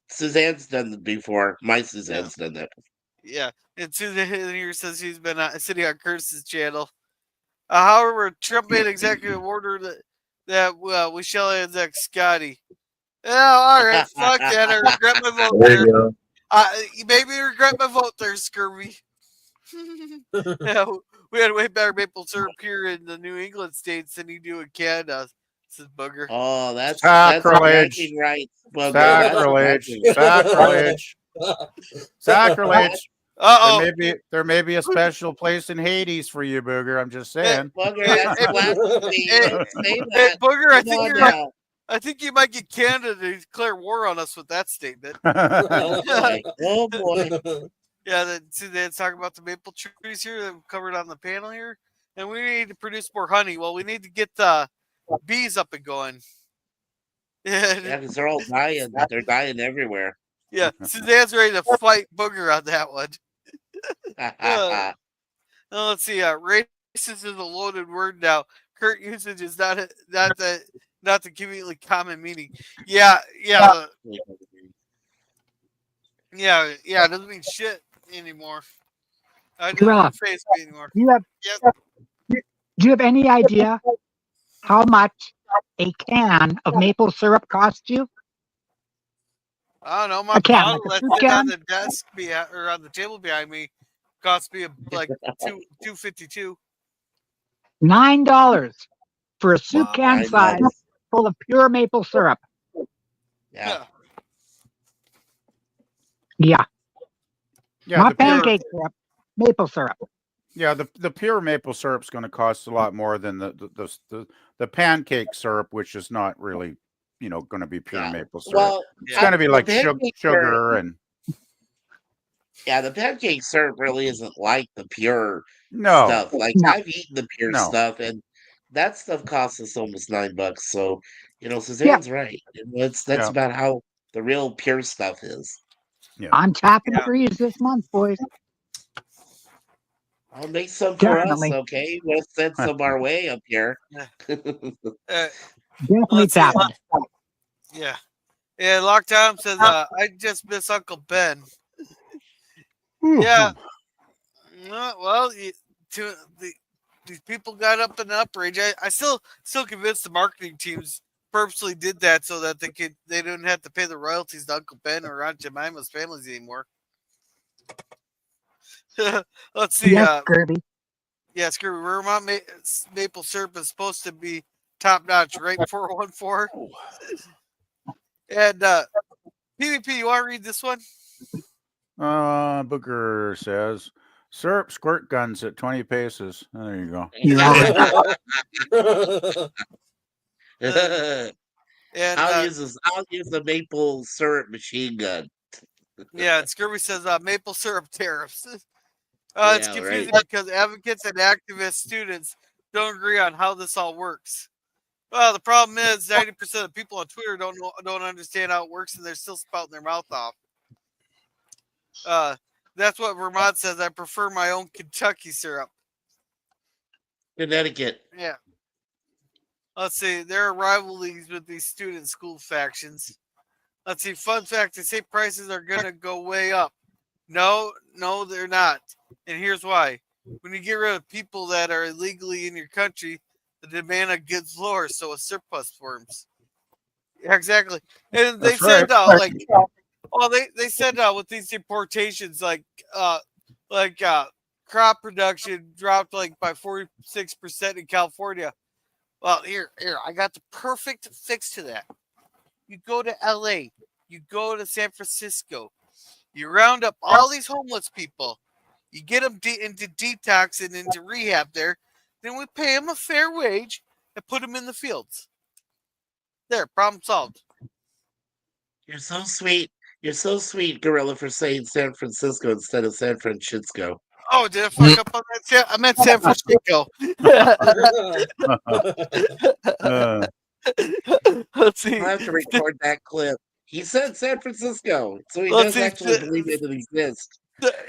Suzanne's done before. My Yeah, Suzanne's done that. yeah. And Suzanne here says she's been sitting on Curtis's channel. However, Trump made executive order that we shall annex Scotty. Yeah, all right, fuck that. I regret my vote There there. you go. You made me regret my vote there, Scurvy. Yeah, we had way better maple syrup here in the New England states than you do in Canada, says Booger. Oh, that's Sacrilege. bragging rights, Booger. That's Sacrilege. bragging. Sacrilege. Sacrilege. Uh There may be a special place in Hades for you, Booger. I'm just saying. Booger, Hey, that's hey, blasphemy. hey, Don't say hey, that. Booger, Come on now. I think you might get Canada to declare war on us with that statement. Oh boy. Oh boy. Yeah, that's talking about the maple trees here that we covered on the panel here. And we need to produce more honey. Well, we need to get the bees up and going. Yeah, Yeah, because they're all dying. They're dying everywhere. yeah. Suzanne's ready to fight Booger on that one. Now, let's see. Racist is a loaded word now. Current usage is not the conveniently common meaning. Yeah, yeah, yeah. It doesn't mean shit anymore. It Gorilla, doesn't phase me anymore. do you have Yep. do you have any idea how much a can of maple syrup costs you? I don't know. My A can, like bottle a that's fruit sitting on can? the desk or on the table behind me cost me like $2.52. $9 for a soup Wow. can size Nice. full of pure maple syrup. Yeah. Yeah, Yeah, not the pure pancake syrup, maple syrup. yeah, the pure maple syrup's going to cost a lot more than the pancake syrup, which is not really, going to be pure Yeah. maple syrup. Well, It's Yeah. going to be the like pancake syrup, sugar and the pancake syrup really isn't like the pure no, stuff. Like No, I've eaten the pure no. stuff, and that stuff costs us almost $9. So, yeah, Suzanne's right. That's Yeah, about how the real pure stuff is. yeah. I'm tapping Yeah. trees this month, boys. I'll make some for us, Definitely, okay? We'll send some our way up here. Uh, definitely let's see. tapping. Yeah. Yeah. Lockdown says, I just miss Uncle Ben. Yeah. Well, these people got up in outrage. I still convinced the marketing teams purposely did that so that they didn't have to pay the royalties to Uncle Ben or Aunt Jemima's families anymore. Let's see. Yes, Kirby. Yeah, Screw Vermont maple syrup is supposed to be top notch, right? 414. And PvP, you want to read this one? Booger says syrup squirt guns at 20 paces. There you go. Yeah. And I'll use the maple syrup machine gun. yeah, and Scurvy says maple syrup tariffs. It's Yeah, confusing right. because advocates and activist students don't agree on how this all works. Well, the problem is 90% of people on Twitter don't understand how it works, and they're still spouting their mouth off. That's what Vermont says. I prefer my own Kentucky syrup. Connecticut. Yeah. Let's see. There are rivalries with these student school factions. Let's see. Fun fact: they say prices are gonna go way up. No, they're not. And here's why: when you get rid of people that are illegally in your country, the demand of goods lowers, so a surplus forms. Yeah, exactly. And they That's said right. they said with these deportations, crop production dropped like by 46% in California. Well, here, I got the perfect fix to that. You go to LA, you go to San Francisco, you round up all these homeless people, you get them into detox and into rehab there, then we pay them a fair wage and put them in the fields. There, problem solved. You're so sweet. You're so sweet, Gorilla, for saying San Francisco instead of San Francisco. Oh, did I fuck up on that? I meant San Francisco. Uh, Let's see. I'll have to record that clip. He said San Francisco, so he Let's does see. actually believe it exists.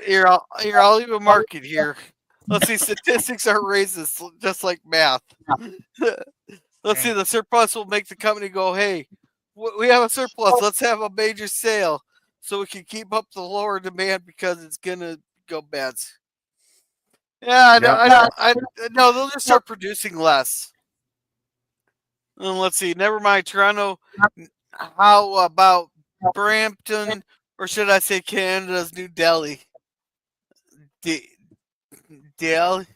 Here, I'll leave a mark it here. Let's see. Statistics are racist, just like math. Let's see. The surplus will make the company go, "Hey, we have a surplus. Let's have a major sale so we can keep up the lower demand because it's gonna go bad." Yeah, Yep. no, they'll just start producing less. And let's see. Never mind Toronto. How about Brampton, or should I say Canada's New Delhi? Delhi.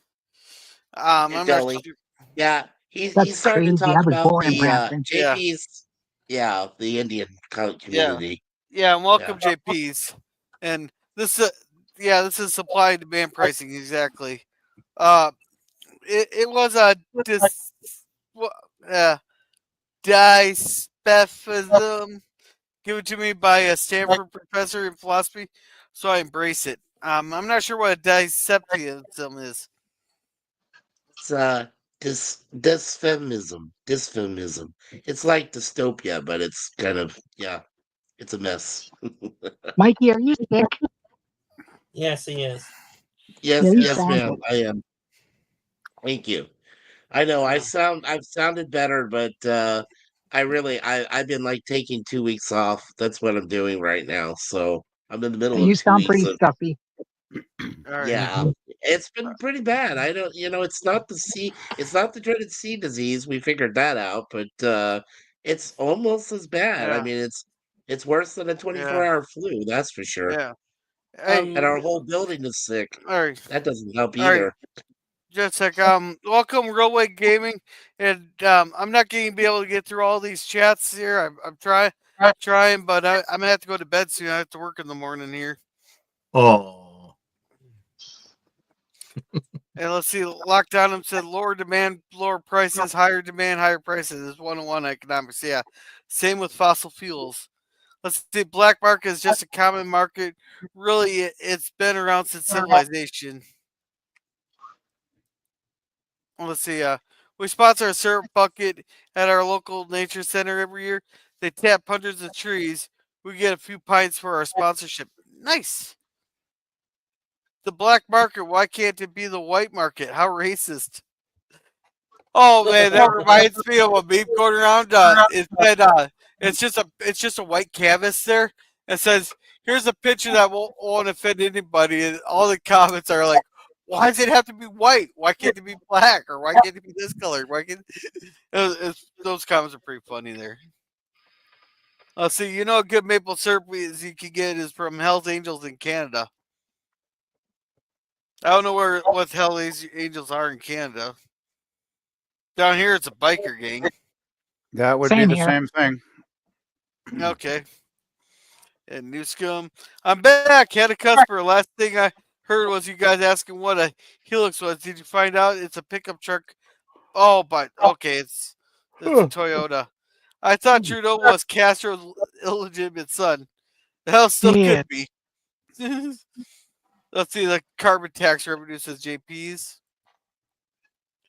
I'm not Delhi. sure. Yeah, he's That's starting to crazy. I talk was about born in the Brampton. Yeah. JP's. Yeah, the Indian Yeah, community. yeah, and welcome Yeah. JP's. And this is supply and demand pricing exactly. Uh, it was a uh, dyspephism given to me by a Stanford professor in philosophy, so I embrace it. I'm not sure what a dyspephism is. It's dysphemism. It's like dystopia, but it's kind of it's a mess. Mikey, are you sick? Yes, he is. Yeah, Yes, you yes, sound ma'am. it. I am. Thank you. I know I've sounded better, but I've been like taking 2 weeks off. That's what I'm doing right now. So I'm in the middle of You two sound weeks pretty of stuffy. All right. yeah. It's been pretty bad. I don't it's not it's not the dreaded C disease. We figured that out, but it's almost as bad. I Yeah. mean it's worse than a Yeah. 24-hour flu, that's for sure. Yeah. Hey. And our whole building is sick. All right. That doesn't help All right. either. Just like welcome Railway Gaming, and I'm not going to be able to get through all these chats here. I'm trying, but I'm gonna have to go to bed soon. I have to work in the morning here. Oh. And let's see, lockdown said lower demand, lower prices, higher demand, higher prices is 101 economics. Yeah, same with fossil fuels. Let's see, black market is just a common market. Really, it's been around since civilization. Let's see. We sponsor a syrup bucket at our local nature center every year. They tap hundreds of trees. We get a few pints for our sponsorship. Nice. The black market. Why can't it be the white market? How racist. Oh man, that reminds me of a meme going around. It said it's just a white canvas there. It says, "Here's a picture that won't offend anybody," and all the comments are like, "Why does it have to be white? Why can't it be black? Or why can't it be this color? Why can't?" Those comments are pretty funny there. See, you know, a good maple syrup you can get is from Hell's Angels in Canada. I don't know what the hell these angels are in Canada. Down here, it's a biker gang. that would be Same the here. same thing. Okay. And New Scum. I'm back. Had a customer. Last thing I heard was you guys asking what a Helix was. Did you find out it's a pickup truck? Oh, but okay, it's a Toyota. I thought Trudeau was Castro's illegitimate son. Hell, still Yeah. could be. Let's see the carbon tax revenue says JP's.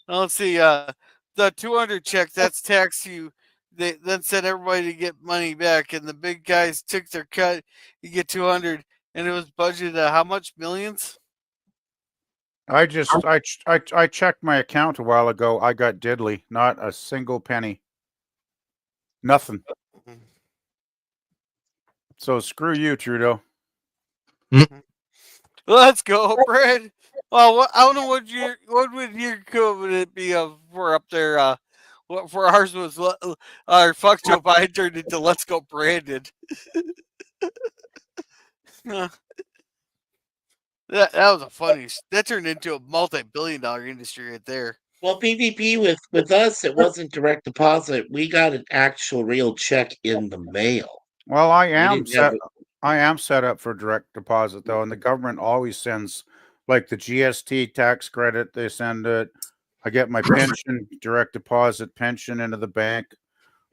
Now, let's see. The 200 check that's tax you. They then sent everybody to get money back, and the big guys took their cut. You get 200, and it was budgeted at how much millions? I checked my account a while ago. I got diddly, not a single penny. Nothing. So screw you, Trudeau. Let's go, Brad. Well, I don't know what would your equivalent be for up there. What for ours was our fuck Joe Biden turned into Let's Go Brandon. That was a funny. That turned into a multi-billion-dollar industry right there. Well, PvP with us, it wasn't direct deposit. We got an actual real check in the mail. Well, I We am didn't have set. I am set up for direct deposit though, and the government always sends like the GST tax credit. They send it. I get my pension, direct deposit pension into the bank.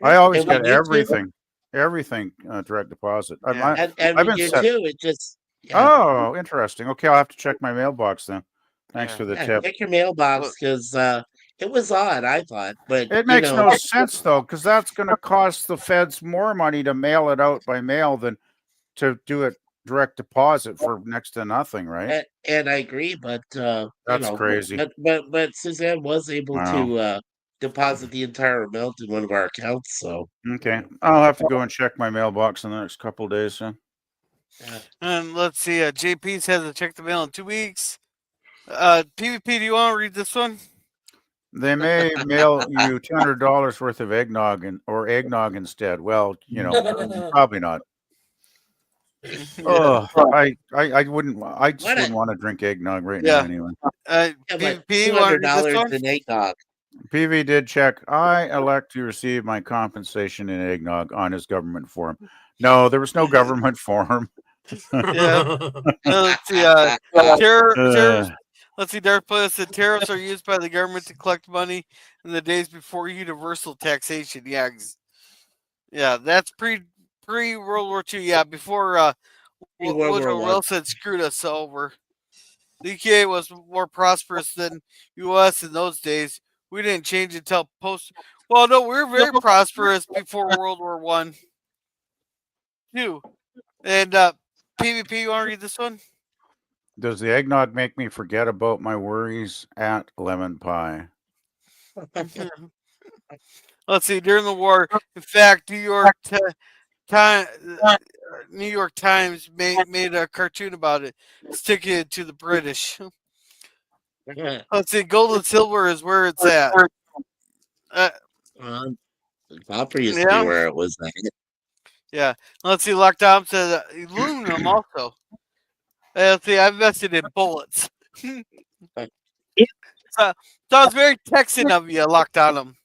I always and we get used to. everything. Everything direct deposit. Yeah. And I've we been do set. too. It just Oh, interesting. Okay, I'll have to check my mailbox then. Thanks Yeah. for the yeah, tip. check your mailbox Well, because it was odd, I thought, but It makes no sense though, because that's going to cost the feds more money to mail it out by mail than to do it direct deposit for next to nothing, right? and I agree, but That's crazy. but Suzanne was able Wow. to deposit the entire amount in one of our accounts, so Okay, I'll have to go and check my mailbox in the next couple of days then. and let's see. JP says to check the mail in 2 weeks. PvP, do you want to read this one? They may mail you $200 worth of eggnog or eggnog instead. Well, probably not. Oh, I wouldn't. I just what wouldn't a want to drink eggnog right now Yeah. anyway. PvP, $200 you want to read this one? in eggnog. PV did check. I elect to receive my compensation in eggnog on his government form. No, there was no government form. Yeah. Let's see. Tariffs. Let's see. Darth Player said tariffs are used by the government to collect money in the days before universal taxation. Yeah. Yeah. That's pre World War II. Yeah. Before World War Woodrow One. Wilson screwed us over. The UK was more prosperous than U.S. in those days. We didn't change until post. Well, no, we were very prosperous before World War One, too. And PvP, you want to read this one? Does the eggnog make me forget about my worries at lemon pie? Let's see. During the war, in fact, New York Times made a cartoon about it, sticking it to the British. Let's see. Gold and silver is where it's at. Copper used to be Yeah. where it was at. Yeah. Let's see. Lockdown says aluminum also. Let's see. I invested in bullets. So it's very Texan of you, Lockdown.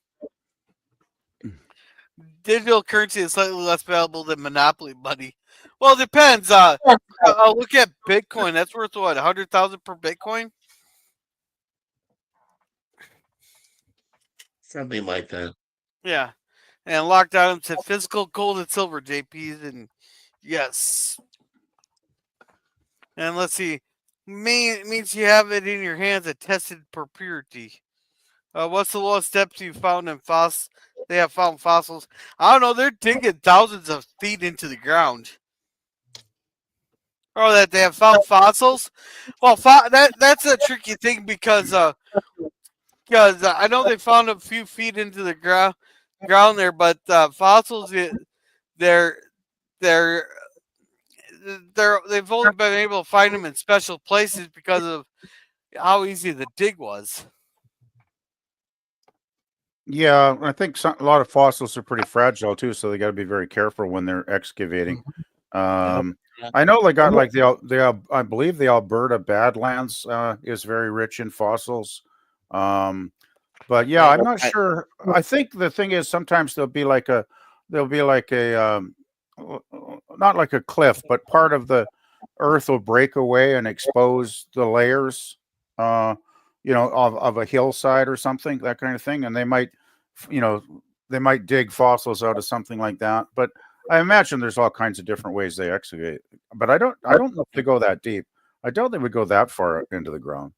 Digital currency is slightly less valuable than monopoly money. Well, it depends. Look at Bitcoin. That's worth what, 100,000 per Bitcoin? Something like that. Yeah. And Lockdown said physical gold and silver, JPs, and yes. And let's see. Means you have it in your hands and tested for purity. What's the lowest depth you found in fossils? They have found fossils. I don't know. They're digging thousands of feet into the ground. Oh, that they have found fossils. Well, that's a tricky thing because I know they found a few feet into the ground there, but fossils they're they're they've only been able to find them in special places because of how easy the dig was. Yeah, I think a lot of fossils are pretty fragile too, so they got to be very careful when they're excavating. I know they got like I believe the Alberta Badlands is very rich in fossils. But yeah, I'm not sure. I think the thing is sometimes there'll be like a not like a cliff, but part of the earth will break away and expose the layers, of a hillside or something, that kind of thing. And they might dig fossils out of something like that. But I imagine there's all kinds of different ways they excavate. But I don't know if they go that deep. I doubt they would go that far into the ground.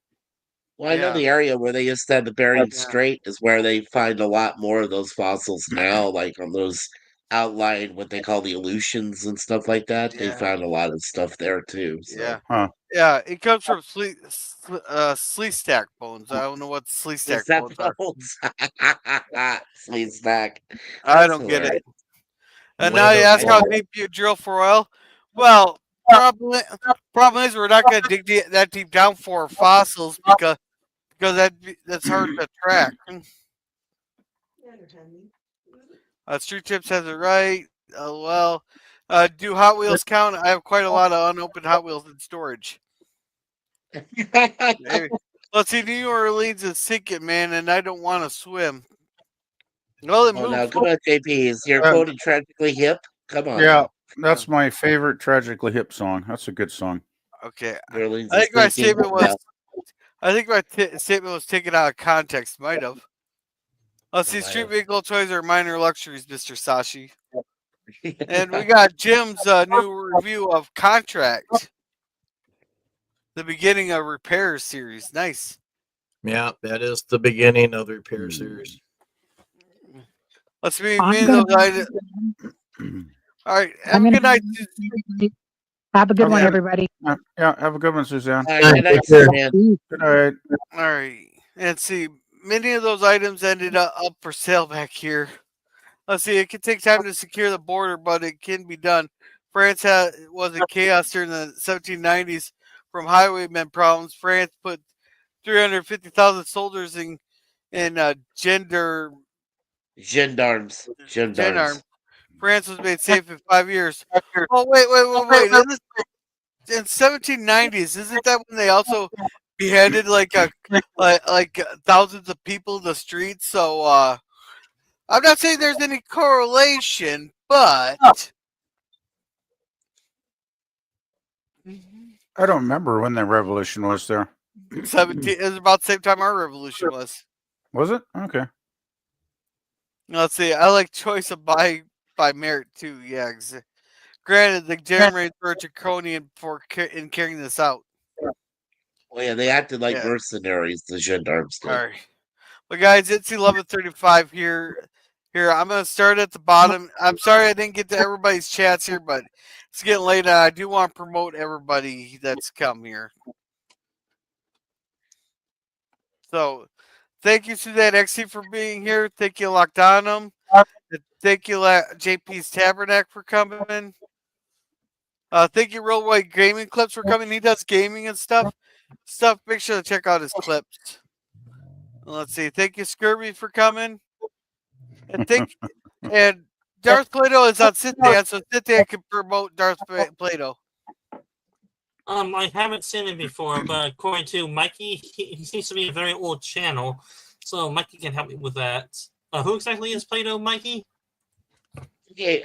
Well, I know the area where they used to have the Bering Strait is where they find a lot more of those fossils now, like on those outlying what they call the Aleutians and stuff like that. They found a lot of stuff there too. So. Yeah. Huh. Yeah, it comes from Sleestack bones. I don't know what Sleestack bones are. Sleestack. I don't get it. And now you ask how deep you drill for oil. Well, problem is we're not going to dig that deep down for fossils because that's hard to track. Street Tips has it right. Well, do Hot Wheels count? I have quite a lot of unopened Hot Wheels in storage. Maybe. Let's see, New Orleans is sinking, man, and I don't want to swim. Well, it moved. Now, come on, JP. Is your quote Tragically Hip? Come on. Yeah, that's my favorite Tragically Hip song. That's a good song. Okay. New Orleans I think my statement was. Yeah. I think my statement was taken out of context. Might have. Let's see. Street vehicle toys are minor luxuries, Mr. Sashi. And we got Jim's new review of Contract, the beginning of Repair series. Nice. Yeah, that is the beginning of the repair series. Let's be I'm many of gonna those items. All right. I'm Have a gonna good night. have a good Have a one, Yeah. everybody. Yeah, have a good one, Suzanne. Good night, Take care. Suzanne. Good night. All right. And see, many of those items ended up for sale back here. Let's see, it can take time to secure the border, but it can be done. France was in chaos during the 1790s from highwaymen problems. France put 350,000 soldiers in Gendarmes. gendarme. Gendarmes. France was made safe in 5 years. Oh, wait. In 1790s, isn't that when they also beheaded like thousands of people in the streets? So I'm not saying there's any correlation, but I don't remember when the revolution was there. 17 is about the same time our revolution was. Was it? Okay. Let's see. I like choice of by merit too. Yeah. Granted, the Germans were draconian in carrying this out. Oh yeah, they acted like Yeah. mercenaries. The gendarmes All did. right. But guys, it's 11:35 here. Here, I'm gonna start at the bottom. I'm sorry I didn't get to everybody's chats here, but it's getting late, and I do want to promote everybody that's come here. So, thank you to that XC for being here. Thank you, Lockdownum. Thank you, JP's Tabernacle for coming. Thank you, Real White Gaming Clips for coming. He does gaming and stuff. Make sure to check out his clips. Let's see. Thank you, Scurvy, for coming. And Darth Plato is on Sithan, so Sithan can promote Darth Plato. I haven't seen him before, but according to Mikey, he seems to be a very old channel, so Mikey can help me with that. Who exactly is Plato, Mikey? Okay,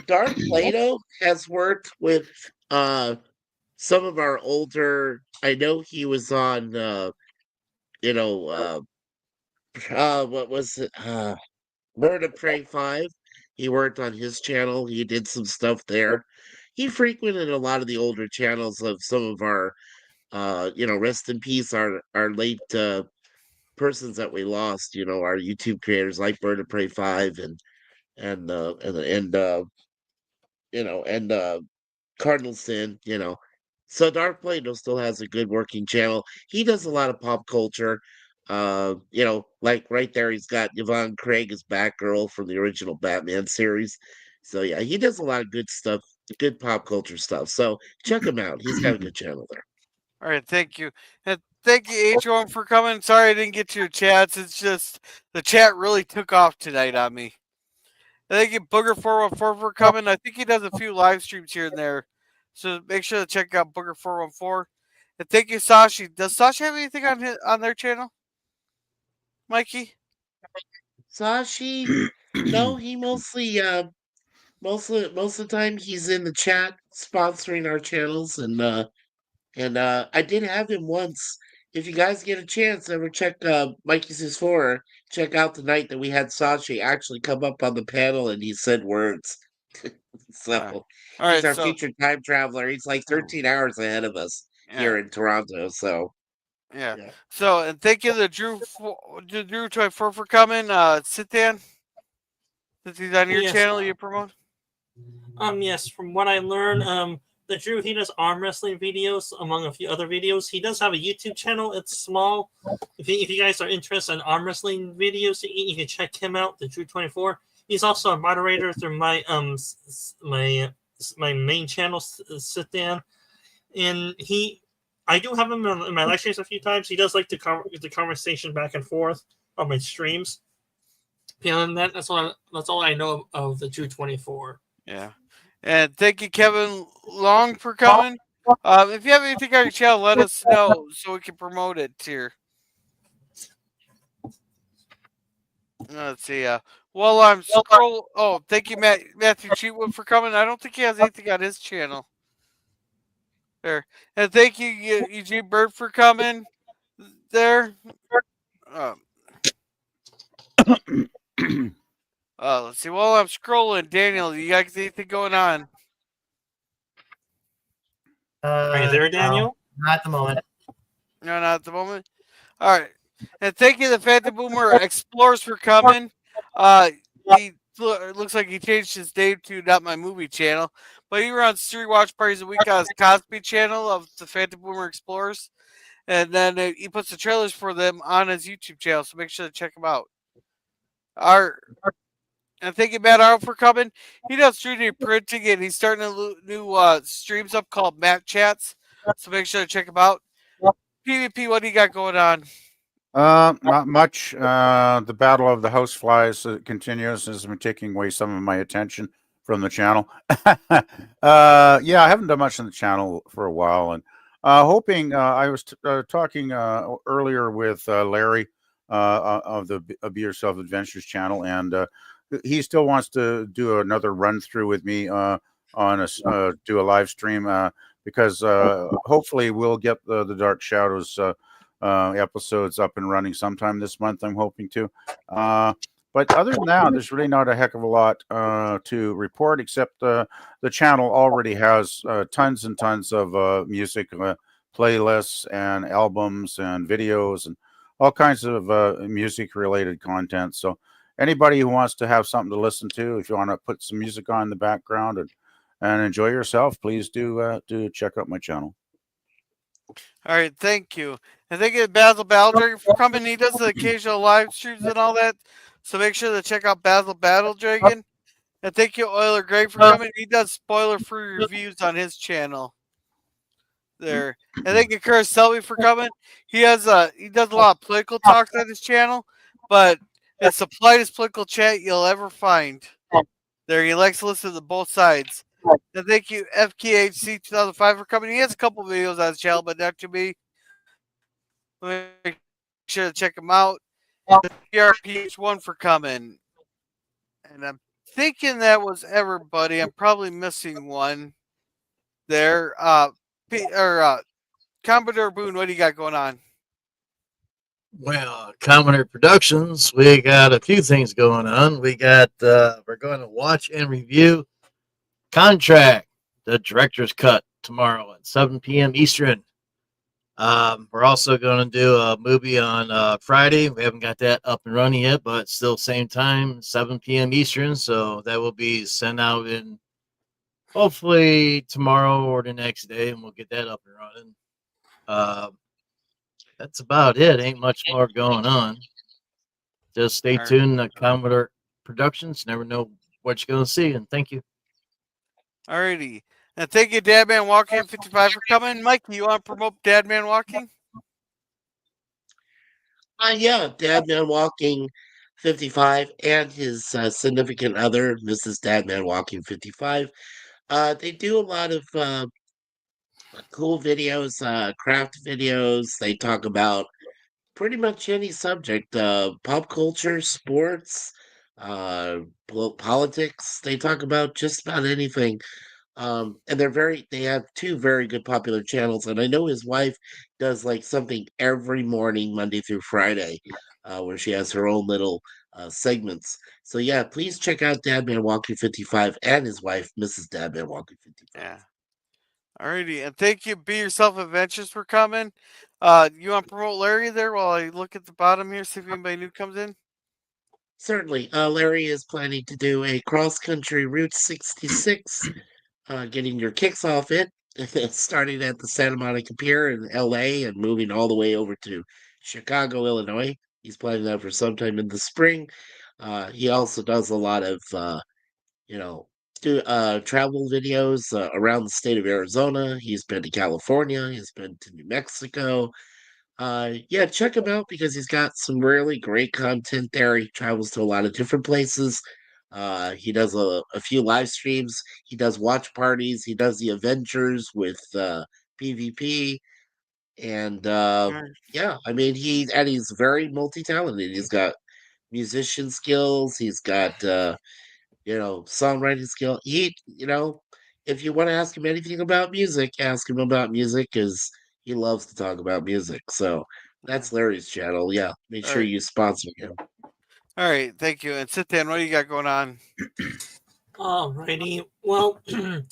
Darth Plato has worked with some of our older. I know he was on you know what was it? Bird of Prey 5. He worked on his channel. He did some stuff there. He frequented a lot of the older channels of some of our rest in peace, our late persons that we lost, our YouTube creators like Bird of Prey 5 and Cardinal Sin. So Dark Plato still has a good working channel. He does a lot of pop culture. Like right there, he's got Yvonne Craig as Batgirl from the original Batman series. So yeah, he does a lot of good stuff, good pop culture stuff. So check him out. He's got a good channel there. All right, thank you. And thank you, H1, for coming. Sorry I didn't get to your chats. It's just the chat really took off tonight on me. Thank you, Booger414, for coming. I think he does a few live streams here and there. So make sure to check out Booger414. And thank you, Sashi. Does Sashi have anything on their channel? Mikey? Sashi, no, he most of the time he's in the chat sponsoring our channels and I did have him once. If you guys get a chance, ever check Mikey's His 4, check out the night that we had Sashi actually come up on the panel and he said words. So All he's right, our so future time traveler. He's like 13 hours ahead of us here in Toronto. So yeah. yeah. So and thank you to Drew 24 for coming. Sit down. Since he's on your Yes. channel, you promote. Yes. From what I learned, the Drew, he does arm wrestling videos among a few other videos. He does have a YouTube channel. It's small. If you guys are interested in arm wrestling videos, you can check him out. The Drew 24. He's also a moderator through my my main channel, Sit Down, and I do have him in my live streams a few times. He does like the conversation back and forth on my streams. Beyond that, that's all I know of the Drew 24. Yeah. And thank you, Kevin Long, for coming. If you have anything on your channel, let us know so we can promote it here. Let's see. While I'm thank you, Matthew Cheatwood, for coming. I don't think he has anything on his channel. There. And thank you, Eugene Bird, for coming. There. Let's see. While I'm scrolling, Daniel, you got anything going on? Are you there, No, Daniel? not at the moment. No, not at the moment. All right. And thank you, the Phantom Boomer Explorers, for coming. He looks like he changed his name to Not My Movie Channel, but he runs 3 watch parties a week on his Cosby channel of the Phantom Boomer Explorers, and then he puts the trailers for them on his YouTube channel. So make sure to check him out. Our and thank you, Matt Arnold, for coming. He does 3D printing, and he's starting a new streams up called Matt Chats. So make sure to check him out. PvP, what do you got going on? Not much. The battle of the houseflies continues, has been taking away some of my attention from the channel. Yeah, I haven't done much on the channel for a while, and hoping. I was talking earlier with Larry of the Be Yourself Adventures channel, and he still wants to do another run through with me do a live stream because hopefully we'll get the Dark Shadows episodes up and running sometime this month. I'm hoping to. But other than that, there's really not a heck of a lot to report, except the channel already has tons and tons of music playlists and albums and videos and all kinds of music related content. So anybody who wants to have something to listen to, if you want to put some music on in the background and enjoy yourself, please do check out my channel. All right, thank you. And thank you to Basil Dragon for coming. He does the occasional live streams and all that. So make sure to check out Basil Battle Dragon. And thank you, Euler Greg, for coming. He does spoiler-free reviews on his channel. There. And thank you, Curtis Selby, for coming. He does a lot of political talks on his channel, but it's the politest political chat you'll ever find. There, he likes to listen to both sides. And thank you, FKHC 2005, for coming. He has a couple videos on his channel, but not too many. Make sure to check him out. PRPH1 for coming. And I'm thinking that was everybody. I'm probably missing one there. Commodore Boone, what do you got going on? Well, Commodore Productions, we got a few things going on. We got we're going to watch and review Contract, the director's cut, tomorrow at 7 p.m. Eastern. We're also going to do a movie on Friday. We haven't got that up and running yet, but still same time, 7 p.m. Eastern. So that will be sent out in hopefully tomorrow or the next day, and we'll get that up and running. That's about it. Ain't much more going on. Just stay tuned to Commodore Productions. Never know what you're going to see, and thank you. Alrighty. And thank you, Dadman Walking 55, for coming. Mike, you want to promote Dadman Walking? Yeah, Dadman Walking 55 and his significant other, Mrs. Dadman Walking 55. They do a lot of cool videos, craft videos. They talk about pretty much any subject, pop culture, sports, uh, politics. They talk about just about anything. And they have 2 very good popular channels. And I know his wife does like something every morning, Monday through Friday, where she has her own little segments. So yeah, please check out Dadman Walking 55 and his wife, Mrs. Dadman Walking 55. Yeah. Alrighty. And thank you, Be Yourself Adventures, for coming. You want to promote Larry there while I look at the bottom here, see if anybody new comes in? Certainly. Larry is planning to do a cross country Route 66, getting your kicks off it, starting at the Santa Monica Pier in LA and moving all the way over to Chicago, Illinois. He's planning that for sometime in the spring. He also does a lot of, you know, travel videos around the state of Arizona. He's been to California. He's been to New Mexico. Yeah, check him out because he's got some really great content there. He travels to a lot of different places. He does a few live streams. He does watch parties. He does the Avengers with PvP. And yeah, I mean, he's very multi-talented. He's got musician skills. He's got songwriting skill. If you want to ask him anything about music, ask him about music because he loves to talk about music. So that's Larry's channel. Yeah, make sure Alright. you sponsor him. All right, thank you. And sit down. What do you got going on? Alrighty. Well, to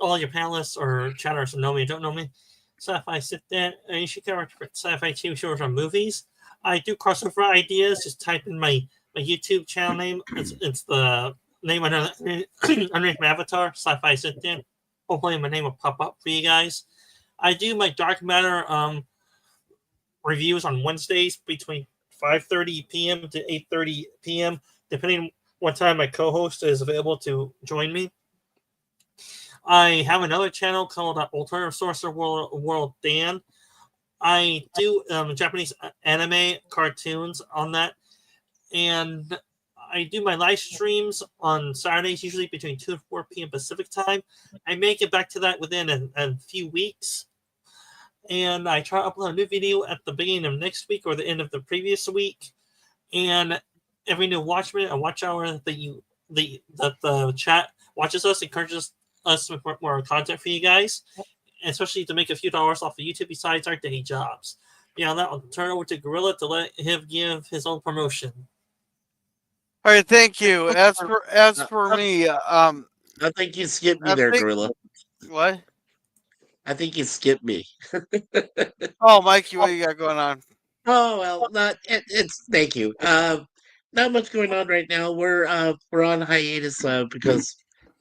all your panelists or chatters who know me or don't know me, sci-fi sit there. You should cover sci-fi TV shows or movies. I do crossover ideas. Just type in my YouTube channel name. It's the name underneath my avatar. Sci-fi sit there. Hopefully, my name will pop up for you guys. I do my dark matter reviews on Wednesdays between 5:30 p.m. to 8:30 p.m. depending what time my co-host is available to join me. I have another channel called Alternative Sorcerer World Dan. I do Japanese anime cartoons on that, and I do my live streams on Saturdays, usually between 2 and 4 p.m. Pacific time. I may get back to that within a few weeks, and I try to upload a new video at the beginning of next week or the end of the previous week. And every new watch minute and watch hour that the chat watches us encourages us with more content for you guys, and especially to make a few dollars off of YouTube besides our day jobs. Beyond that, I'll turn it over to Gorilla to let him give his own promotion. All right, thank you. As for me, I think you skipped me there, Gorilla. What? I think you skipped me. Oh, Mikey, what you got going on? Oh well, it's thank you. Not much going on right now. We're on hiatus because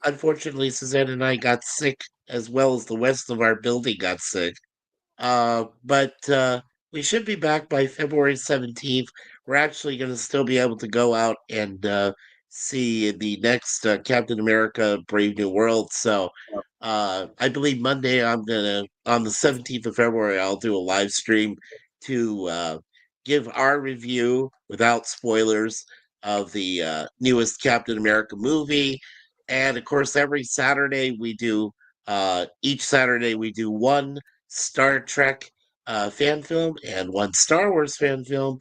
unfortunately Suzanne and I got sick as well as the rest of our building got sick. But we should be back by February 17th. We're actually going to still be able to go out and see the next Captain America Brave New World. So I believe Monday on the 17th of February, I'll do a live stream to give our review without spoilers of the newest Captain America movie. And of course, every Saturday we do, each Saturday we do one Star Trek fan film and one Star Wars fan film.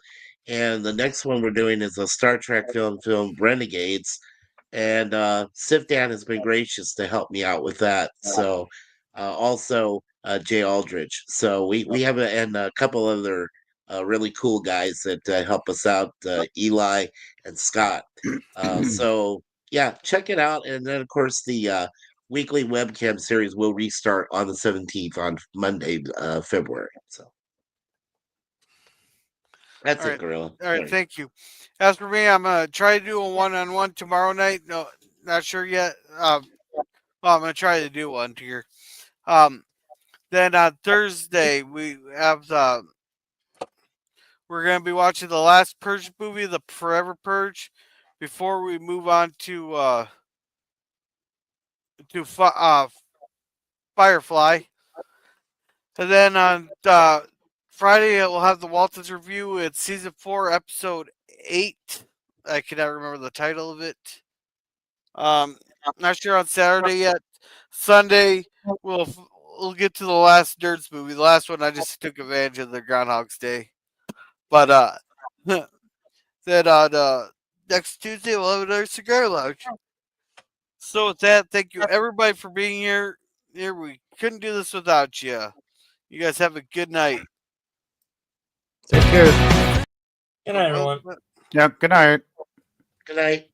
And the next one we're doing is a Star Trek film, Renegades. And Sif Dan has been gracious to help me out with that. So also Jay Aldridge. So we have and a couple other really cool guys that help us out, Eli and Scott. So yeah, check it out. And then of course the weekly webcam series will restart on the 17th on Monday, February. So that's it, Gorilla. All right, thank you. As for me, I'm gonna try to do a one-on-one tomorrow night. No, not sure yet. Well, I'm gonna try to do one here. Then on Thursday we have we're gonna be watching the last Purge movie, The Forever Purge, before we move on to Firefly. And then on Friday, we'll have the Waltons review. It's season 4, episode 8. I cannot remember the title of it. Not sure on Saturday yet. Sunday, we'll get to the last Nerds movie. The last one, I just took advantage of the Groundhog's Day. But then on next Tuesday, we'll have another Cigar Lounge. So with that, thank you everybody for being here. We couldn't do this without you. You guys have a good night. Take care. Good night, everyone. Yeah, good night. Good night.